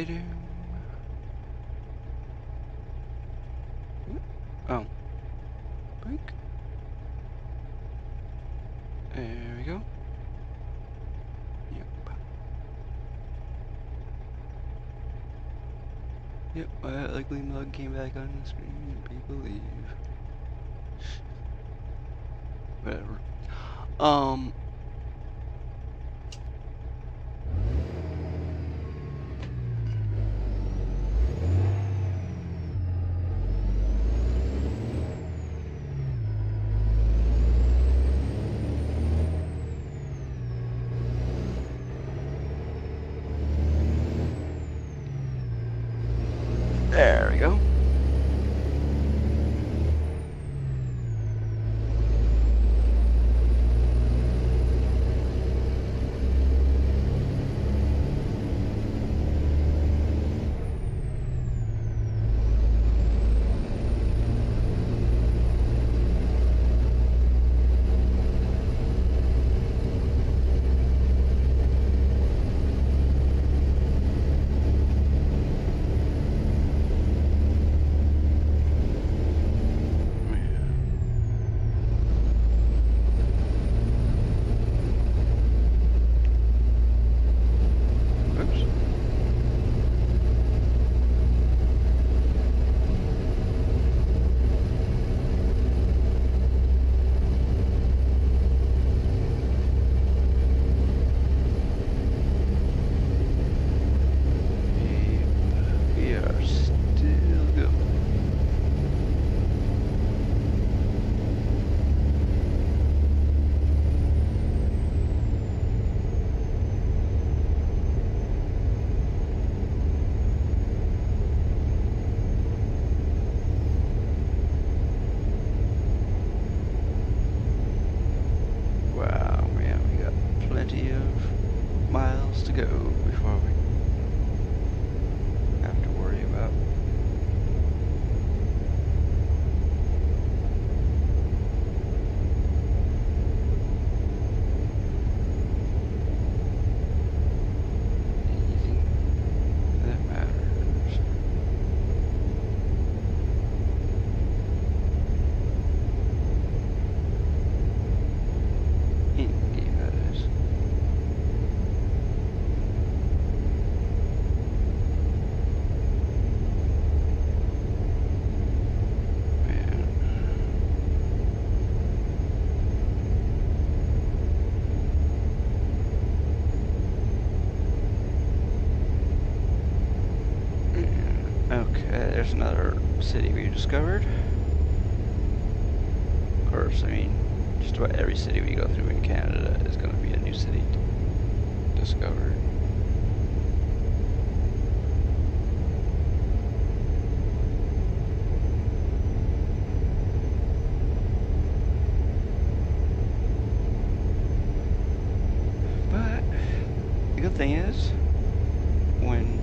Ba-dum. Oh. Boink. There we go. Yep. Yep, my ugly mug came back on the screen. People leave. Whatever. There we go. Oops. We are still going. Wow, man, we got plenty of miles to go before we have to worry about. Anything that matters. Indeed, that is. Man. Okay, there's another city we discovered. Of course, I mean, just about every city we go through in Canada is going to be a new city discovered. But the good thing is, when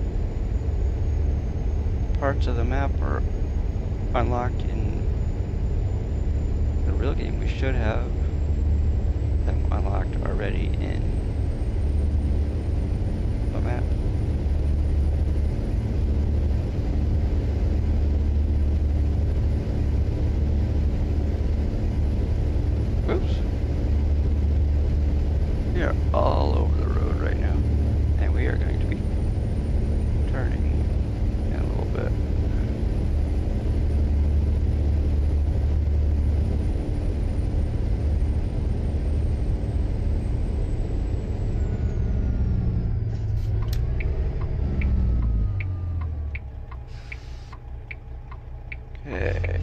parts of the map are unlocked in the real game, we should have them unlocked already in the map. Oops. We are all over the road right now, and we are going to be turning in a little bit. Okay.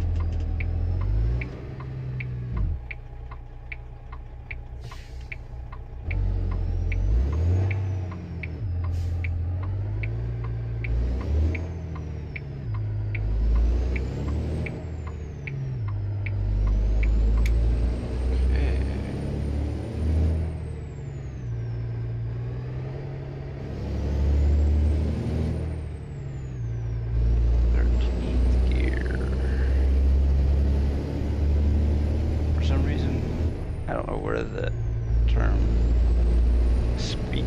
Where the term speed,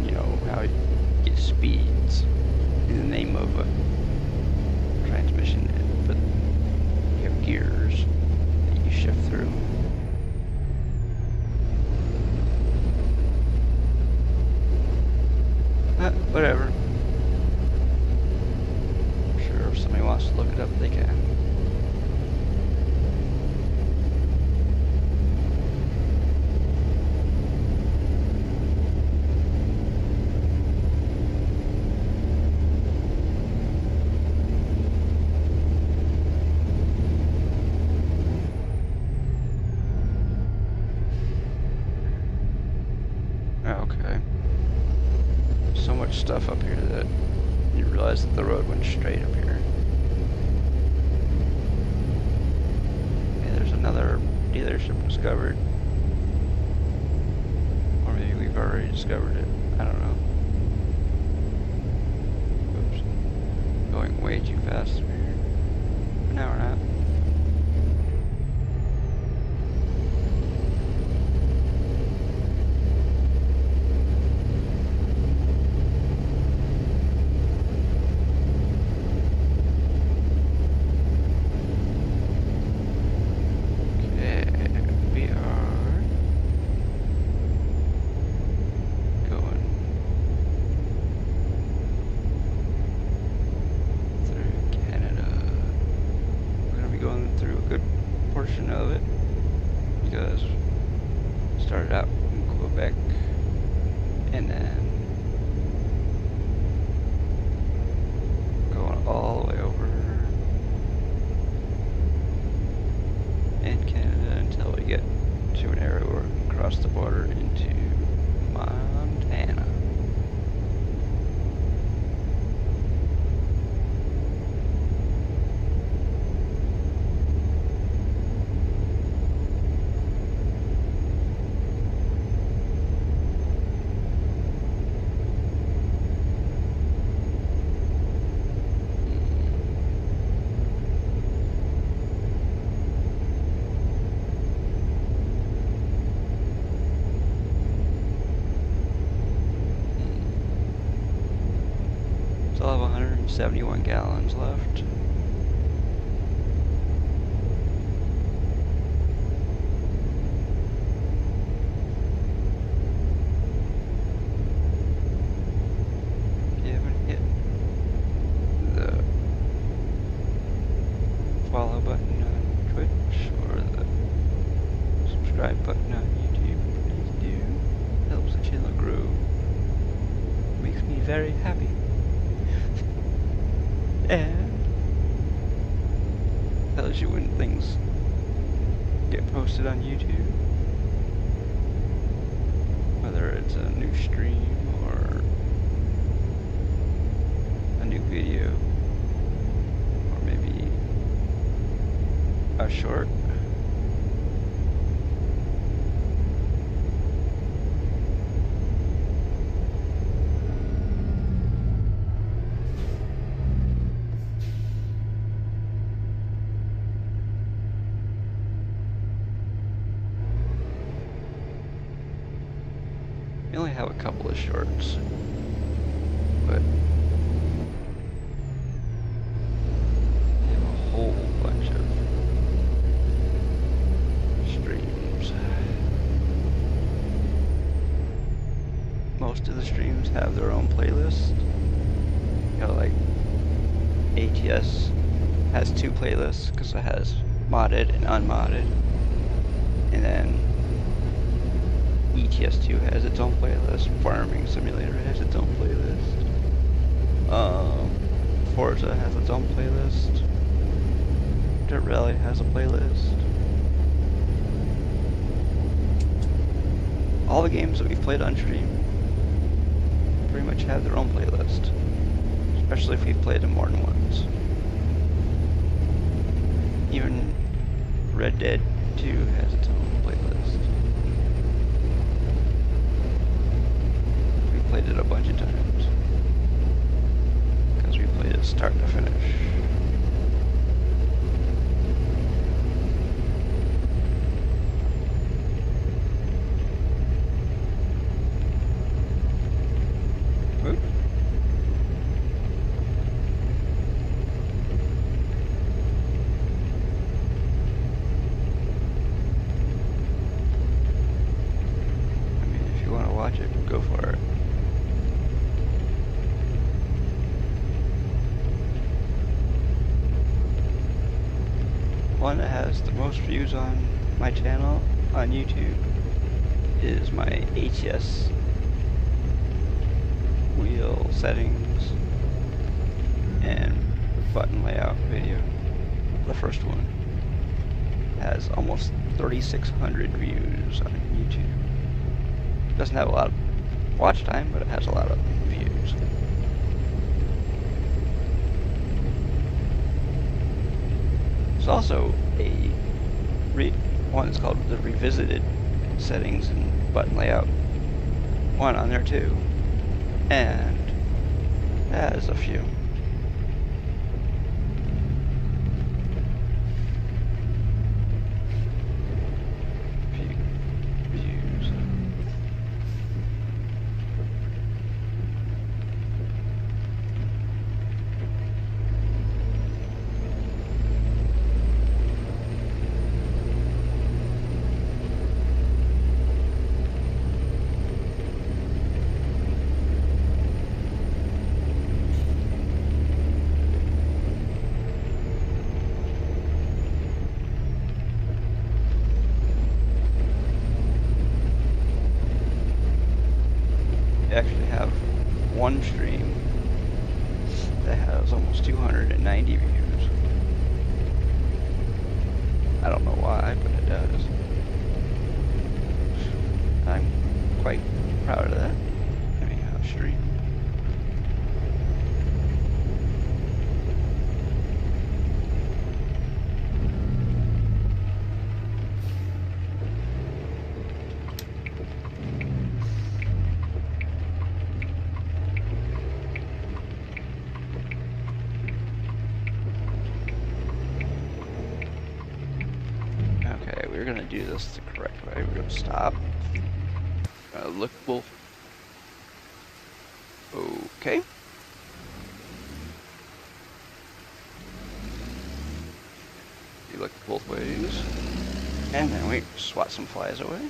you know, how you get speeds stuff up here that you realize that the road went straight up here. Okay, there's another dealership discovered. Or maybe we've already discovered it. I don't know. Oops. Going way too fast through here. But now we're not. Of it because it started out in Quebec and then going all the way over in Canada until we get to an area where we can cross the border into Montana. Still have 171 gallons left. If you haven't hit the follow button on Twitch or the subscribe button on YouTube, please do. Helps the channel grow. Makes me very happy. And tells you when things get posted on YouTube, whether it's a new stream or a new video or maybe a short. We only have a couple of shorts, but we have a whole bunch of streams. Most of the streams have their own playlist. You know, like ATS has two playlists because it has modded and unmodded, and then ETS2 has its own playlist. Farming Simulator has its own playlist. Forza has its own playlist. Dirt Rally has a playlist. All the games that we've played on stream pretty much have their own playlist, especially if we've played them more than once. Even Red Dead 2 has its own playlist. Played it a bunch of times because we played it start to finish. Oops. I mean, if you want to watch it, go for it. One that has the most views on my channel on YouTube is my ATS wheel settings and button layout video. The first one has almost 3,600 views on YouTube. Doesn't have a lot of watch time, but it has a lot of views. views. There's also a one that's called the revisited settings and button layout one on there too, and that is a few. Views. Actually have one stream that has almost 290 views. I don't know why, but it does. I'm quite proud of that. Having a stream. We're gonna do this the correct way. We're gonna stop. Look, wolf. Okay. You look both ways. And then we swat some flies away.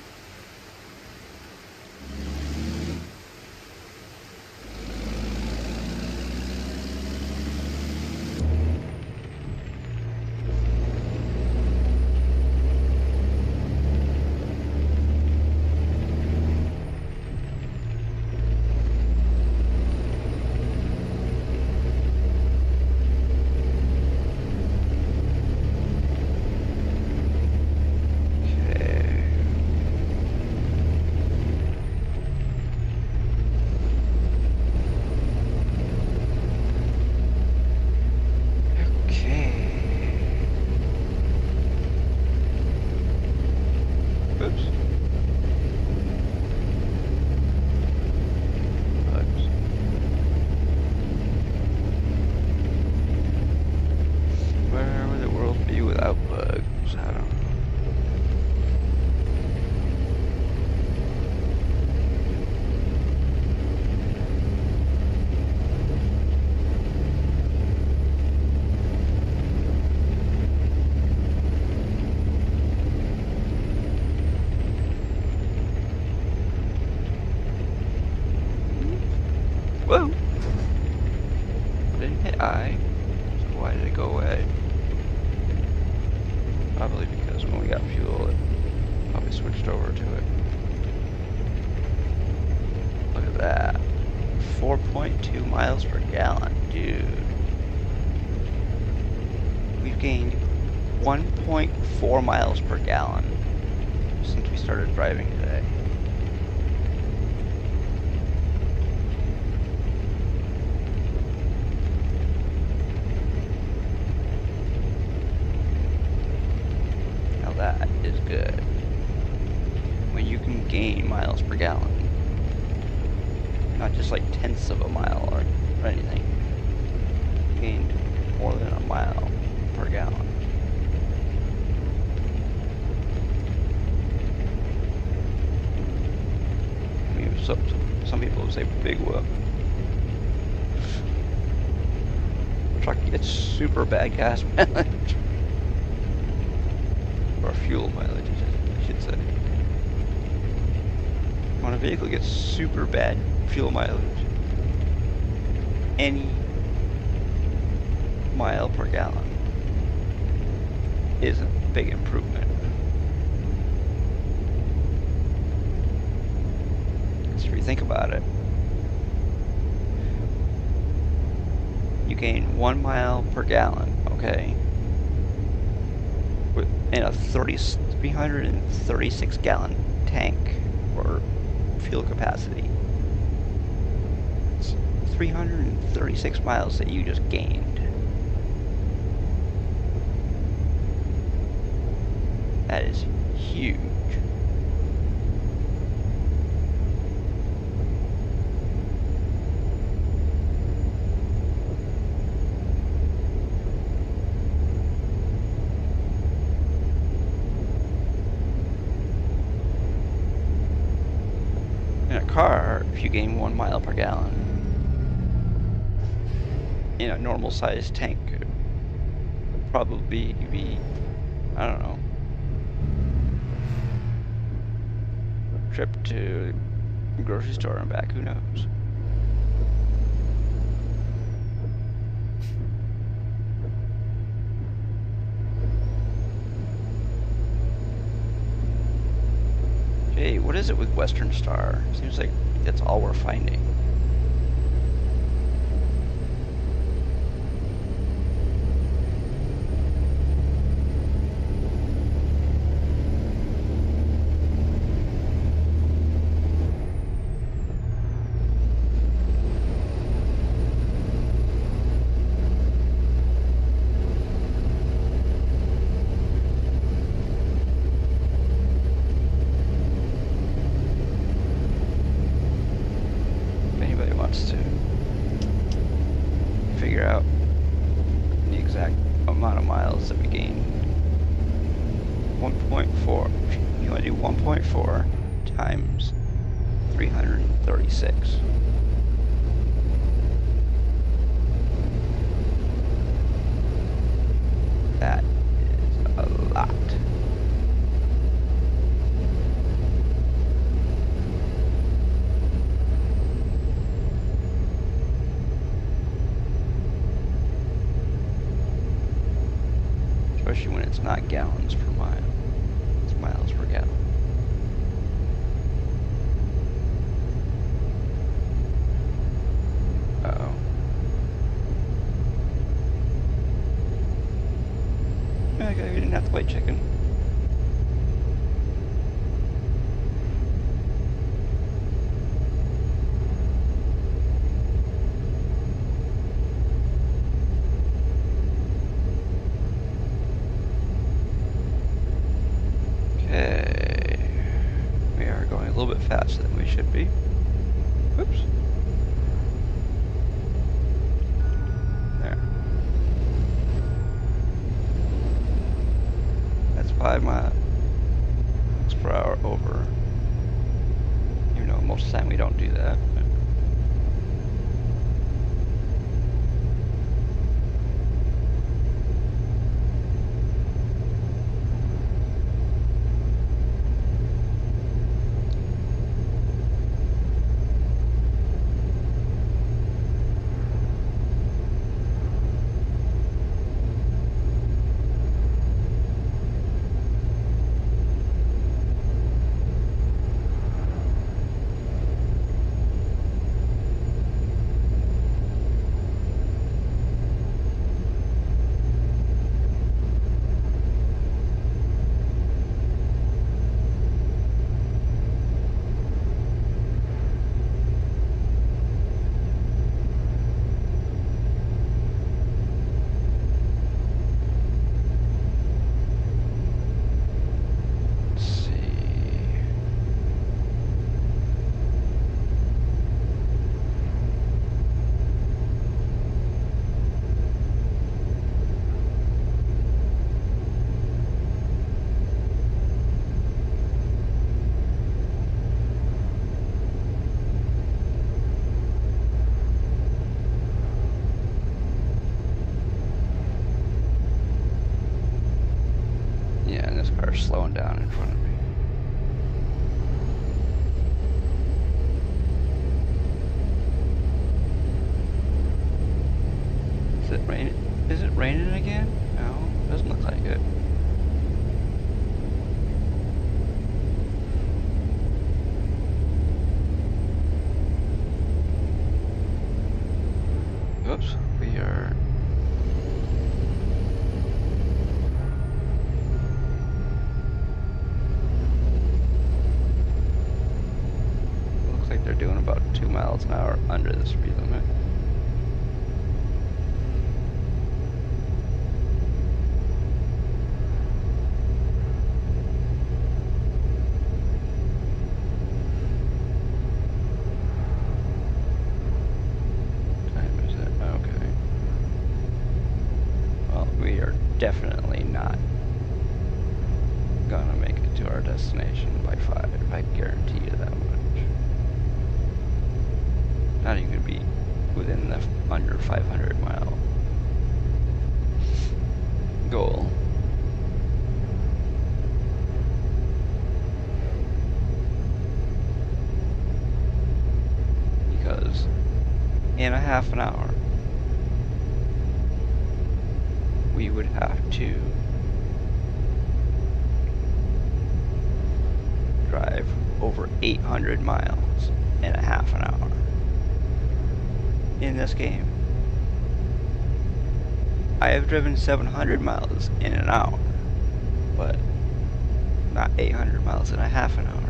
Whoa! I didn't hit I, so why did it go away? Probably because when we got fuel, it probably switched over to it. Look at that. 4.2 miles per gallon, dude. We've gained 1.4 miles per gallon since we started driving today. Now that is good. When you can gain miles per gallon. Not just like tenths of a mile or anything. Gained more than a mile per gallon. I mean, some people would say big whoop. Truck gets super bad gas mileage. Or fuel mileage, I should say. When a vehicle gets super bad fuel mileage, any mile per gallon is a big improvement. So if you think about it, you gain 1 mile per gallon, okay, in a 336 gallon tank or fuel capacity. It's 336 miles that you just gained. That is huge. In a car, if you gain 1 mile per gallon, in a normal sized tank could probably be, I don't know, trip to the grocery store and back, who knows. Hey, what is it with Western Star? Seems like that's all we're finding. To figure out the exact amount of miles that we gained. 1.4. You want to do 1.4 times 336. That is a lot. Especially when it's not gallons per mile, it's miles per gallon. Uh-oh. Okay, we didn't have to play chicken. We are going a little bit faster than we should be. Oops. There. That's 5 miles per hour over. Even though most of the time we don't do that. Slowing down in front of me. Is it raining? Is it raining again? No, doesn't look like it. Oops, we are. They're doing about 2 miles an hour under the speed limit. not gonna make it to our destination by 5. I guarantee you that much. Not even gonna be within the under 500 mile goal. Because in a half an hour, we would have to drive over 800 miles in a half an hour in this game. I have driven 700 miles in an hour, but not 800 miles in a half an hour.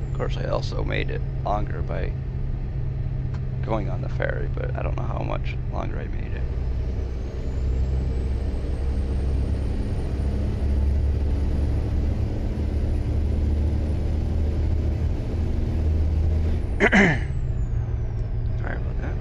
Of course, I also made it longer by going on the ferry, but I don't know how much longer I made it. Sorry about that.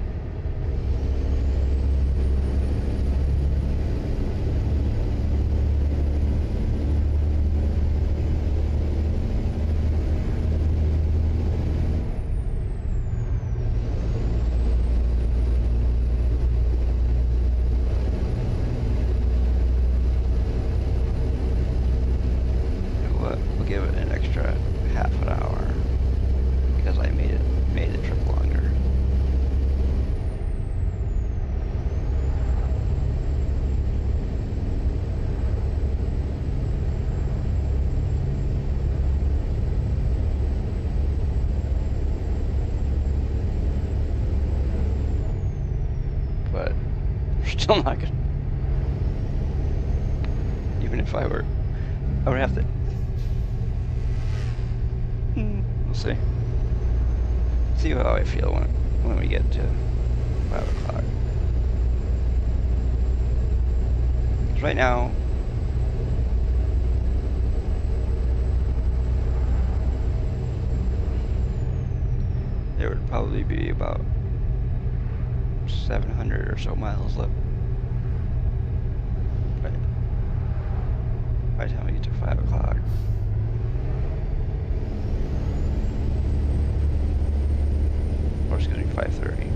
We'll give it an extra half an hour because I made the trip longer. But we're still not gonna. Even if I would have to. We'll see. See how I feel when we get to 5 o'clock. 'Cause right now, there would probably be about 700 or so miles left. By the time we get to 5 o'clock. Or it's going to be 5:30.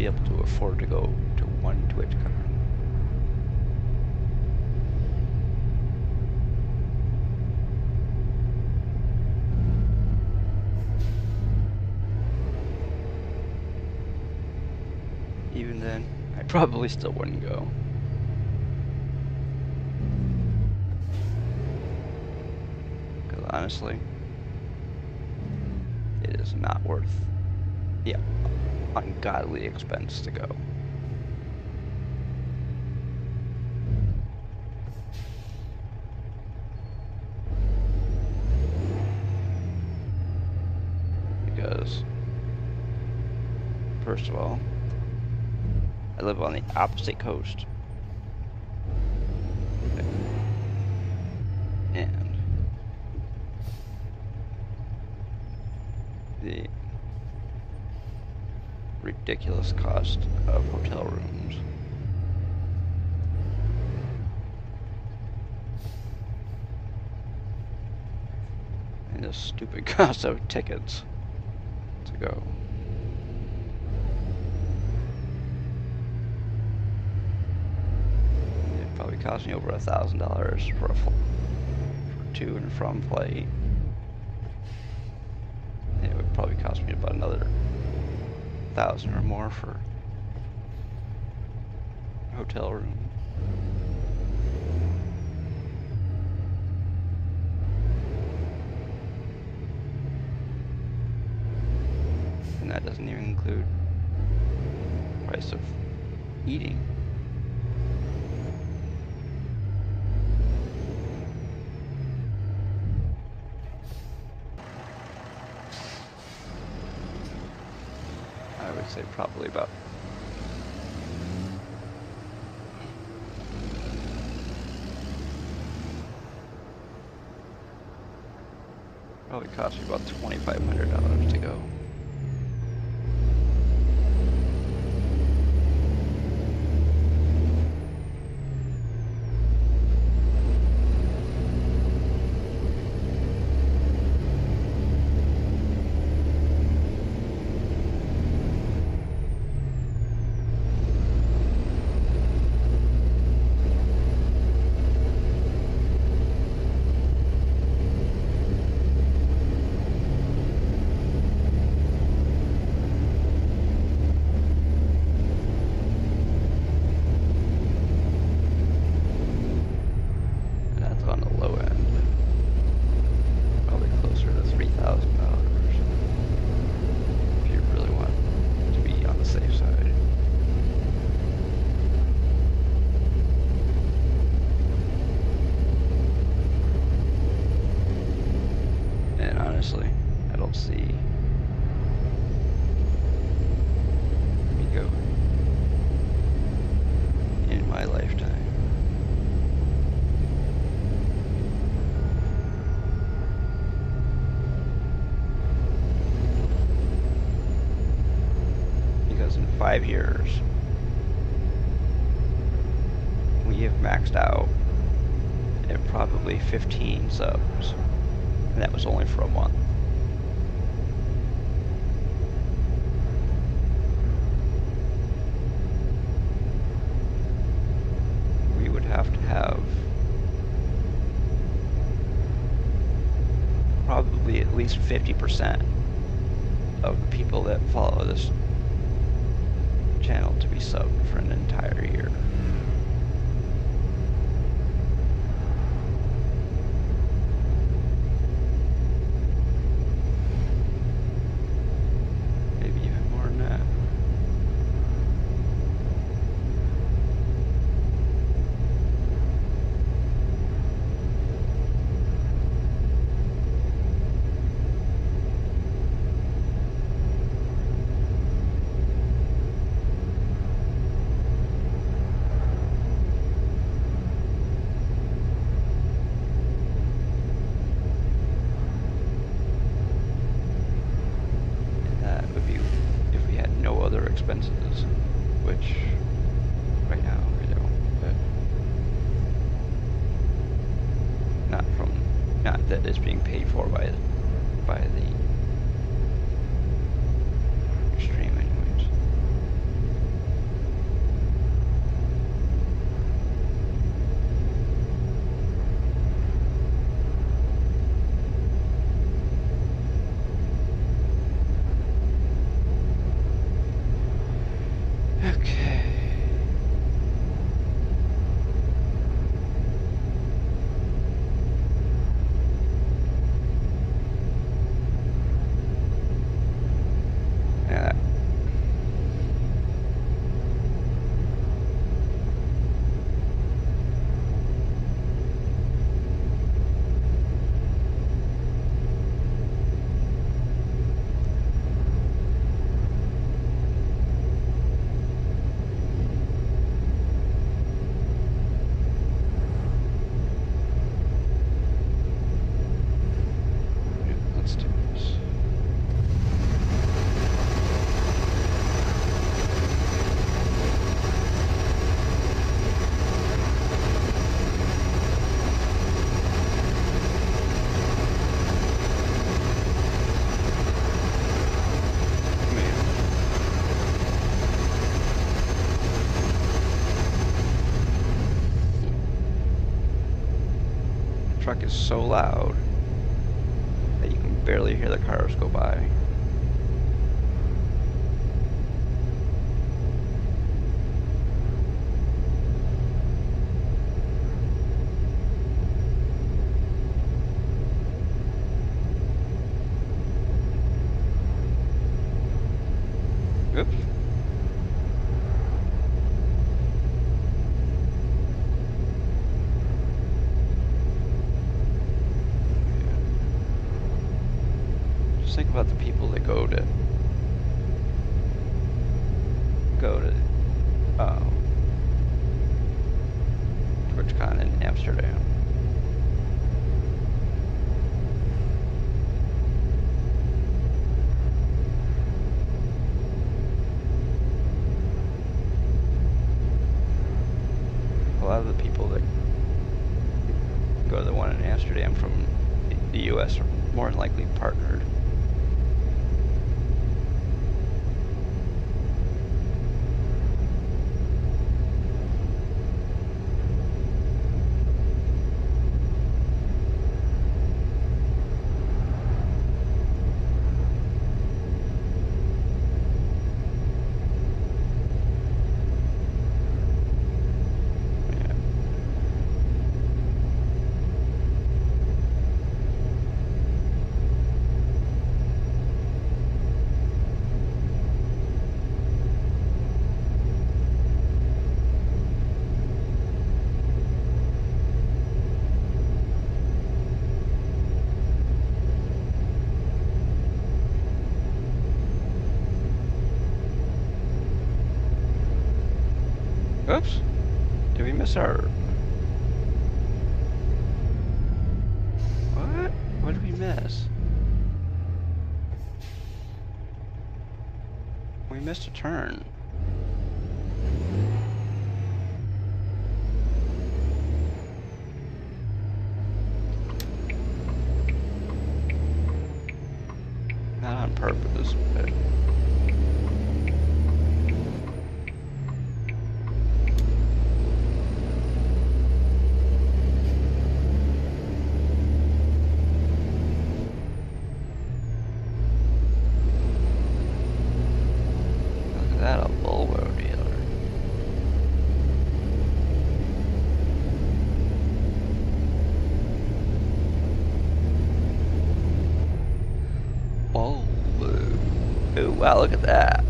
be able to afford to go to one TwitchCon. Even then, I probably still wouldn't go. Because honestly, it is not worth the ungodly expense to go. Because, first of all, I live on the opposite coast. And the ridiculous cost of hotel rooms. And the stupid cost of tickets to go. It probably cost me over $1,000 for a to and from flight. And it would probably cost me about another 1,000 or more for a hotel room. And that doesn't even include the price of eating. I would say probably about cost me about $2,500 to go. Honestly, I don't see me going in my lifetime. Because in 5 years, we have maxed out at probably 15 subs. And that was only for a month. We would have to have probably at least 50% of the people that follow this channel to be subbed for an entire year. Expenses, which right now we don't, but not that it's being paid for by the stream anyways. Okay. Yeah. Let's do this. The truck is so loud that you can barely hear the cars go by. Oops. Just think about the people that go to TwitchCon in Amsterdam. A lot of the people that go to the one in Amsterdam from the US are more than likely partnered. Oops. Did we miss our... What? What did we miss? We missed a turn. Not on purpose, but... That a Volvo dealer. Oh, ooh, wow, look at that.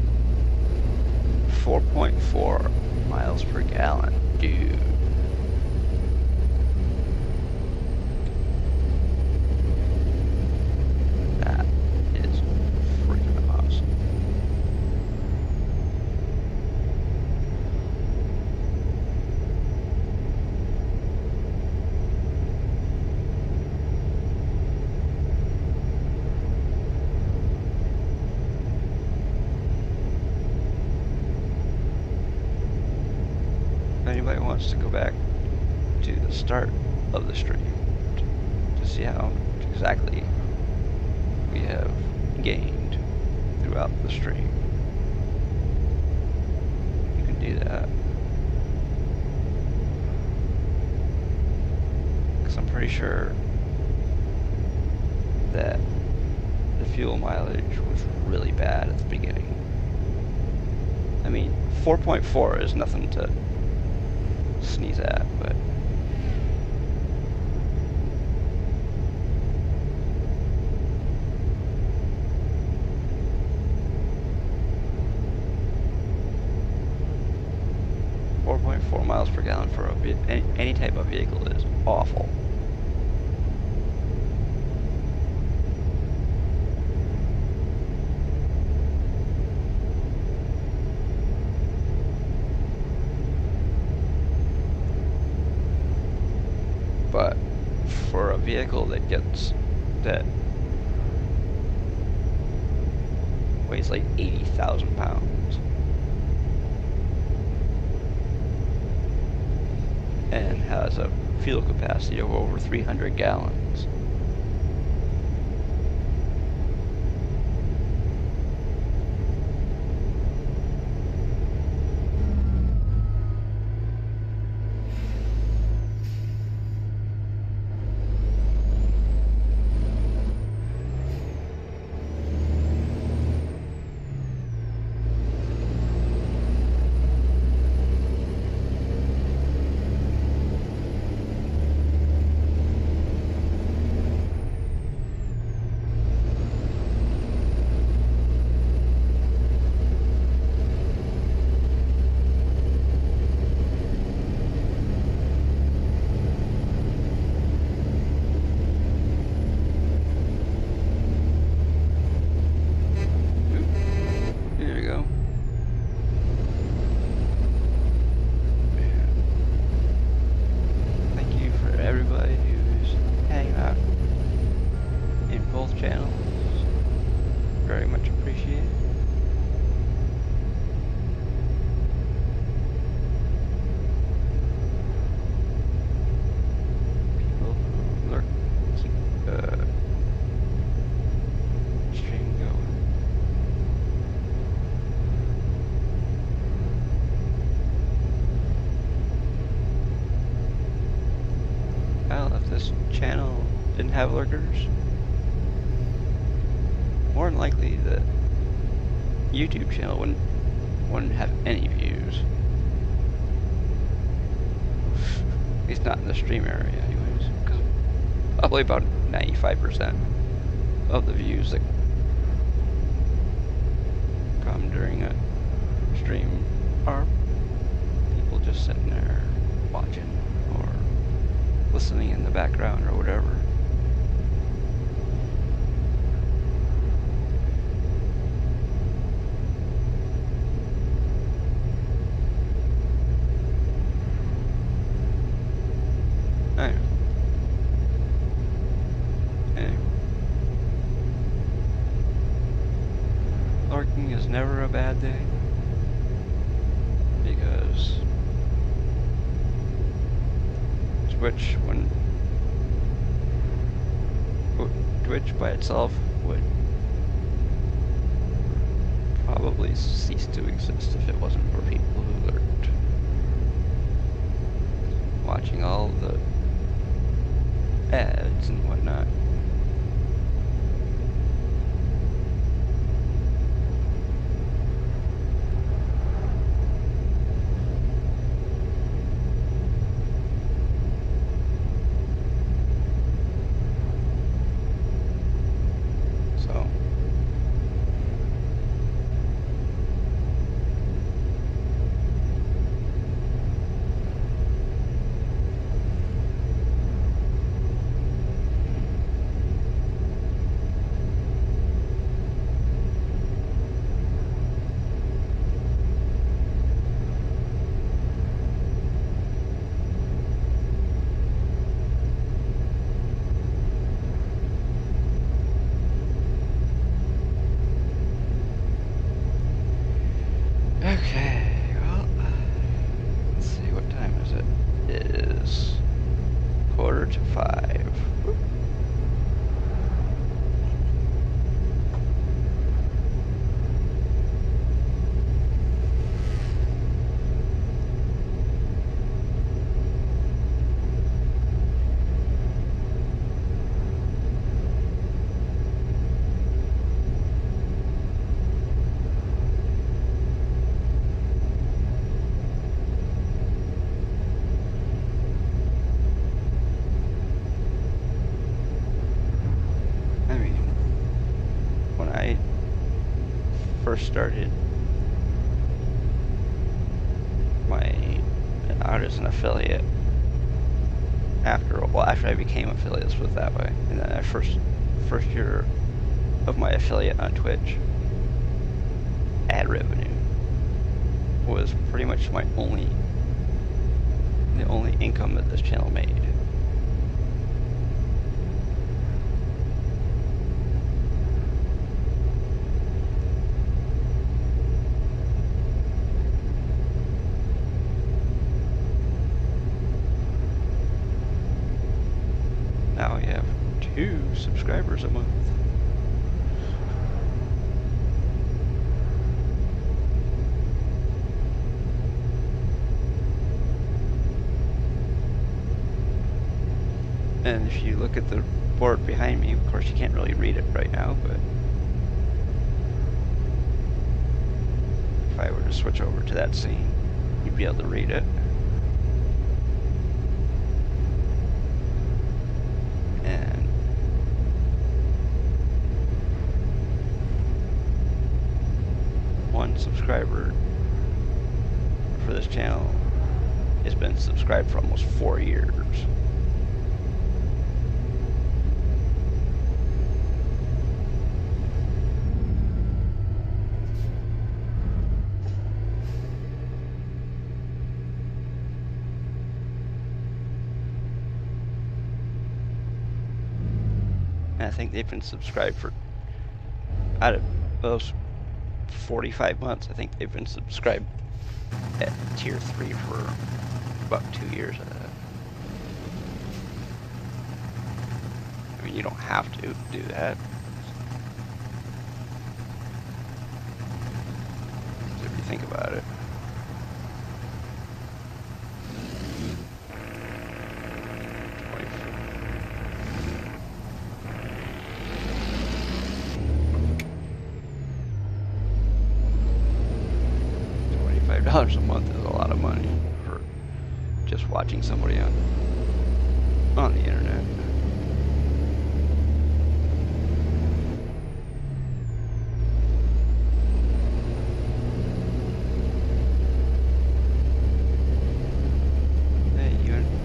4.4 miles per gallon, dude. That is freaking awesome. If anybody wants to go back to the start of the stream to see how exactly we have gained throughout the stream, you can do that. Because I'm pretty sure that the fuel mileage was really bad at the beginning. I mean, 4.4 is nothing to sneeze at, but 4.4 miles per gallon for any type of vehicle is awful. But for a vehicle that weighs like 80,000 pounds and has a fuel capacity of over 300 gallons, there you go. Thank you for everybody who's hanging out in both channels. Very much appreciated. People who lurk, keep stream going. Well, if this channel didn't have lurkers, more than likely the YouTube channel wouldn't have any views. At least not in the stream area anyways, because probably about 95% of the views that come during a stream are people just sitting there watching or listening in the background or whatever. Anyway. Lurking is never a bad thing, because Twitch by itself would probably cease to exist if it wasn't for people who lurked. Watching all the ads and whatnot. So first started out as an affiliate. After I became affiliates with that way, and then first year of my affiliate on Twitch, ad revenue was pretty much the only income that this channel made. Now we have 2 subscribers a month. And if you look at the board behind me, of course you can't really read it right now, but if I were to switch over to that scene, you'd be able to read it. And one subscriber for this channel has been subscribed for almost 4 years. And I think they've been subscribed for, out of those 45 months, I think they've been subscribed at tier 3 for about 2 years of that. I mean, you don't have to do that. If you think about it. $25 a month is a lot of money for just watching somebody on the internet. Hey,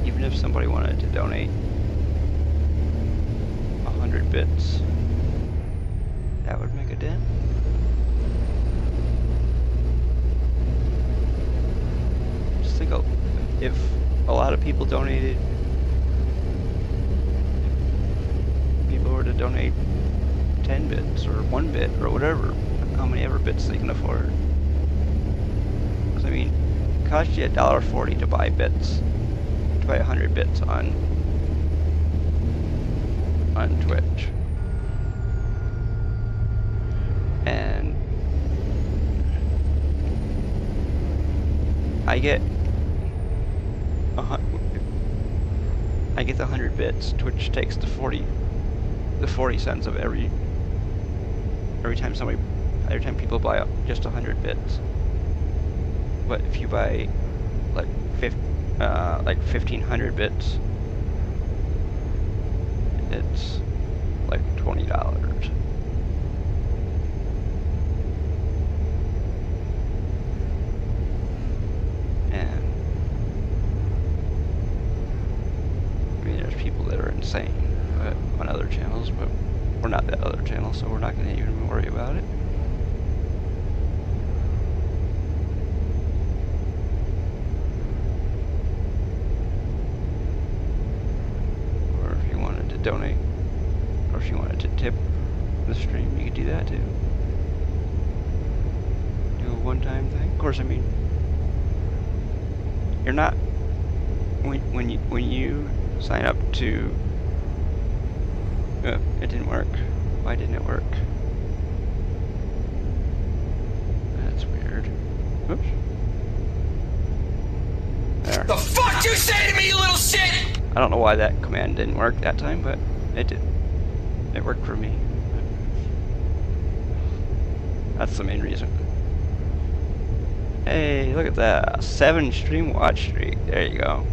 even if somebody wanted to donate 100 bits, that would make a dent. If a lot of people donated, people were to donate 10 bits or 1 bit or whatever, how many ever bits they can afford. Because I mean, it costs you $1.40 to buy bits, to buy 100 bits on Twitch. And I get the 100 bits. Twitch takes the 40 cents of every time people buy just 100 bits. But if you buy like 1,500 bits, it's like $20. Insane on other channels, but we're not that other channel, so we're not going to even worry about it. Or if you wanted to donate, or if you wanted to tip the stream, you could do that too. Do a one-time thing. Of course, I mean, you're not when you sign up to. It didn't work. Why didn't it work? That's weird. Oops. There. The fuck you say to me, you little shit! I don't know why that command didn't work that time, but it did. It worked for me. That's the main reason. Hey, look at that. 7 stream watch streak. There you go.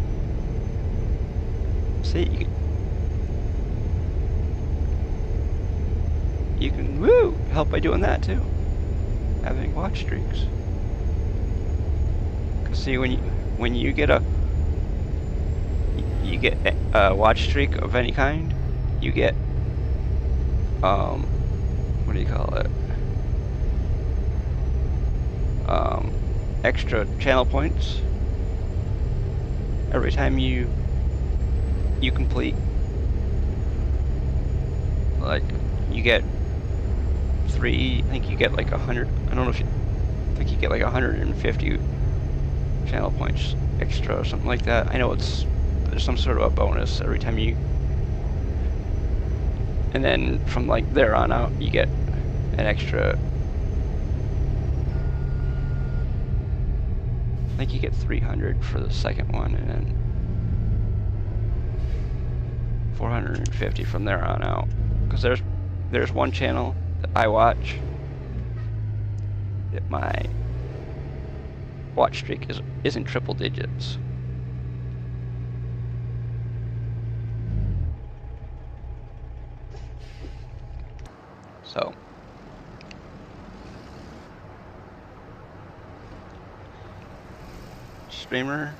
See, you can help by doing that too. having watch streaks. 'Cause see, when you get a watch streak of any kind, you get what do you call it? Extra channel points every time you complete. Like, you get 3, I think you get like 100, I don't know if you, I think you get like 150 channel points extra or something like that. I know there's some sort of a bonus every time you, and then from like there on out you get an extra, I think you get 300 for the second one, and then 450 from there on out. Because there's one channel that I watch that my watch streak is in triple digits. So streamer,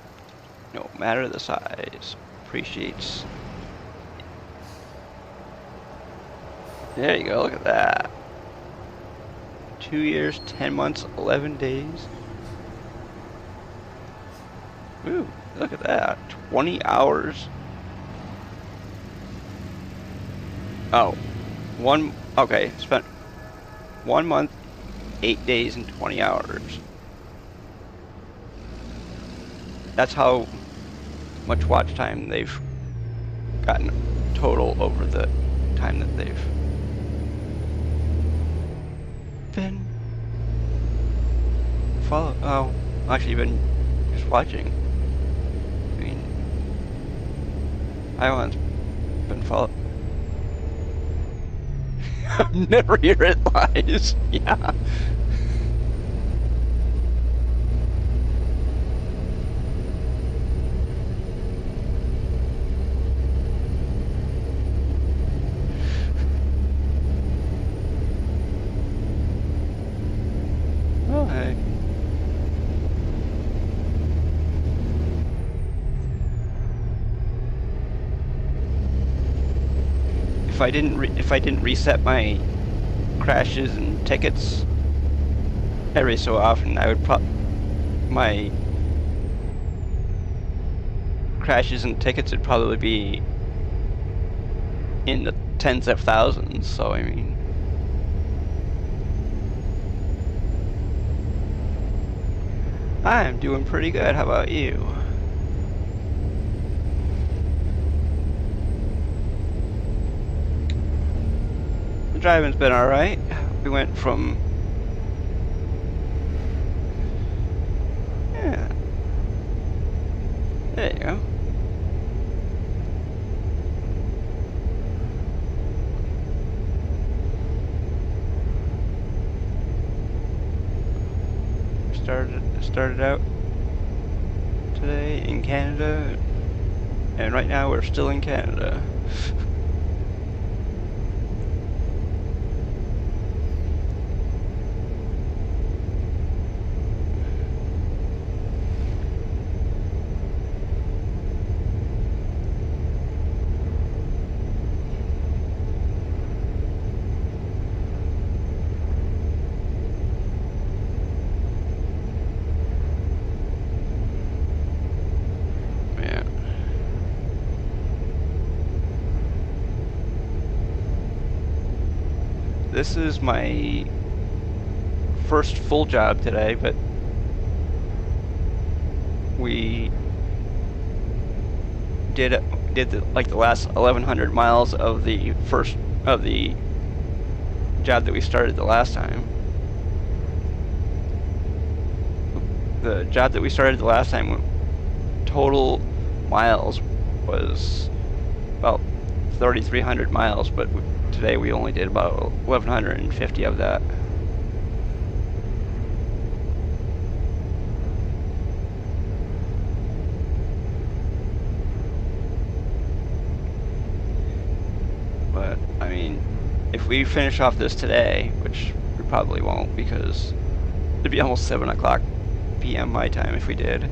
no matter the size, appreciates. There you go, look at that. 2 years, 10 months, 11 days. Ooh, look at that. 20 hours. Oh, okay, spent 1 month, 8 days, and 20 hours. That's how much watch time they've gotten total over the time that they've been actually been just watching. I mean, I once been following. Never hear it lies. Yeah. Oh, hey. If I didn't reset my crashes and tickets every so often, I would my crashes and tickets would probably be in the tens of thousands. So I mean, I'm doing pretty good. How about you? The driving's been alright. We went from... Yeah. There you go. Started out today in Canada, and right now we're still in Canada. This is my first full job today, but we did like the last 1,100 miles of the job that we started the last time. The job that we started the last time, total miles was about 3,300 miles, but today we only did about 1,150 of that. But I mean, if we finish off this today, which we probably won't because It'd be almost 7 o'clock p.m. my time if we did.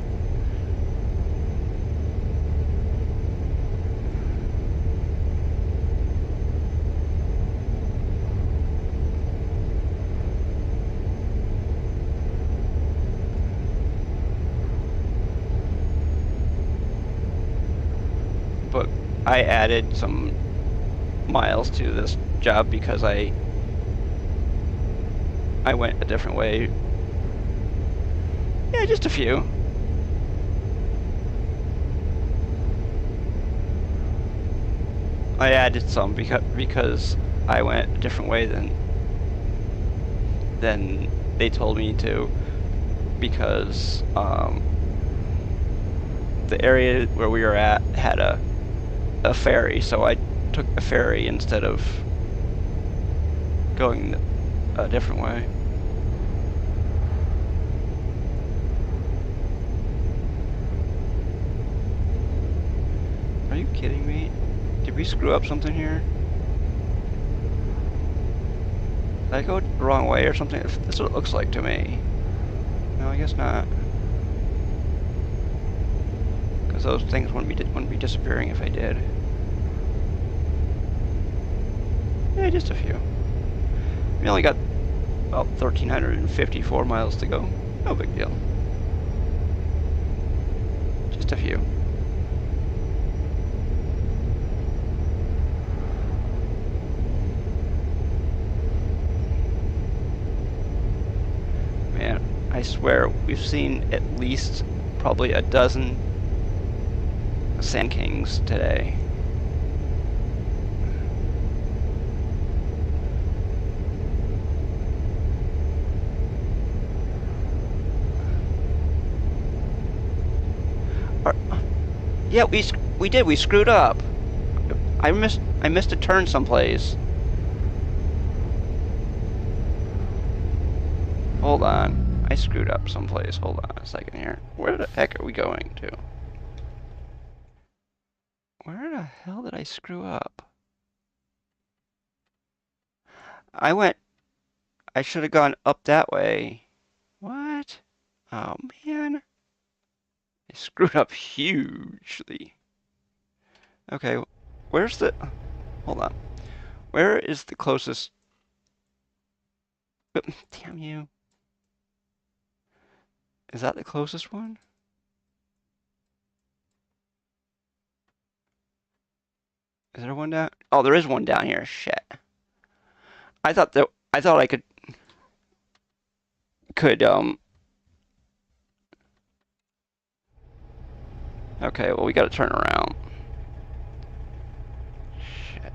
But I added some miles to this job because I went a different way. Yeah, just a few. I added some because I went a different way than they told me to, because the area where we were at had a ferry, so I took the ferry instead of going a different way. Are you kidding me? Did we screw up something here? Did I go the wrong way or something? That's what it looks like to me. No, I guess not. Because those things wouldn't be disappearing if I did. Yeah, just a few. We only got about 1,354 miles to go. No big deal. Just a few. Man, I swear we've seen at least probably a dozen Sand Kings today. Yeah, we did. We screwed up. I missed a turn someplace. Hold on. I screwed up someplace. Hold on a second here. Where the heck are we going to? Where the hell did I screw up? I should have gone up that way. What? Oh man. I screwed up hugely. Okay, where's the... Hold on. Where is the closest... Damn you. Is that the closest one? Is there one down? Oh, there is one down here. Shit. I thought I could Okay, well we gotta turn around. Shit.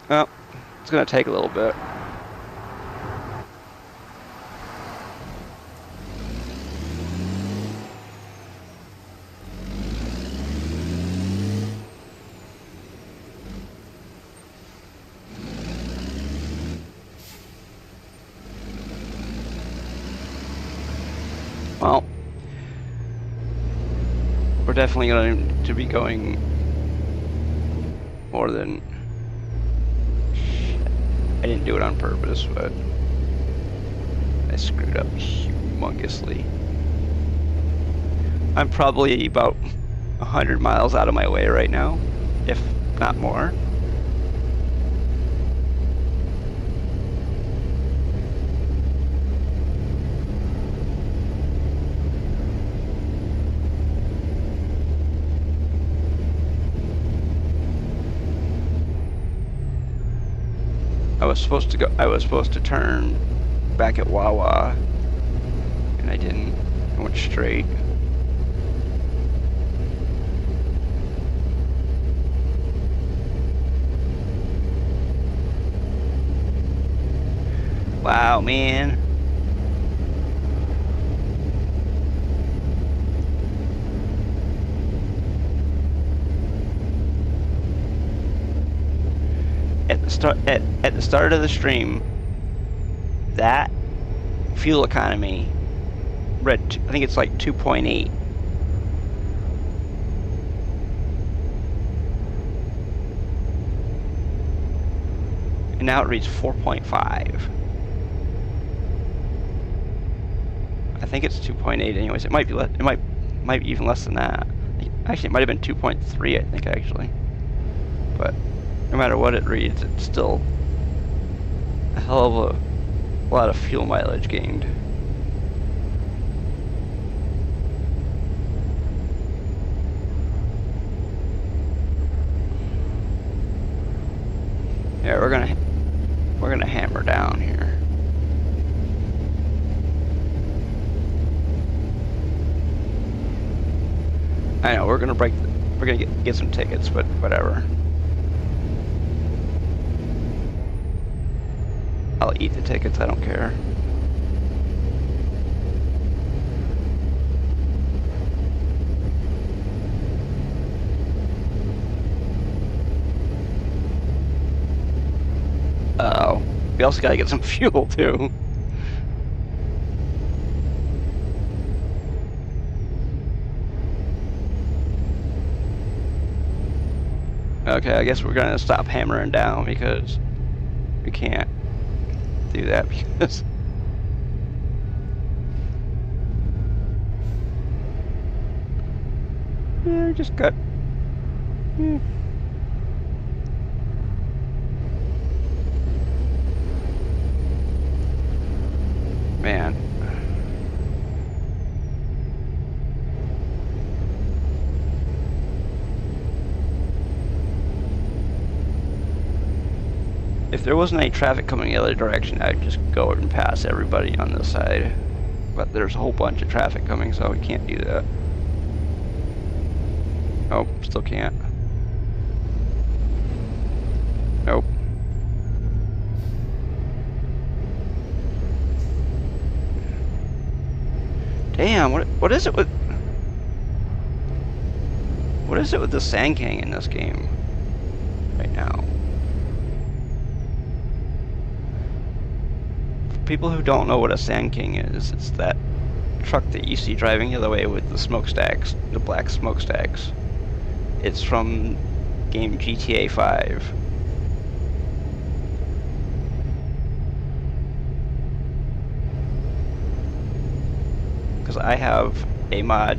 Well, it's gonna take a little bit. Well, we're definitely going to be going more than... Shit. I didn't do it on purpose, but I screwed up humongously. I'm probably about 100 miles out of my way right now, if not more. I was supposed to turn back at Wawa, and I didn't. I went straight. Wow, man. At the start of the stream, that fuel economy read, I think it's like 2.8. And now it reads 4.5. I think it's 2.8 anyways. It might be less, might be even less than that. Actually, it might have been 2.3, I think, actually. But no matter what it reads, it's still a hell of a lot of fuel mileage gained. Yeah, we're gonna hammer down here. I know we're gonna get some tickets, but whatever. I'll eat the tickets, I don't care. Uh-oh. We also gotta get some fuel too. Okay, I guess we're gonna stop hammering down because we can't do that because yeah, we just got man. If there wasn't any traffic coming the other direction, I'd just go and pass everybody on this side. But there's a whole bunch of traffic coming, so we can't do that. Nope, still can't. Nope. Damn, what is it with the Sand King in this game right now? For people who don't know what a Sand King is, it's that truck that you see driving the other way with the smokestacks, the black smokestacks. It's from game GTA 5. Because I have a mod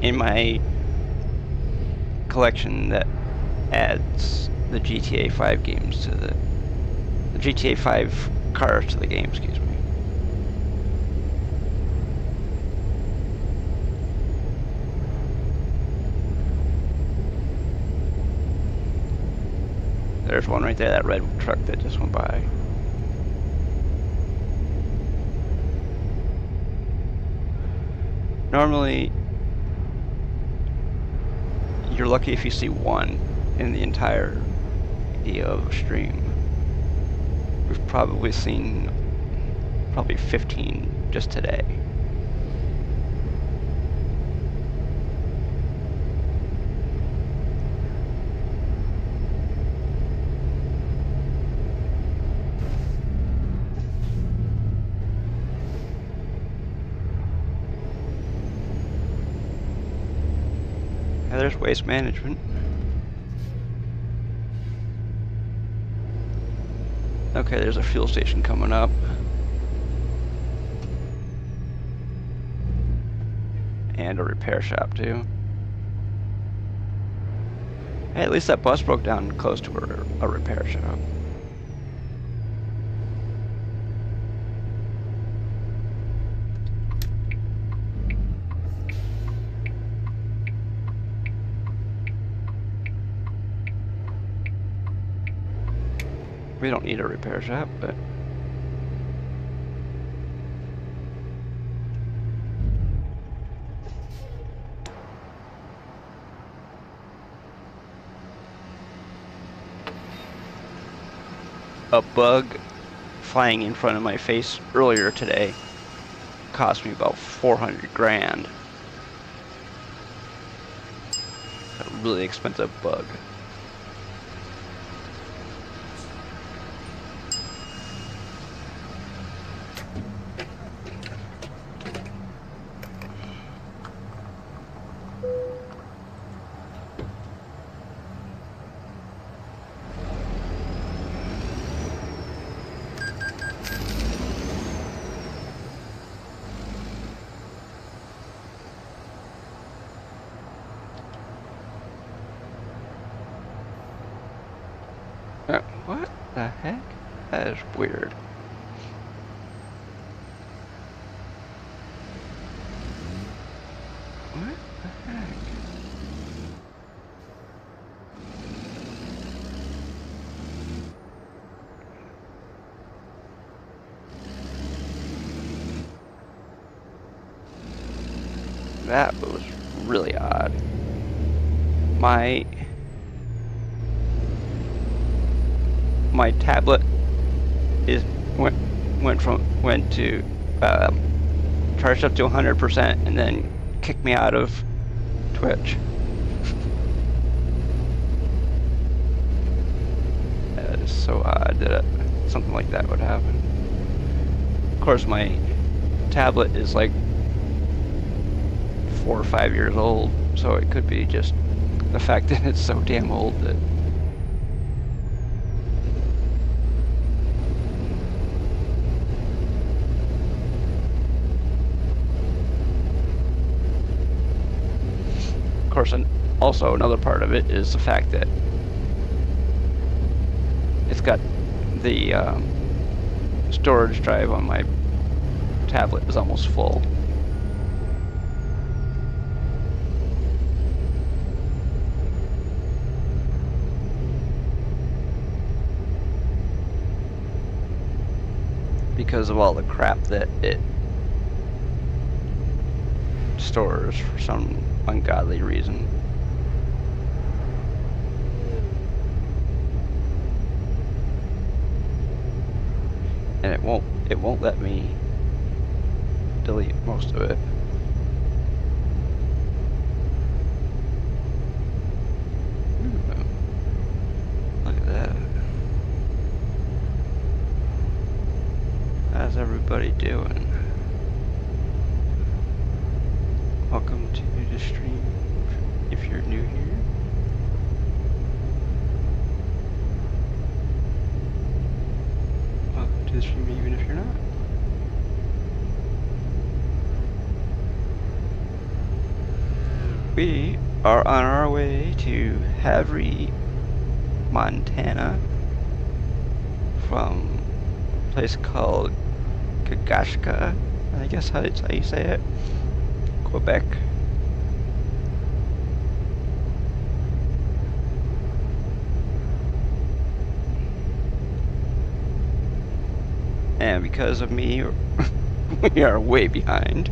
in my collection that adds the GTA 5 games to the GTA 5 cars to the game, excuse me. There's one right there, that red truck that just went by. Normally, you're lucky if you see one in the entire of stream. We've probably seen 15 just today. Now there's waste management. Okay, there's a fuel station coming up. And a repair shop too. Hey, at least that bus broke down close to a repair shop. We don't need a repair shop, but a bug flying in front of my face earlier today cost me about 400 grand. A really expensive bug. weird. What the heck? That was really odd. My tablet went to charged up to 100% and then kicked me out of Twitch. That is so odd that something like that would happen. Of course, my tablet is like 4 or 5 years old, so it could be just the fact that it's so damn old that of course, and also another part of it is the fact that it's got the storage drive on my tablet is almost full. Because of all the crap that it stores for some ungodly reason. And it won't let me delete most of it. Ooh, look at that. How's everybody doing? Welcome to the stream if you're new here. Welcome to the stream even if you're not. We are on our way to Havre, Montana from a place called Kegashka, I guess how you say it. Quebec. And because of me, we are way behind.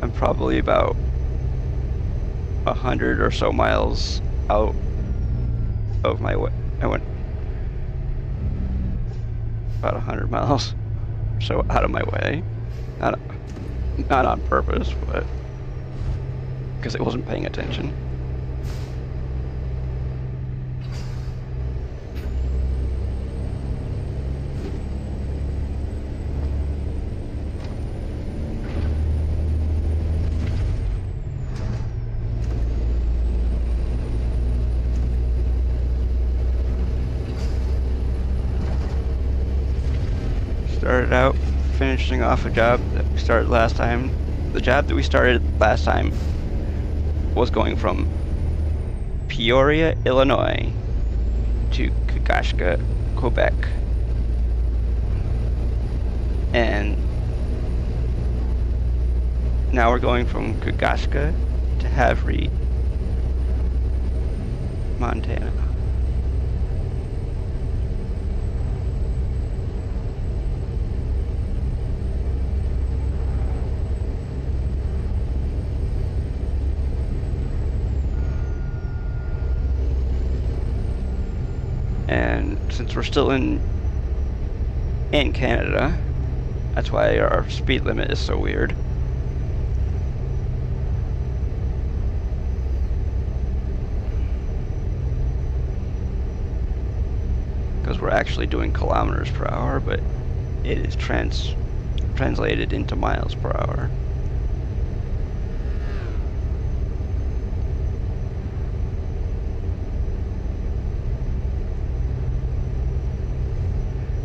I'm probably about 100 or so miles out of my way. I went about 100 miles or so out of my way. Not on purpose, but because I wasn't paying attention. Started out finishing off a job that we started last time. The job that we started last time was going from Peoria, Illinois to Kegashka, Quebec. And now we're going from Kegashka to Havre, Montana. And since we're still in Canada, that's why our speed limit is so weird. Because we're actually doing kilometers per hour, but it is translated into miles per hour.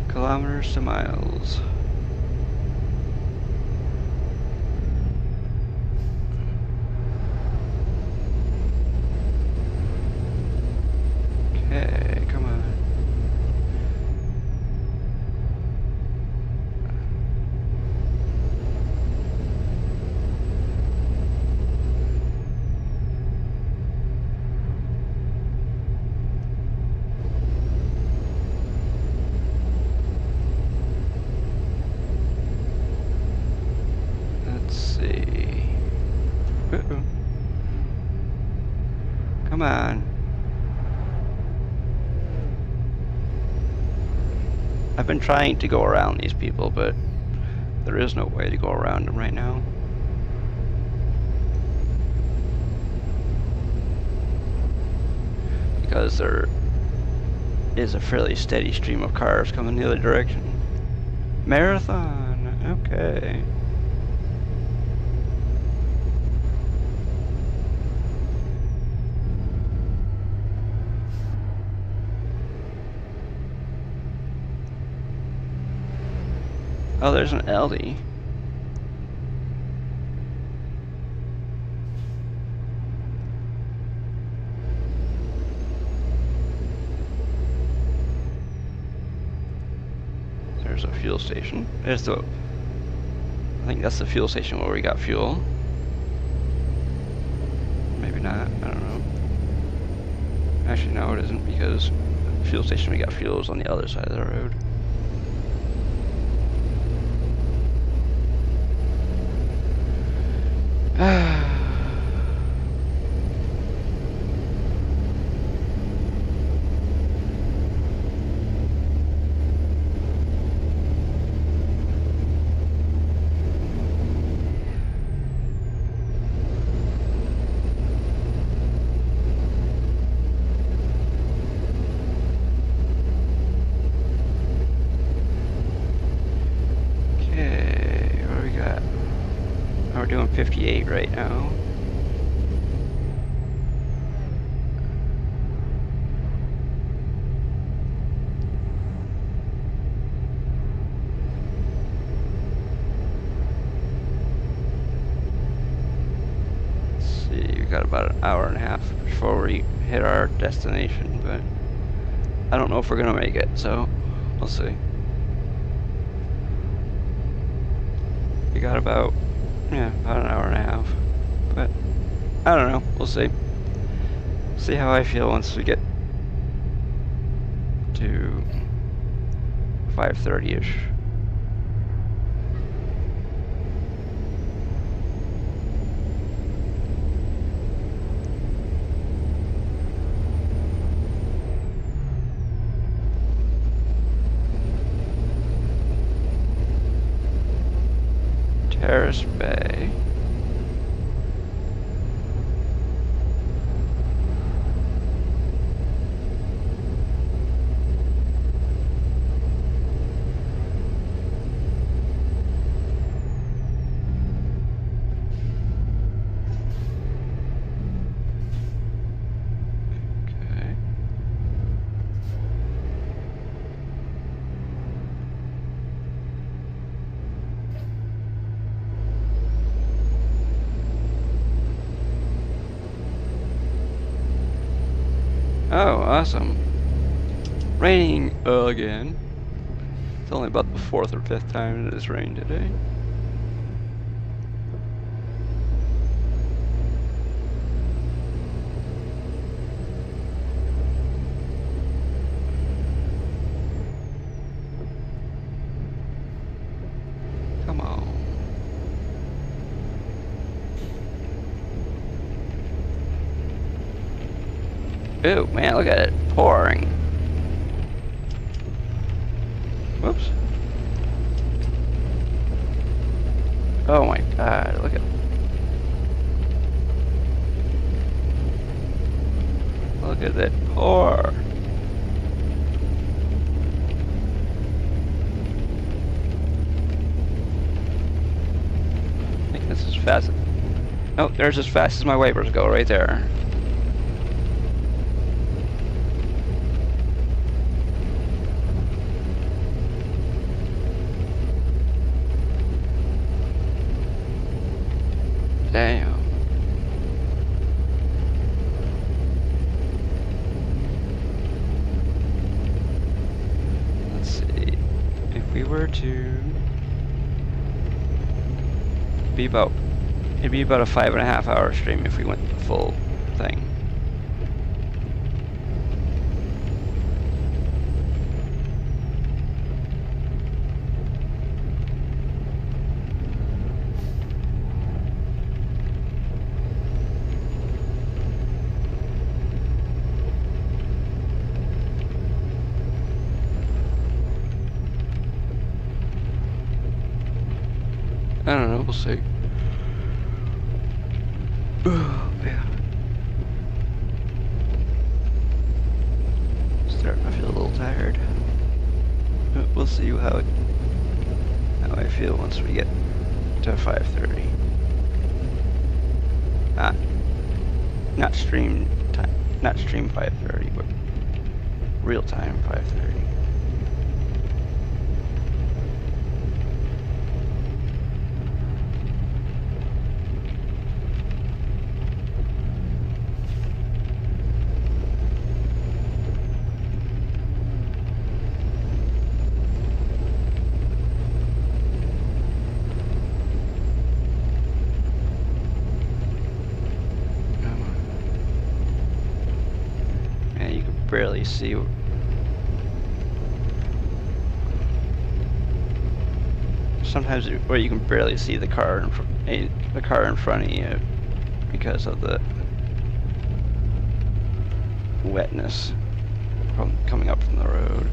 Kilometers to miles. Come on. I've been trying to go around these people, but there is no way to go around them right now. Because there is a fairly steady stream of cars coming the other direction. Marathon, okay. Oh, there's an Aldi. There's a fuel station. There's the... I think that's the fuel station where we got fuel. Maybe not, I don't know. Actually, no, it isn't, because the fuel station we got fuel is on the other side of the road. Okay, what do we got? Oh, we're doing 58 right now. Got about an hour and a half before we hit our destination, but I don't know if we're gonna make it, so we'll see. We got about an hour and a half, but I don't know, we'll see. See how I feel once we get to 5:30-ish. Hearst Bay. Okay. Oh, awesome. Raining again. It's only about the 4th or 5th time it has rained today. Come on. Ooh, man, look at it pouring. Whoops. Oh my god, look at... Look at that pour. I think this is fast. Oh, there's as fast as my wipers go right there. Damn. Let's see. If we were to be about, it'd be about a 5.5 hour stream if we went the full thing. I don't know, we'll see. Oh, man. Starting to feel a little tired. But we'll see how I feel once we get to 5:30. Not stream time, not stream 5:30, but real time 5:30. Barely see. Sometimes where you can barely see the car in front of you because of the wetness from coming up from the road.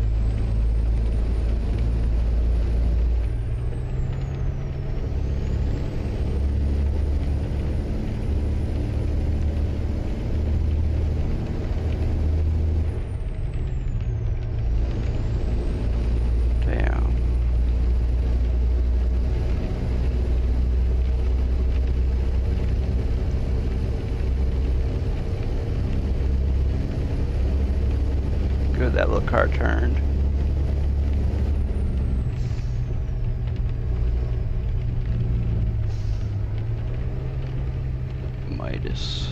That little car turned. Midas.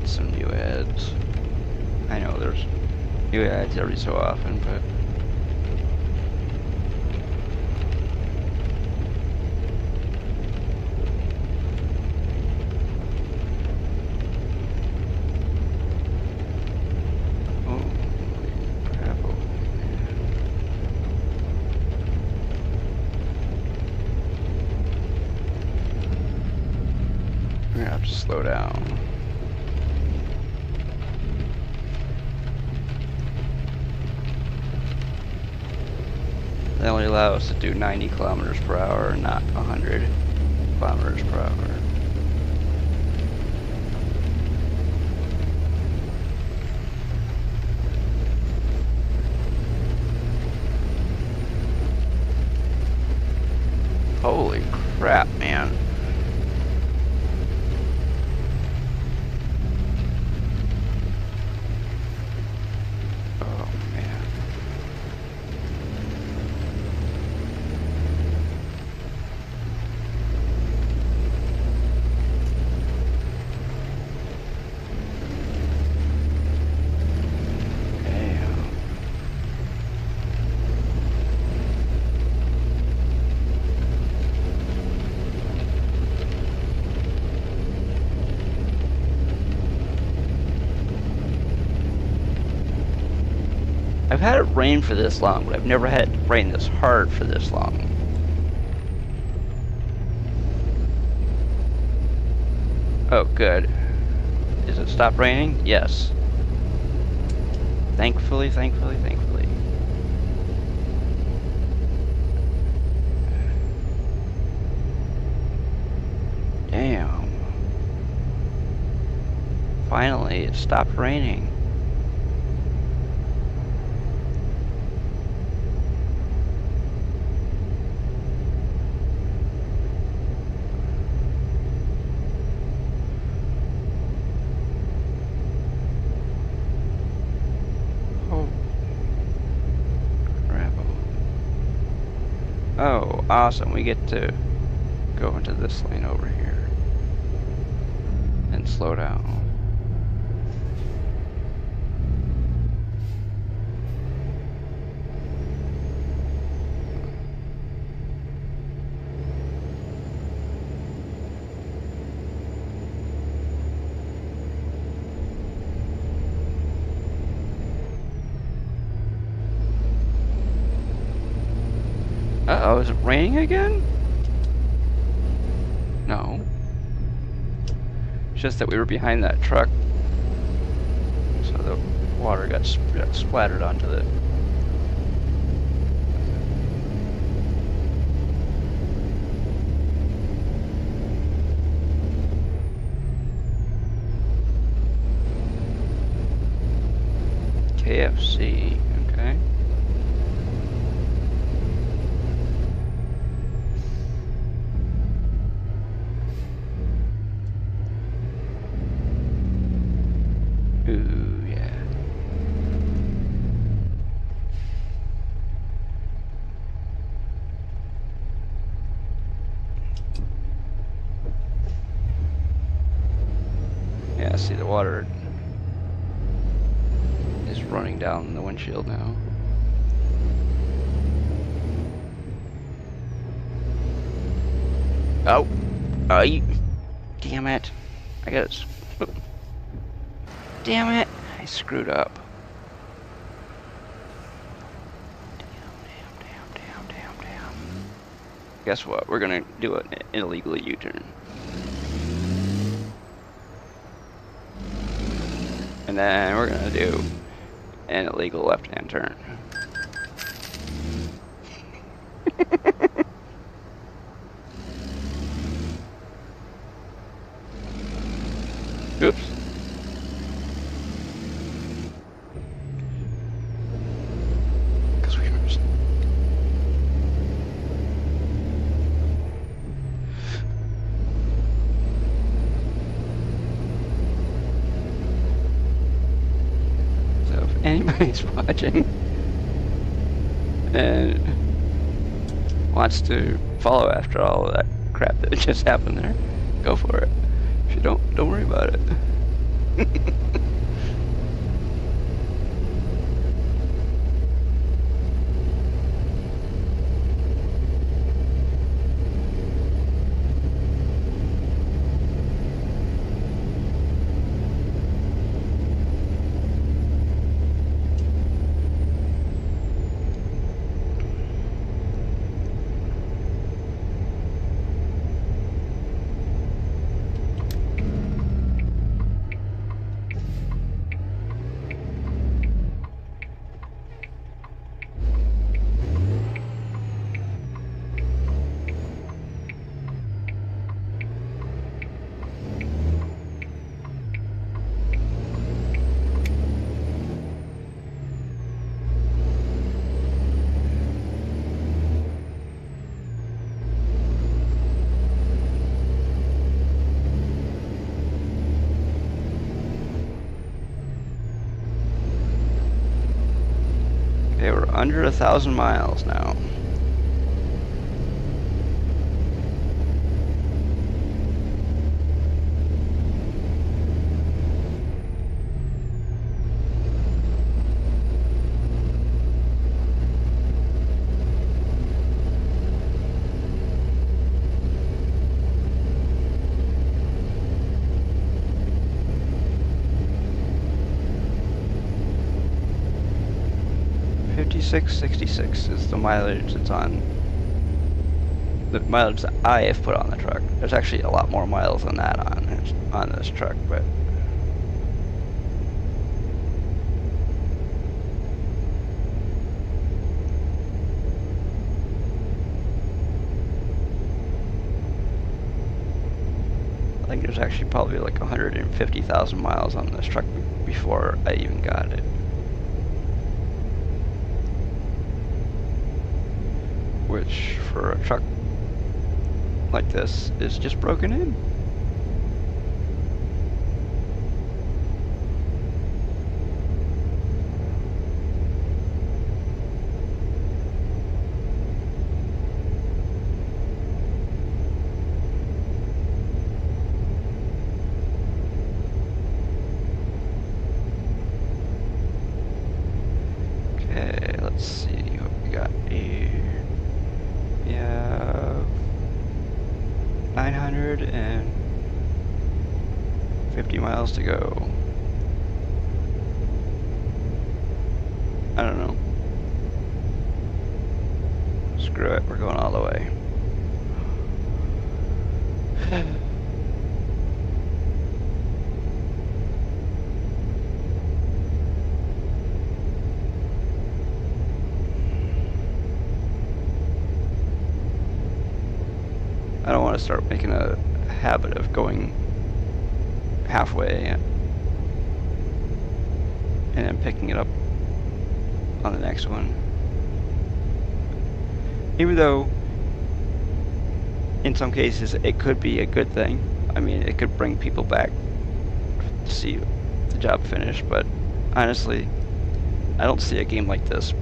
Some new ads. I know there's new ads every so often, but we're gonna have to slow down. They only allow us to do 90 kilometers per hour, not 100 kilometers per hour. Holy crap, man. I've had it rain for this long, but I've never had it rain this hard for this long. Oh, good. Is it stopped raining? Yes. Thankfully, thankfully, thankfully. Damn. Finally, it stopped raining. Awesome, we get to go into this lane over here and slow down. Uh-oh, is it raining again? No. It's just that we were behind that truck, so the water got splattered onto the... KFC, okay. Ooh, yeah. Yeah, see the water is running down the windshield now. Oh! Damn it. I got it. Damn it. I screwed up. Damn. Guess what? We're gonna do an illegal U-turn. And then we're gonna do an illegal left-hand turn. Oops. Because we missed. So if anybody's watching and wants to follow after all of that crap that just happened there, go for it. If you don't worry about it. Okay, we're under 1,000 miles now. $56.66 is the mileage that's on the mileage that I have put on the truck. There's actually a lot more miles than that on this truck, but I think there's actually probably like 150,000 miles on this truck before I even got it. Which, for a truck like this, is just broken in. 150 miles to go. I don't know. Screw it, we're going all the way. I don't want to start making a habit of going halfway and then picking it up on the next one. Even though in some cases it could be a good thing. I mean, it could bring people back to see the job finished, but honestly, I don't see a game like this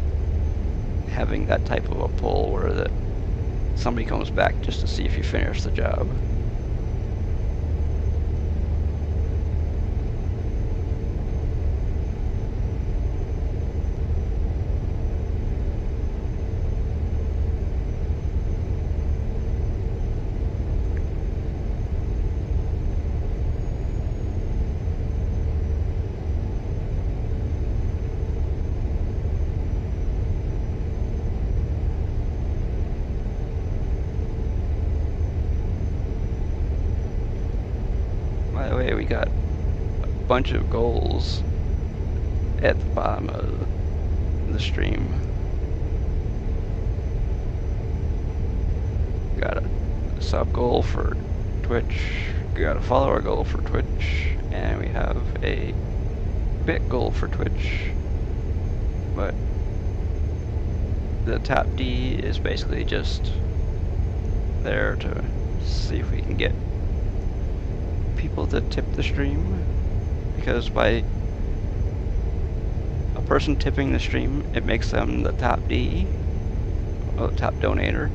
having that type of a pull where that somebody comes back just to see if you finish the job. By the way, we got a bunch of goals at the bottom of the stream. Got a sub goal for Twitch, got a follower goal for Twitch, and we have a bit goal for Twitch. But the top D is basically just there to see if we can get people to tip the stream, because by a person tipping the stream, it makes them the top D, or the top donator.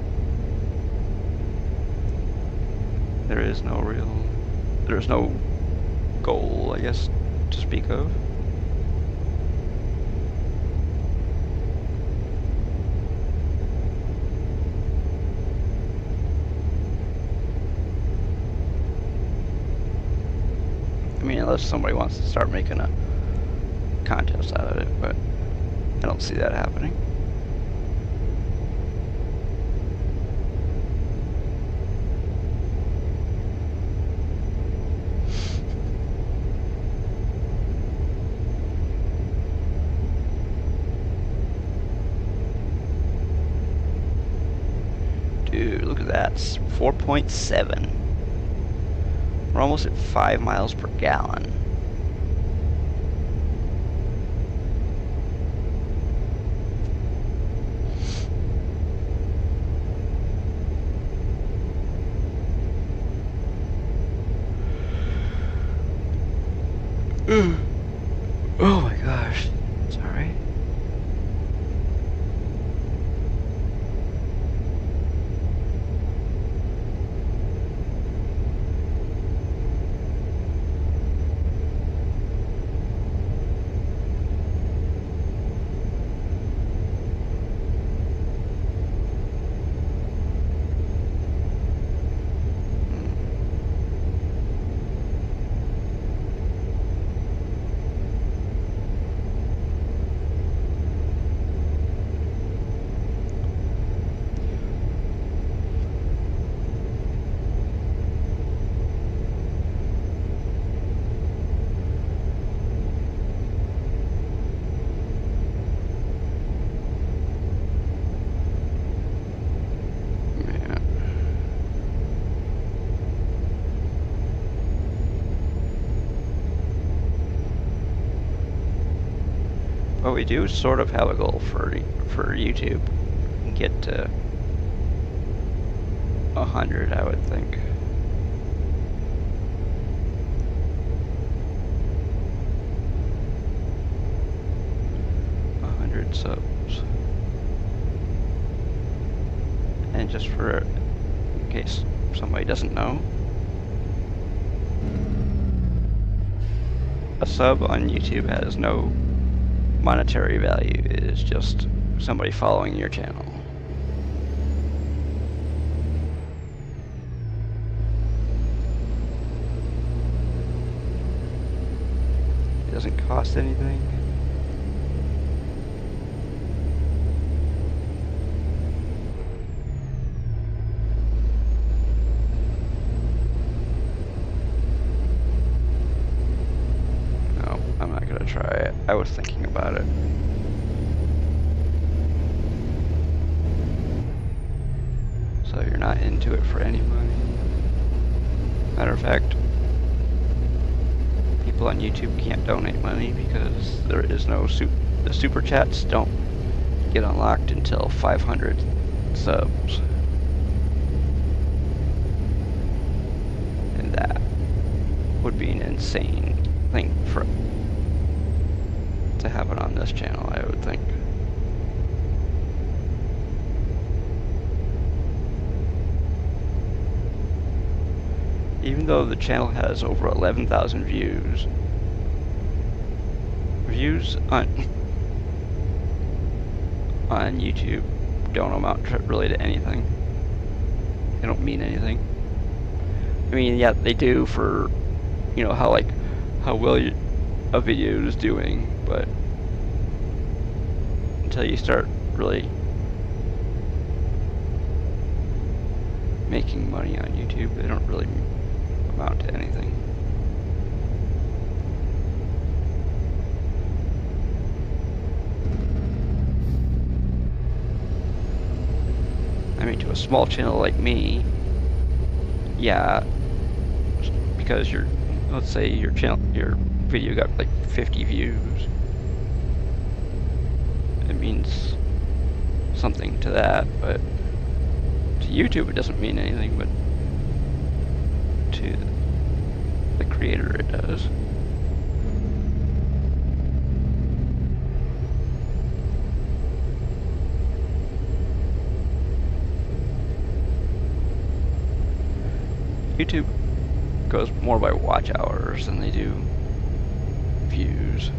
There's no goal, I guess, to speak of. I mean, unless somebody wants to start making a contest out of it, but I don't see that happening. Dude, look at that. 4.7. We're almost at 5 miles per gallon. Oh my gosh. Sorry. But we do sort of have a goal for YouTube. Get to 100, I would think. Subs. And just for in case somebody doesn't know, a sub on YouTube has no monetary value. It is just somebody following your channel. doesn't cost anything. No, I'm not gonna try it. I was thinking about it. So you're not into it for any money. Matter of fact, people on YouTube can't donate money because there is no the super chats don't get unlocked until 500 subs. And that would be an insane thing to happen on this channel, I would think. Even though the channel has over 11,000 views on YouTube don't amount really to anything. They don't mean anything. I mean, yeah, they do for, you know, how well a video is doing, but until you start really making money on YouTube, they don't really amount to anything. I mean, to a small channel like me, yeah, because let's say your video got like 50 views, it means something to that, but to YouTube it doesn't mean anything, but to the creator it does. YouTube goes more by watch hours than they do views.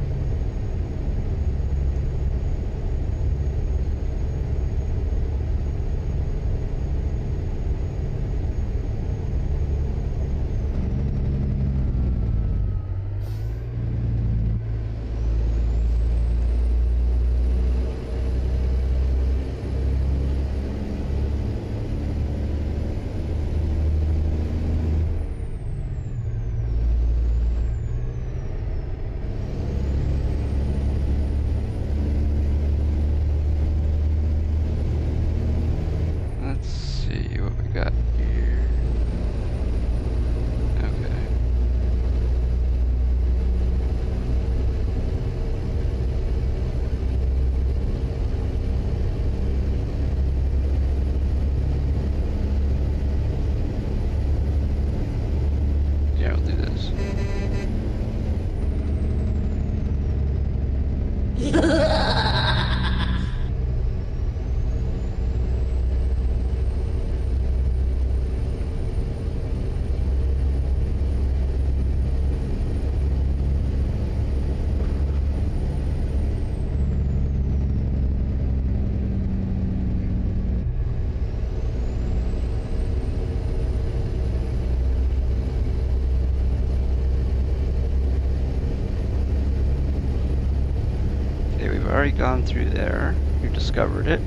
Already gone through there. You discovered it.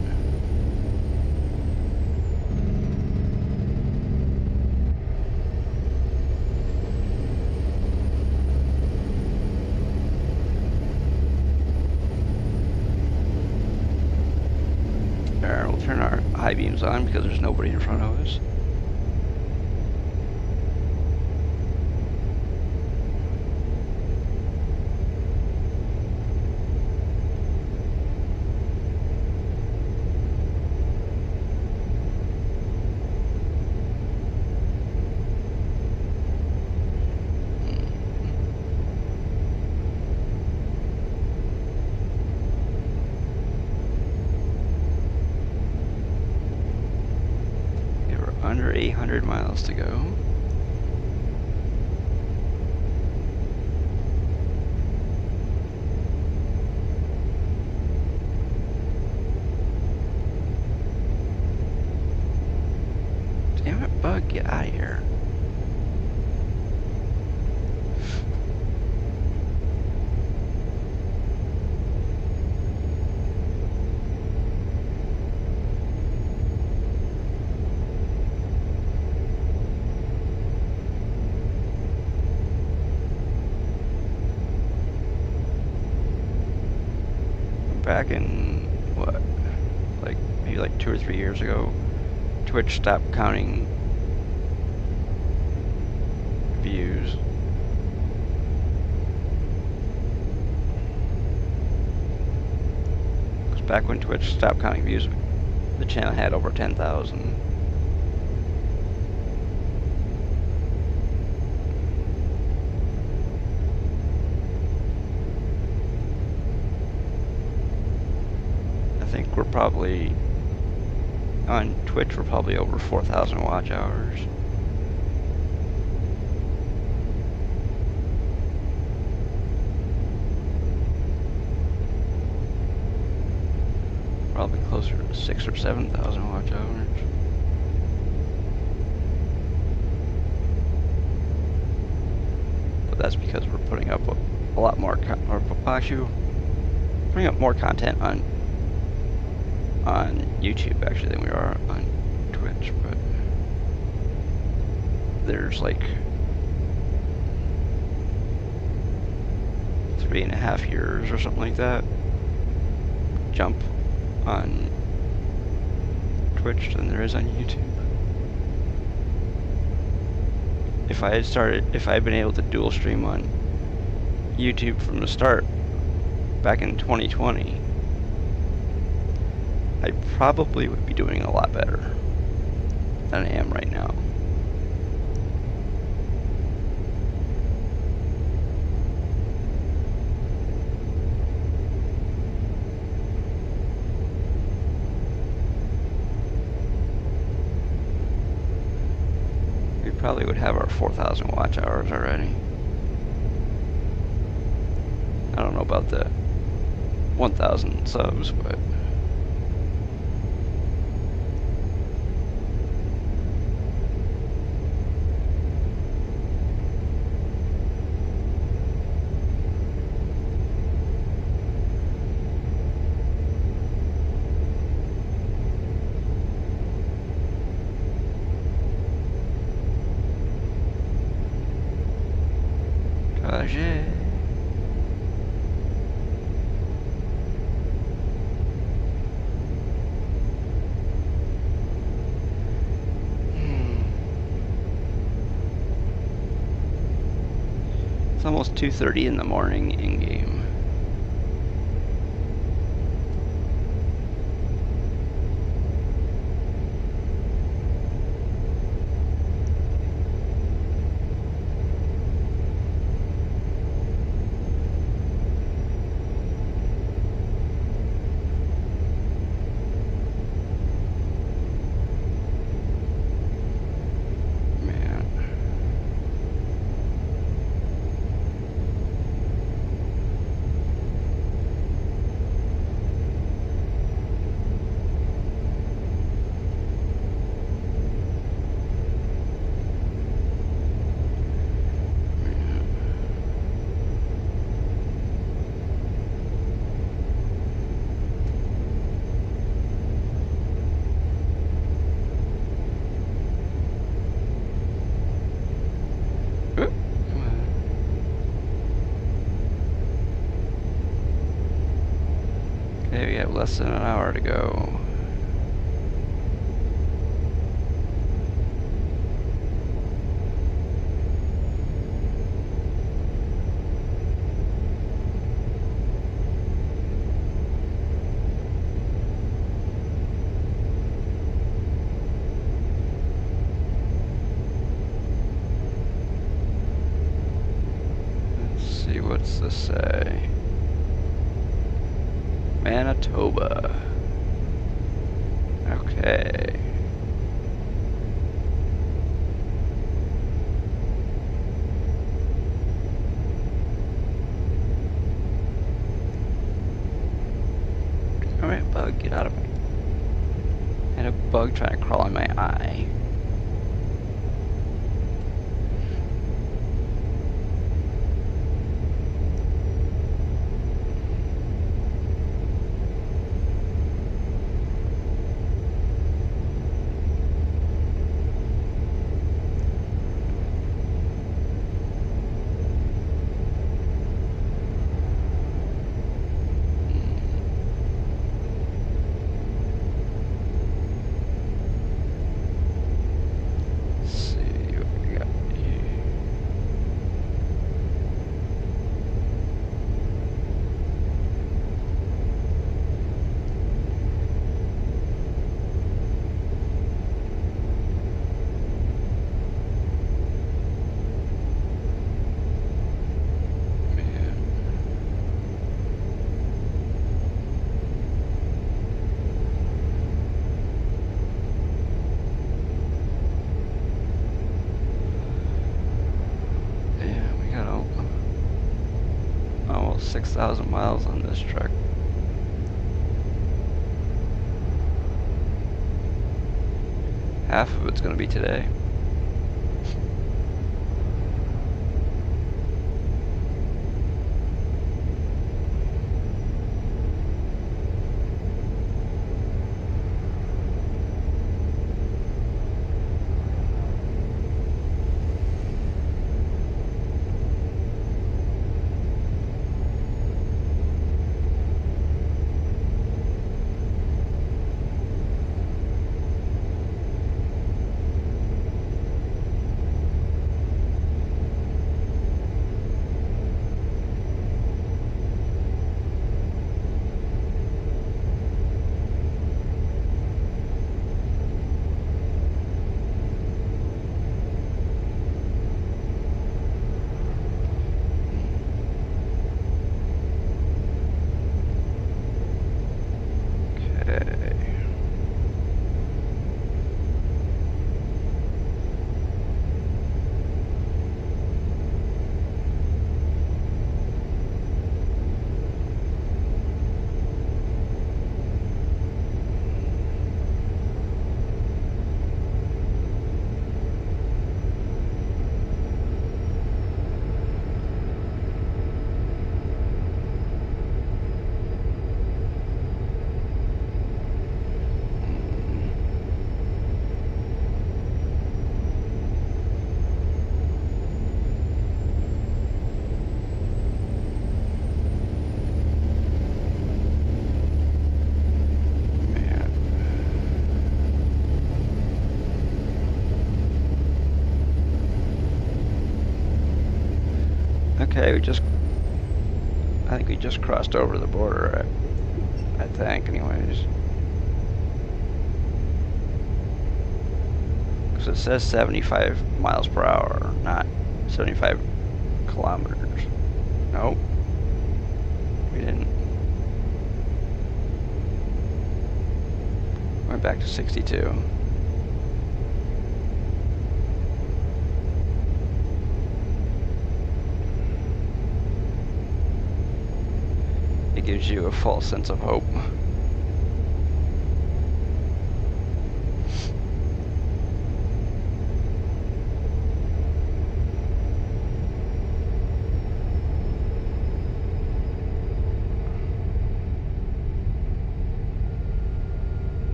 There, we'll turn our high beams on because there's nobody in front of us. Under 800 miles to go. Damn it, bug, get out of here. back in, what, like, maybe like 2 or 3 years ago, Twitch stopped counting views. Because back when Twitch stopped counting views, the channel had over 10,000. I think we're probably, on Twitch, we're probably over 4,000 watch hours. Probably closer to 6,000 or 7,000 watch hours. But that's because we're putting up a lot more, actually, putting up more content on YouTube actually than we are on Twitch. But there's like 3.5 years or something like that jump on Twitch than there is on YouTube. If I had been able to dual stream on YouTube from the start back in 2020, I probably would be doing a lot better than I am right now. Probably would have our 4,000 watch hours already. I don't know about the 1,000 subs, but yeah. It's almost 2:30 in the morning in game. Okay, we have less than an hour to go. Let's see, what's this say? Manitoba. Okay. Alright, bug, get out of me. I had a bug trying to crawl in my eye. 6,000 miles on this truck. Half of it's going to be today. Okay, I think we just crossed over the border, I think, anyways. Because it says 75 miles per hour, not 75 kilometers. Nope. We didn't. Went back to 62. It gives you a false sense of hope.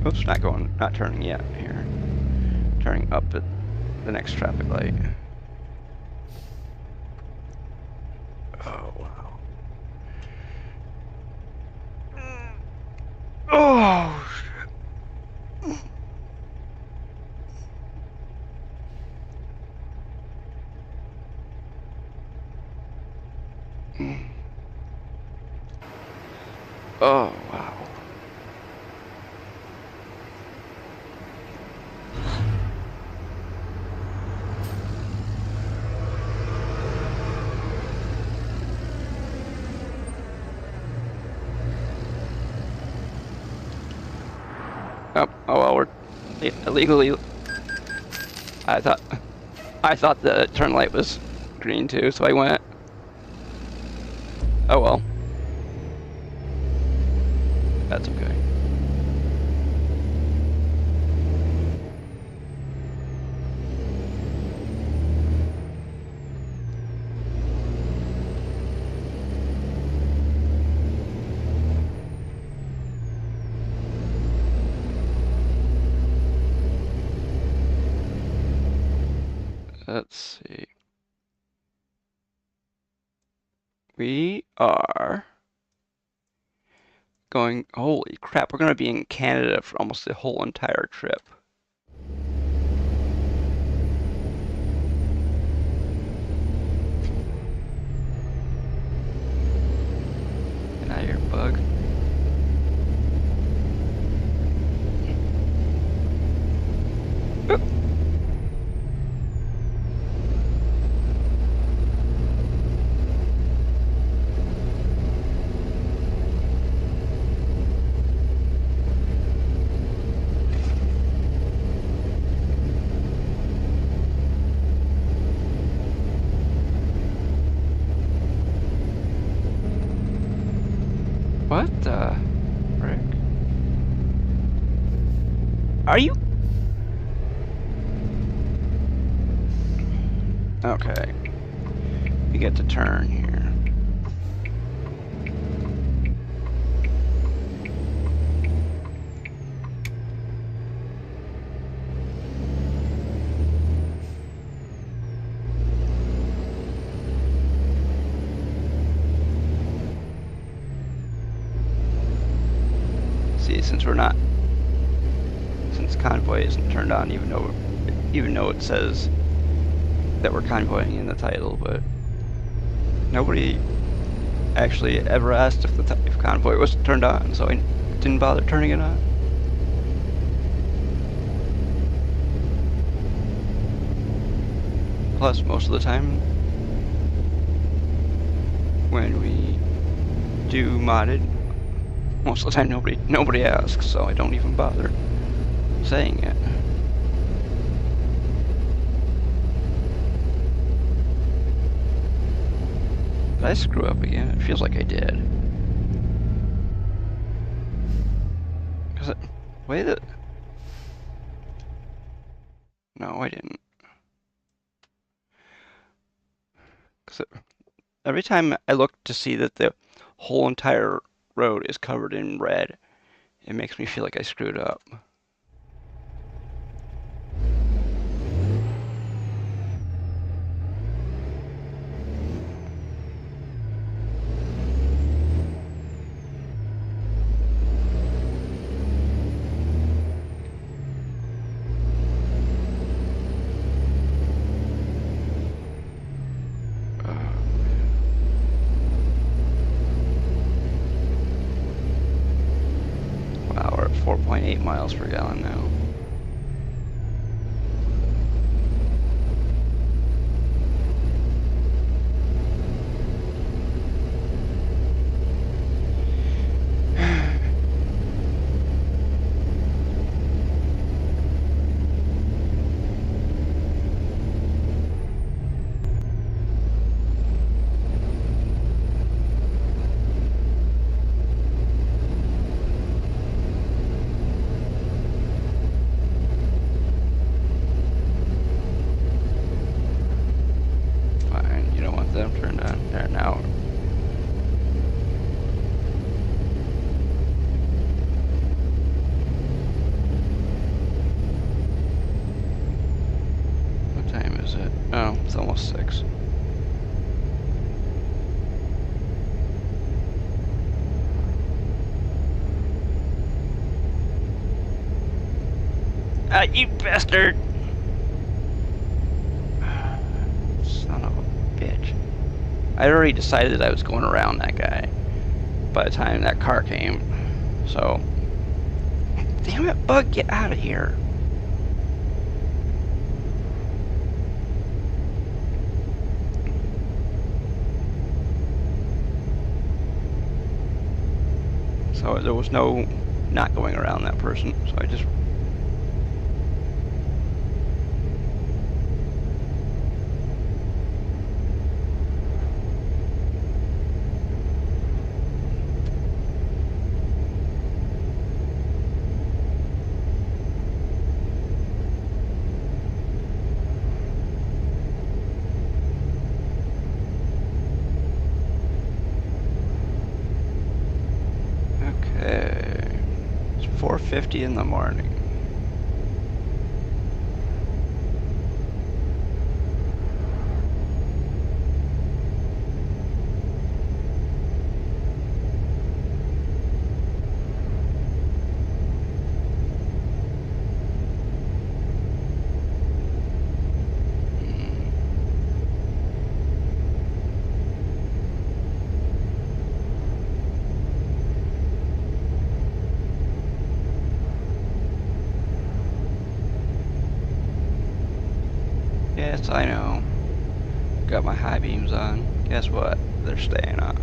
Oops, not turning yet here. Turning up at the next traffic light. Oh, wow. Oh, shit. Oh, wow. Oh well, we're illegally. I thought the turn light was green too, so I went. Oh well. That's okay. Let's see. We are going, holy crap, we're going to be in Canada for almost the whole entire trip. Get out of here, bug. Oop. What the frick? Are you? Okay. You get to turn here. See, since Convoy isn't turned on, even though it says that we're convoying in the title, but nobody actually ever asked if Convoy was turned on, so I didn't bother turning it on. Plus, most of the time, when we do modded, most of the time nobody asks, so I don't even bother saying it. Did I screw up again? It feels like I did. Cause it, way that... No, I didn't. Cause every time I look to see that the whole entire road is covered in red, it makes me feel like I screwed up. Wow, we're at 4.8 miles per gallon now. Fine, you don't want them turned on. There now. What time is it? Oh, it's almost 6. Ah, you bastard! Son of a bitch. I already decided that I was going around that guy by the time that car came. So, damn it, Bug, get out of here. So there was no not going around that person, so I just... Okay. It's 4:50 in the morning. Yes, I know. Got my high beams on. Guess what? They're staying on.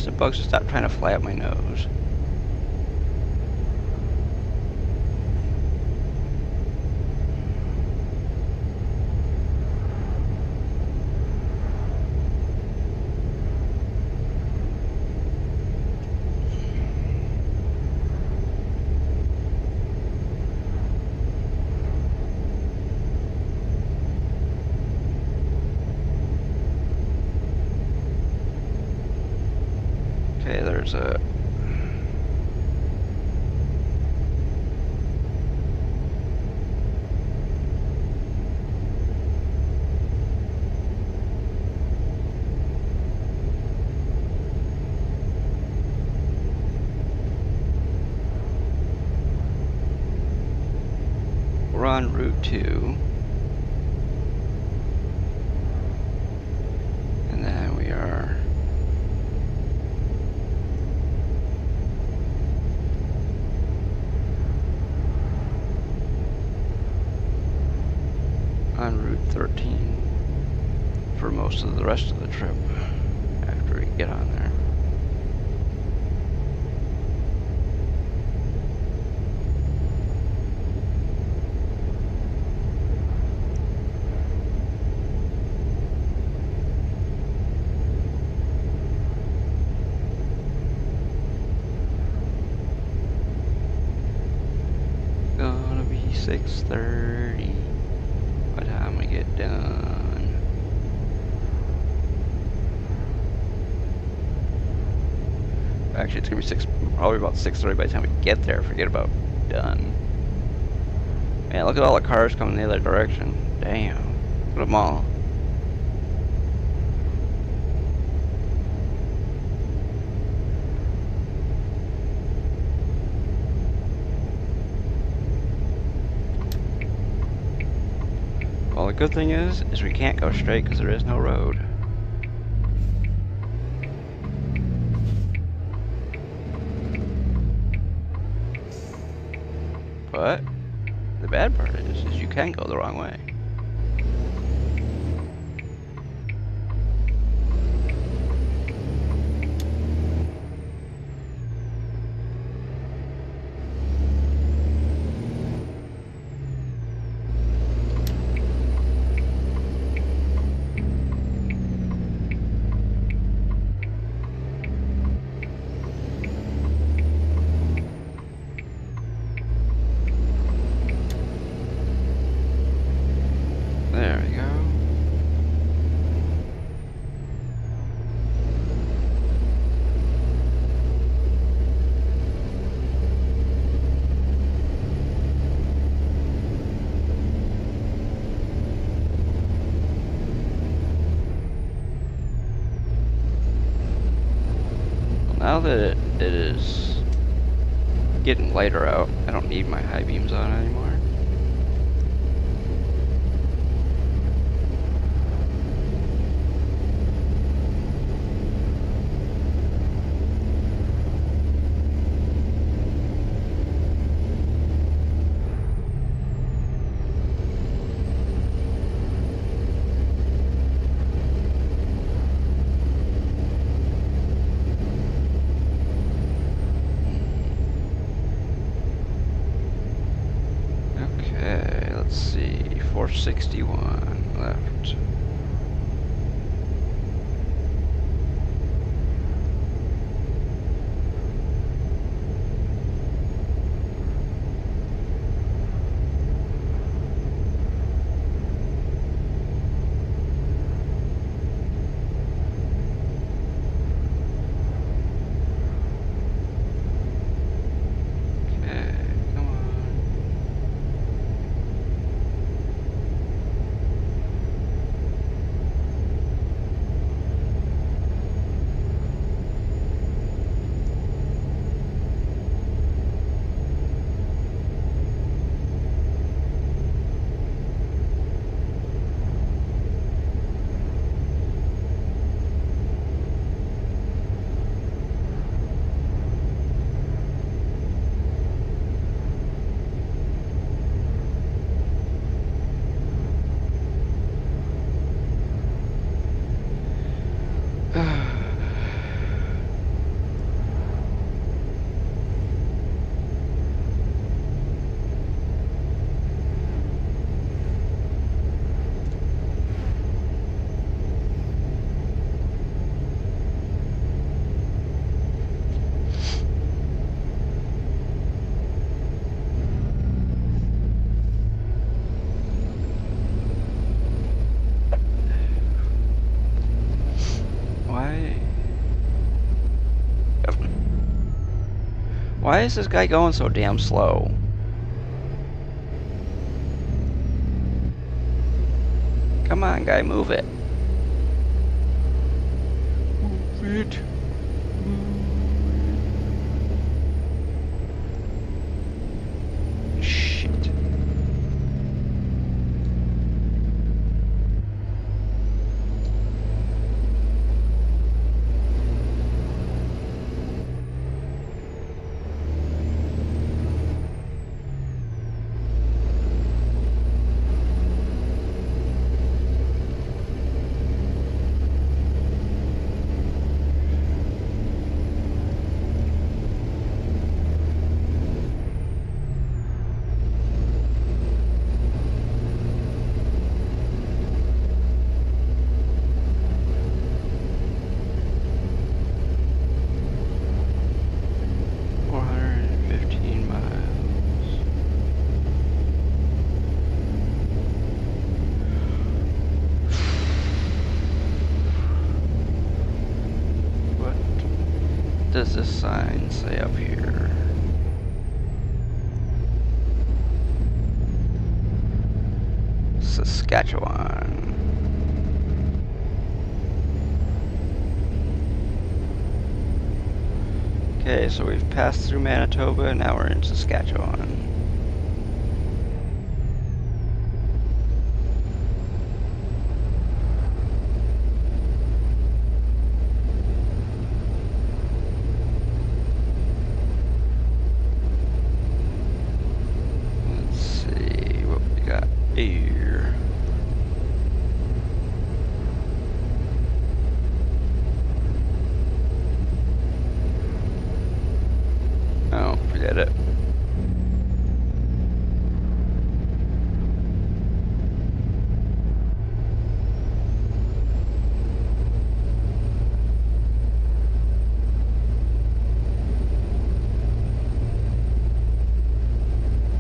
wish the bugs would stop trying to fly up my nose. Okay, there's a... We're on Route 2. And then we are... on Route 13 for most of the rest of the trip after we get on there. Gonna be 6:30 by the time we get done. Actually, it's gonna be probably about 6:30 by the time we get there. Forget about done. Man, look at all the cars coming the other direction. Damn, look at them all. Well, the good thing is we can't go straight because there is no road. But the bad part is you can go the wrong way. There we go. Well, now that it is getting lighter out, I don't need my high beams on anymore. Okay, let's see, 461 left. Why is this guy going so damn slow? Come on, guy, move it. Move it. Shit. Does this sign say up here? Saskatchewan. Okay, so we've passed through Manitoba and now we're in Saskatchewan. Here. Oh, forget it.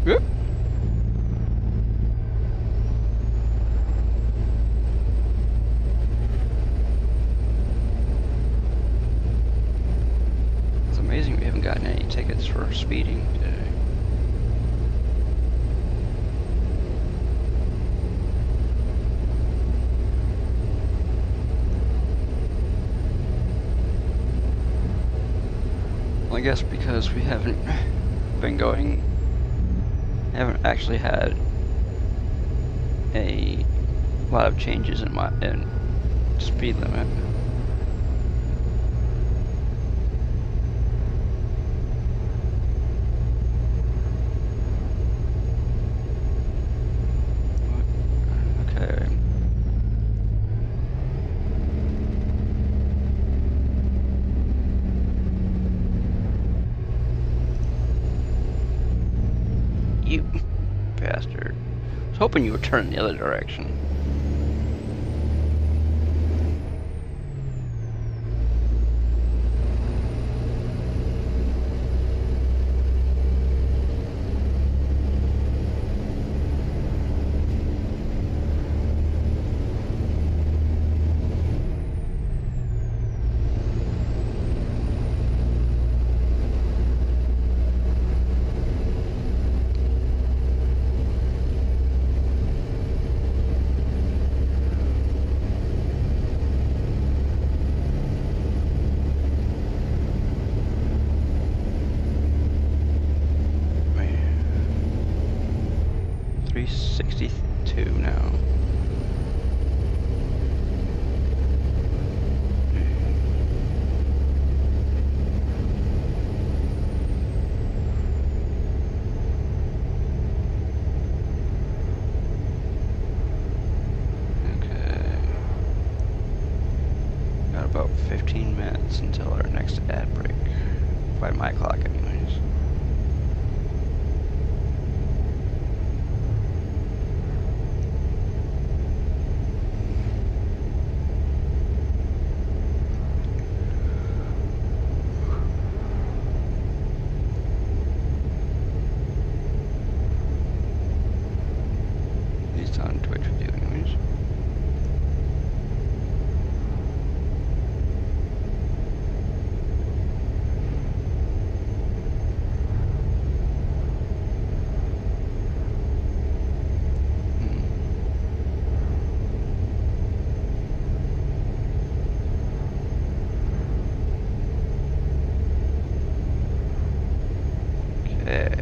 Whoop. Amazing we haven't gotten any tickets for speeding today. Well, I guess because we haven't actually had a lot of changes in speed limit. You bastard. I was hoping you would turn the other direction. Now. Okay. Got about 15 minutes until our next ad break. By my clock, anyways. On Twitch with you anyways. Okay.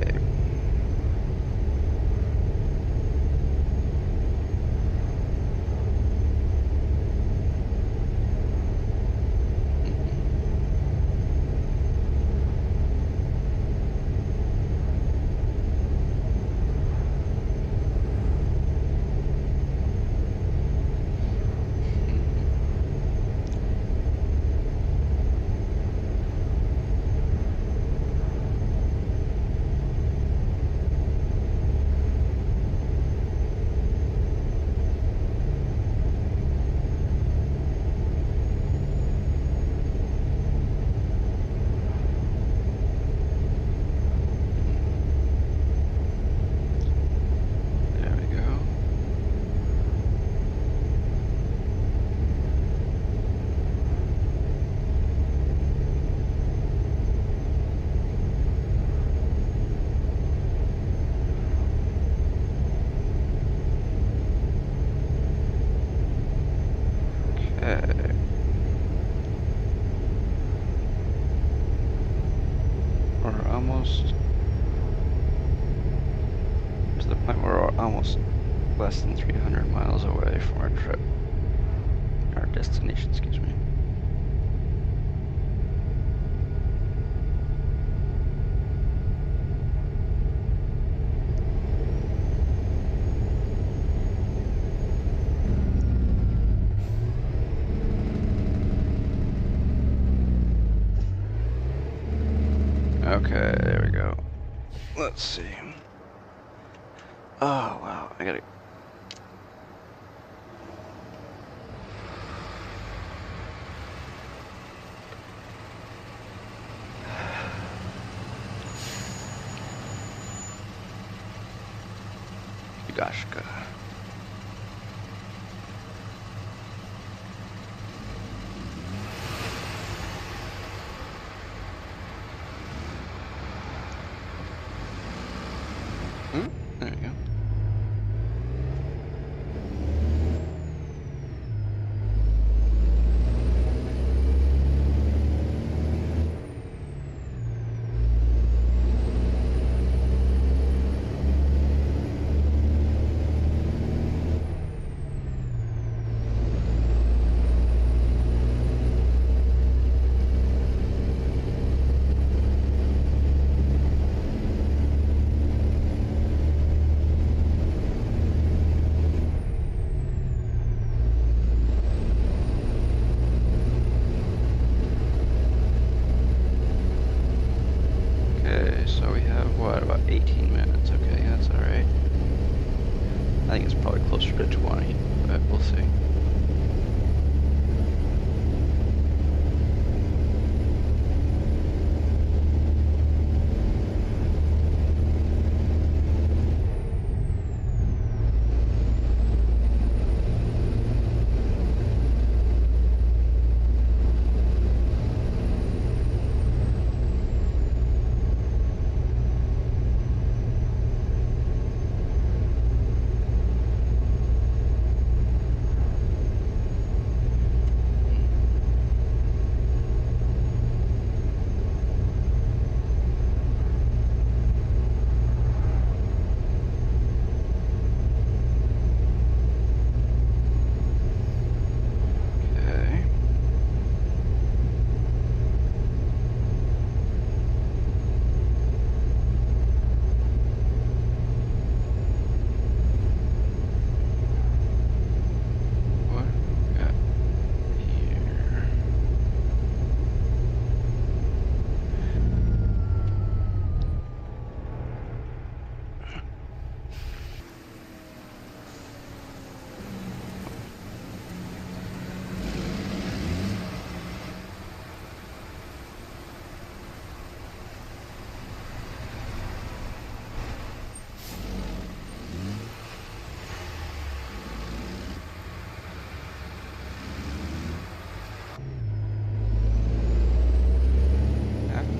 There we go. Okay. We're almost to the point where we're almost less than 300 miles away from our trip. Our destination, excuse me. Okay, there we go. Let's see. Oh, wow. I gotta. Kegashka. There you go. Okay, so we have what, about 18 minutes. Okay, that's alright. I think it's probably closer to 20, but we'll see. Okay. What we got here?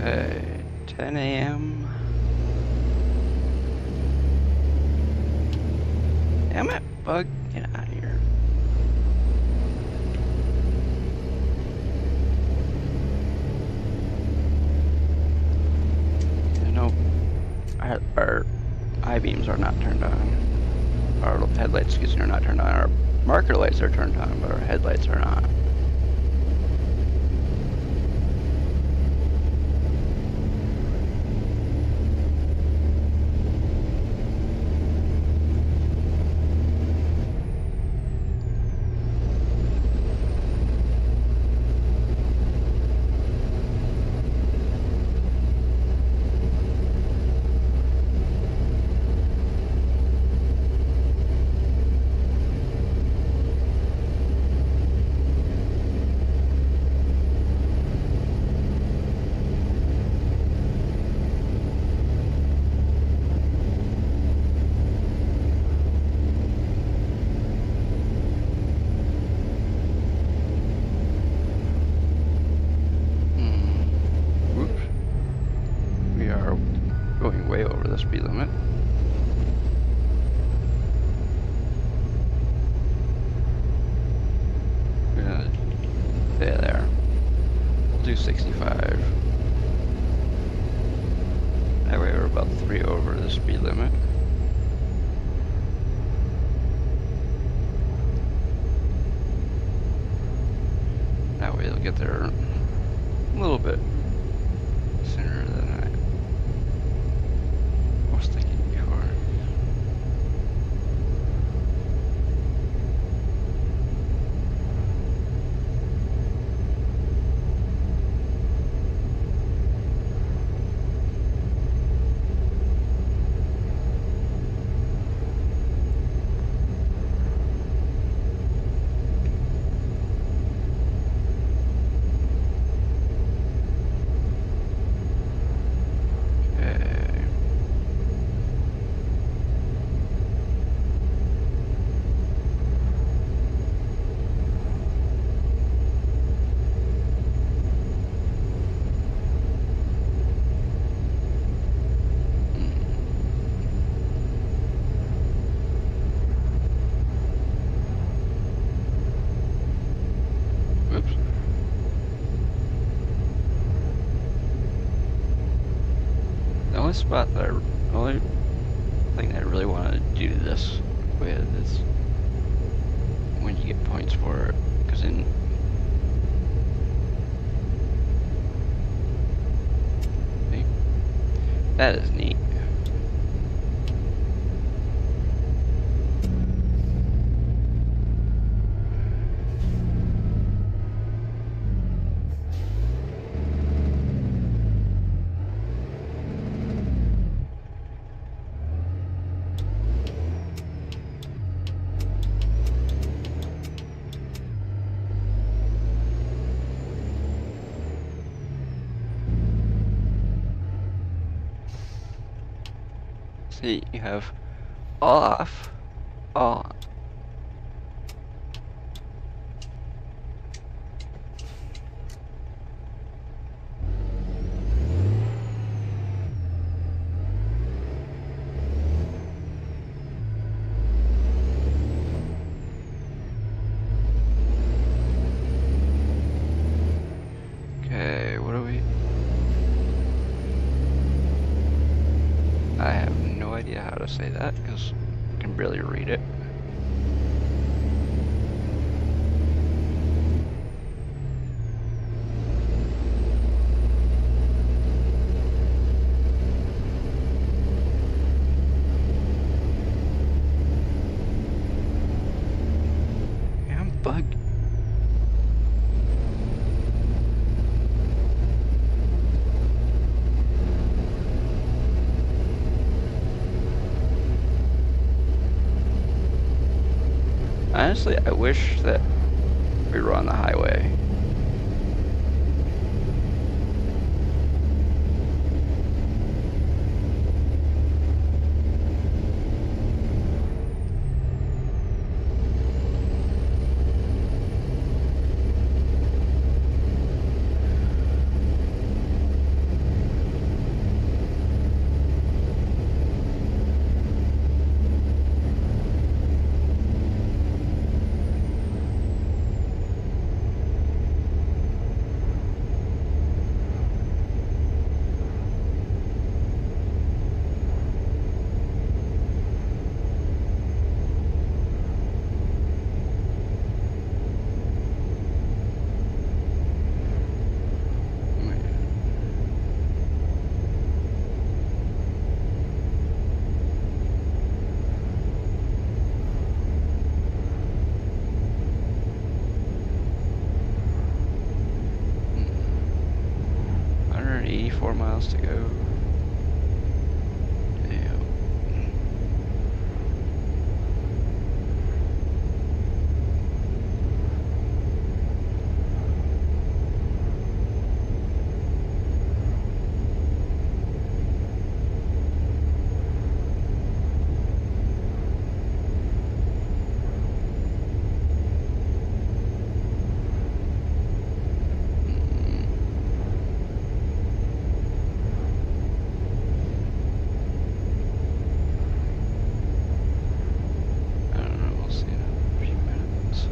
Okay, 10 a.m. Damn it, bug, get out of here. Yeah, no, our I-beams are not turned on. Our headlights, excuse me, are not turned on. Our marker lights are turned on, but our headlights are not. Going way over the speed limit. There. We'll do 65. That way we're about 3 over the speed limit. That way they'll get there a little bit sooner than I was thinking before. The only thing that I really want to do this with is when you get points for it, because in that is neat. See, you have all off, all on. Okay, what are we? I have no idea how to say that because I can barely read it. I'm bugged. Honestly, I wish that we were on the highway. 4 miles to go. Damn. I don't know, we'll see in a few minutes.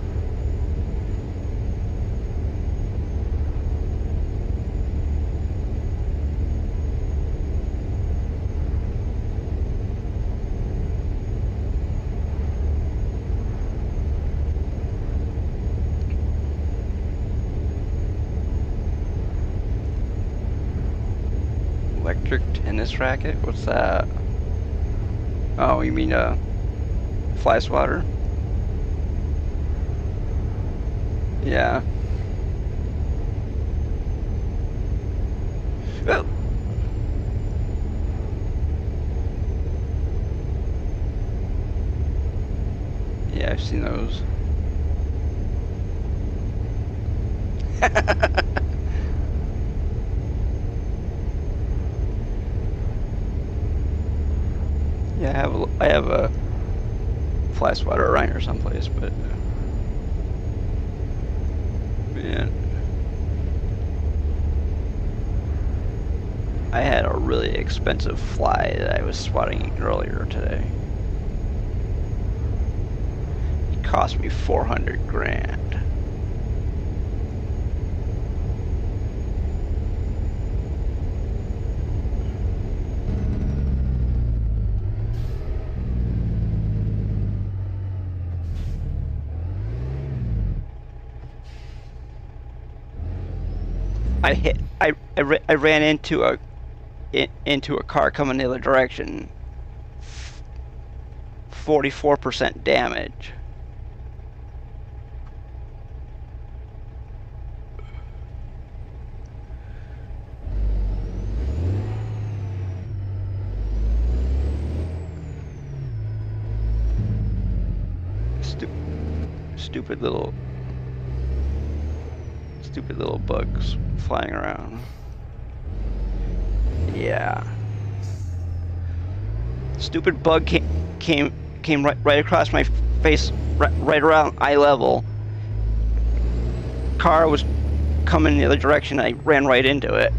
Electric tennis racket? What's that? Oh, you mean fly swatter? Yeah. Oh. Yeah, I've seen those. Yeah, I have a fly swatter around here someplace, but man, I had a really expensive fly that I was swatting earlier today. It cost me 400 grand. I ran into a car coming the other direction. 44% damage. Stupid little bugs flying around. Yeah. Stupid bug came right across my face, right around eye level. Car was coming the other direction. I ran right into it,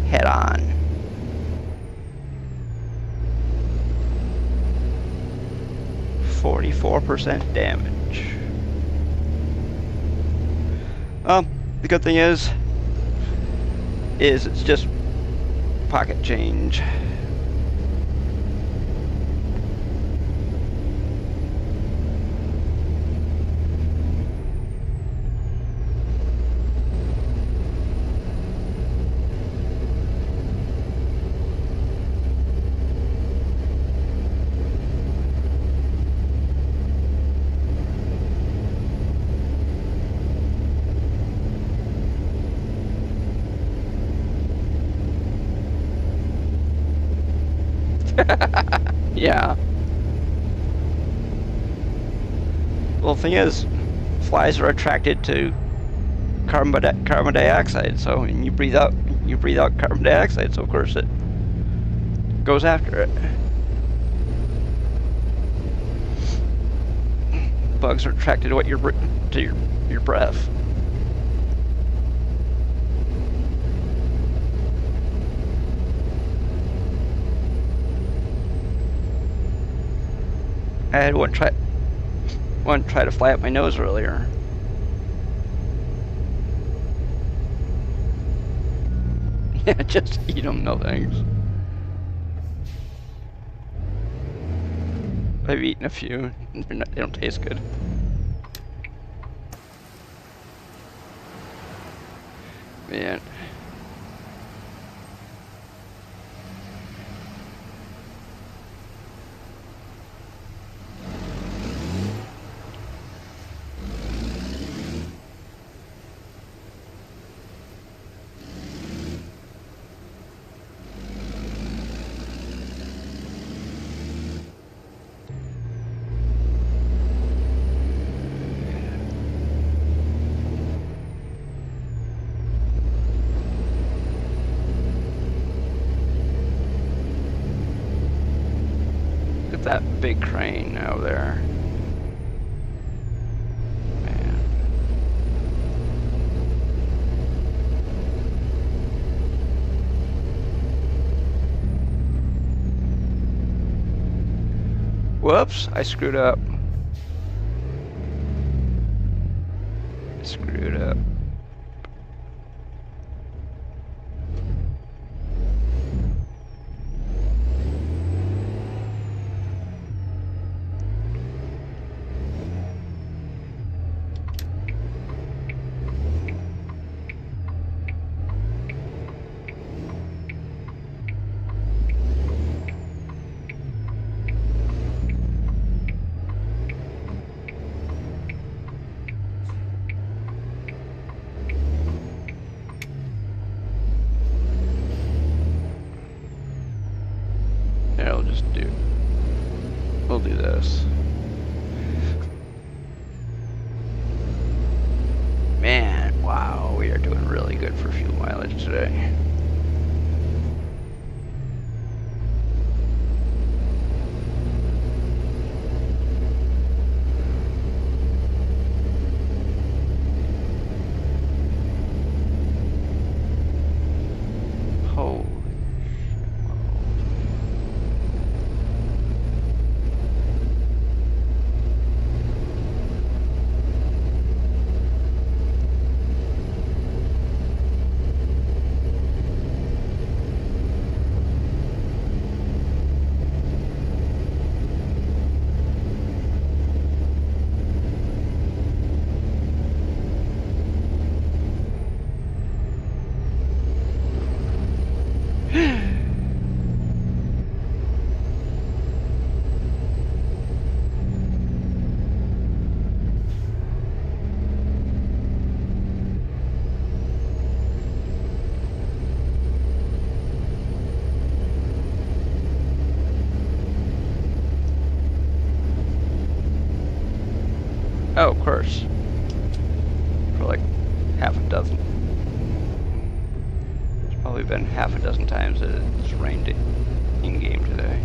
head on. %44 damage. The good thing is it's just pocket change. Yeah. Well, the thing is, flies are attracted to carbon dioxide. So when you breathe out carbon dioxide. So of course it goes after it. Bugs are attracted to your breath. I had one try to fly up my nose earlier. Yeah, just eat them, no thanks. I've eaten a few. They don't taste good. Man. that big crane over there. Man. Whoops, I screwed up. Screwed up. Yeah, we'll do this. Man, wow, we are doing really good for fuel mileage today. Holy Oh, of course. For like half a dozen. It's probably been half a dozen times that it's rained in game today.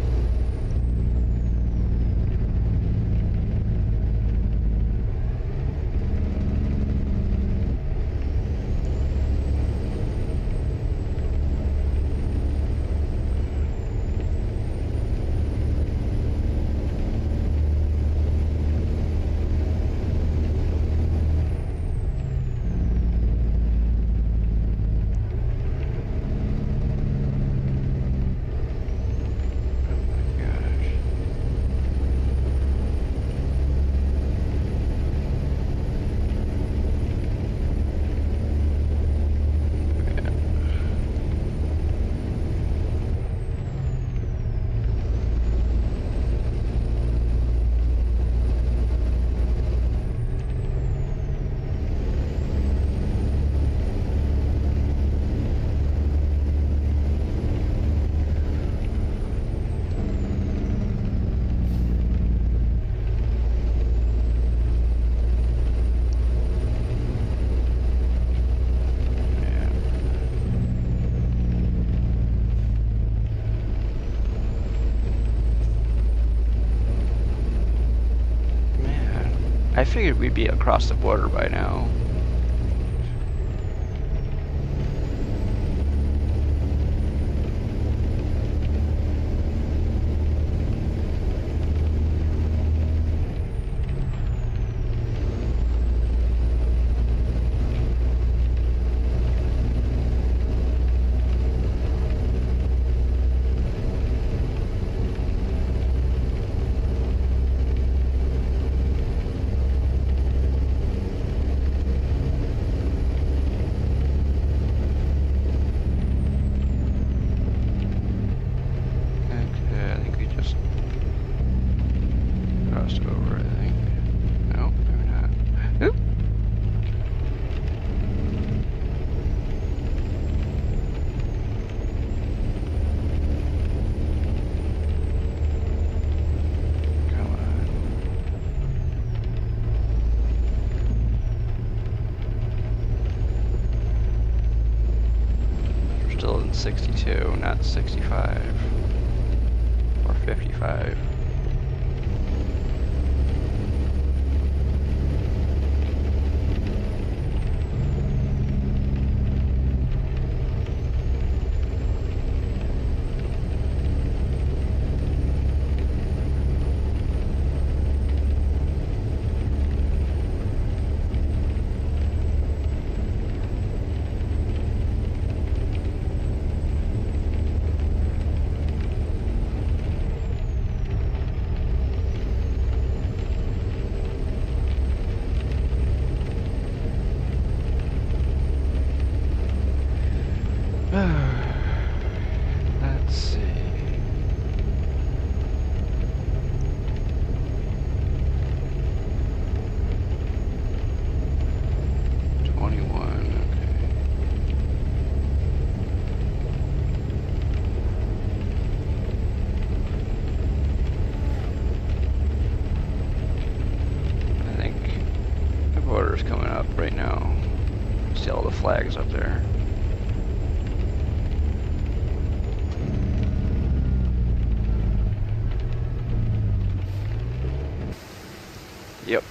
I figured we'd be across the border by now. Still in 62, not 65 or 55. Let's see. Coming up right now. See all the flags up there. Yep.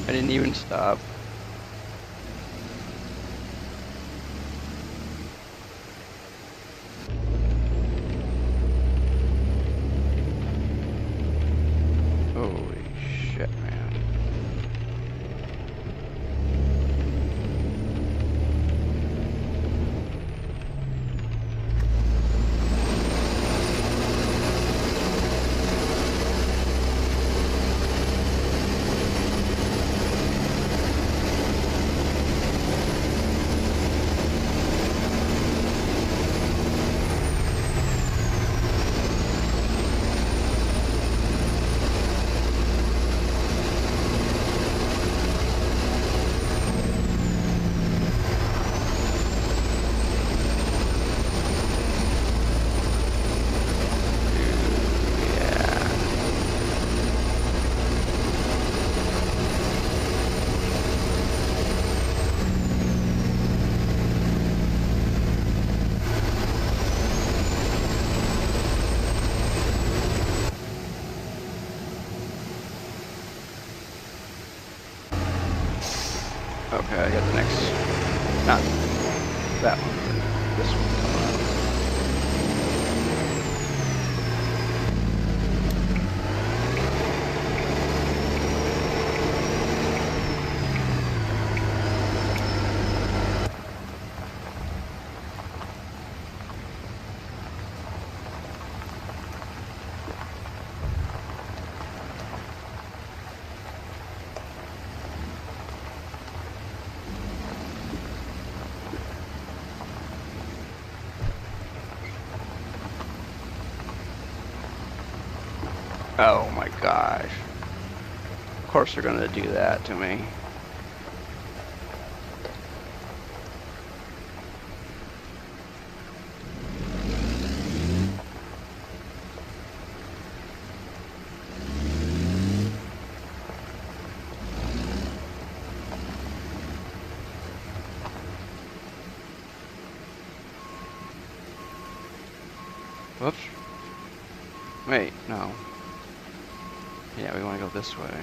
I didn't even stop. Holy shit, man. Okay, I got the next, not that one, but this one coming up. Oh my gosh. Of course they're gonna do that to me. Whoops. Wait, no. Yeah, we want to go this way.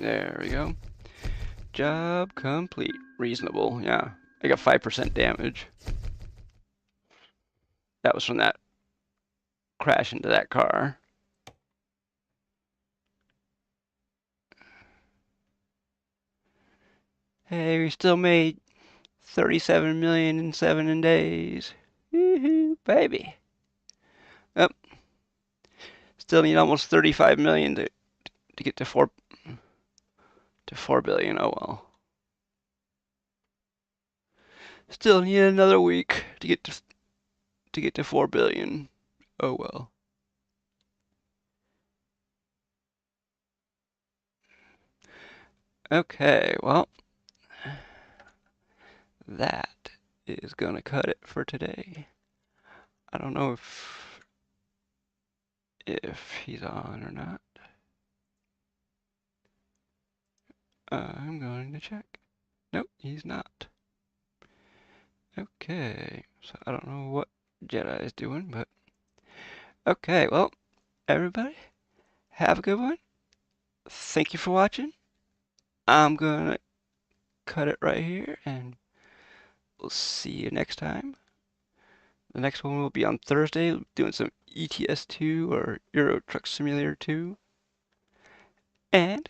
There we go. Job complete. Reasonable, yeah. I got 5% damage. That was from that crash into that car. Hey, we still made 37 million in 7 days. Woohoo, baby. Oh, still need almost 35 million to get to 4 billion. Oh well. Still need another week to get to 4 billion. Oh well. Okay, well, that is gonna cut it for today. I don't know if he's on or not. I'm going to check. Nope, he's not. Okay, so I don't know what Jedi is doing, but okay, well, everybody, have a good one. Thank you for watching. I'm gonna cut it right here, and we'll see you next time. The next one will be on Thursday, doing some ETS2 or Euro Truck Simulator 2. And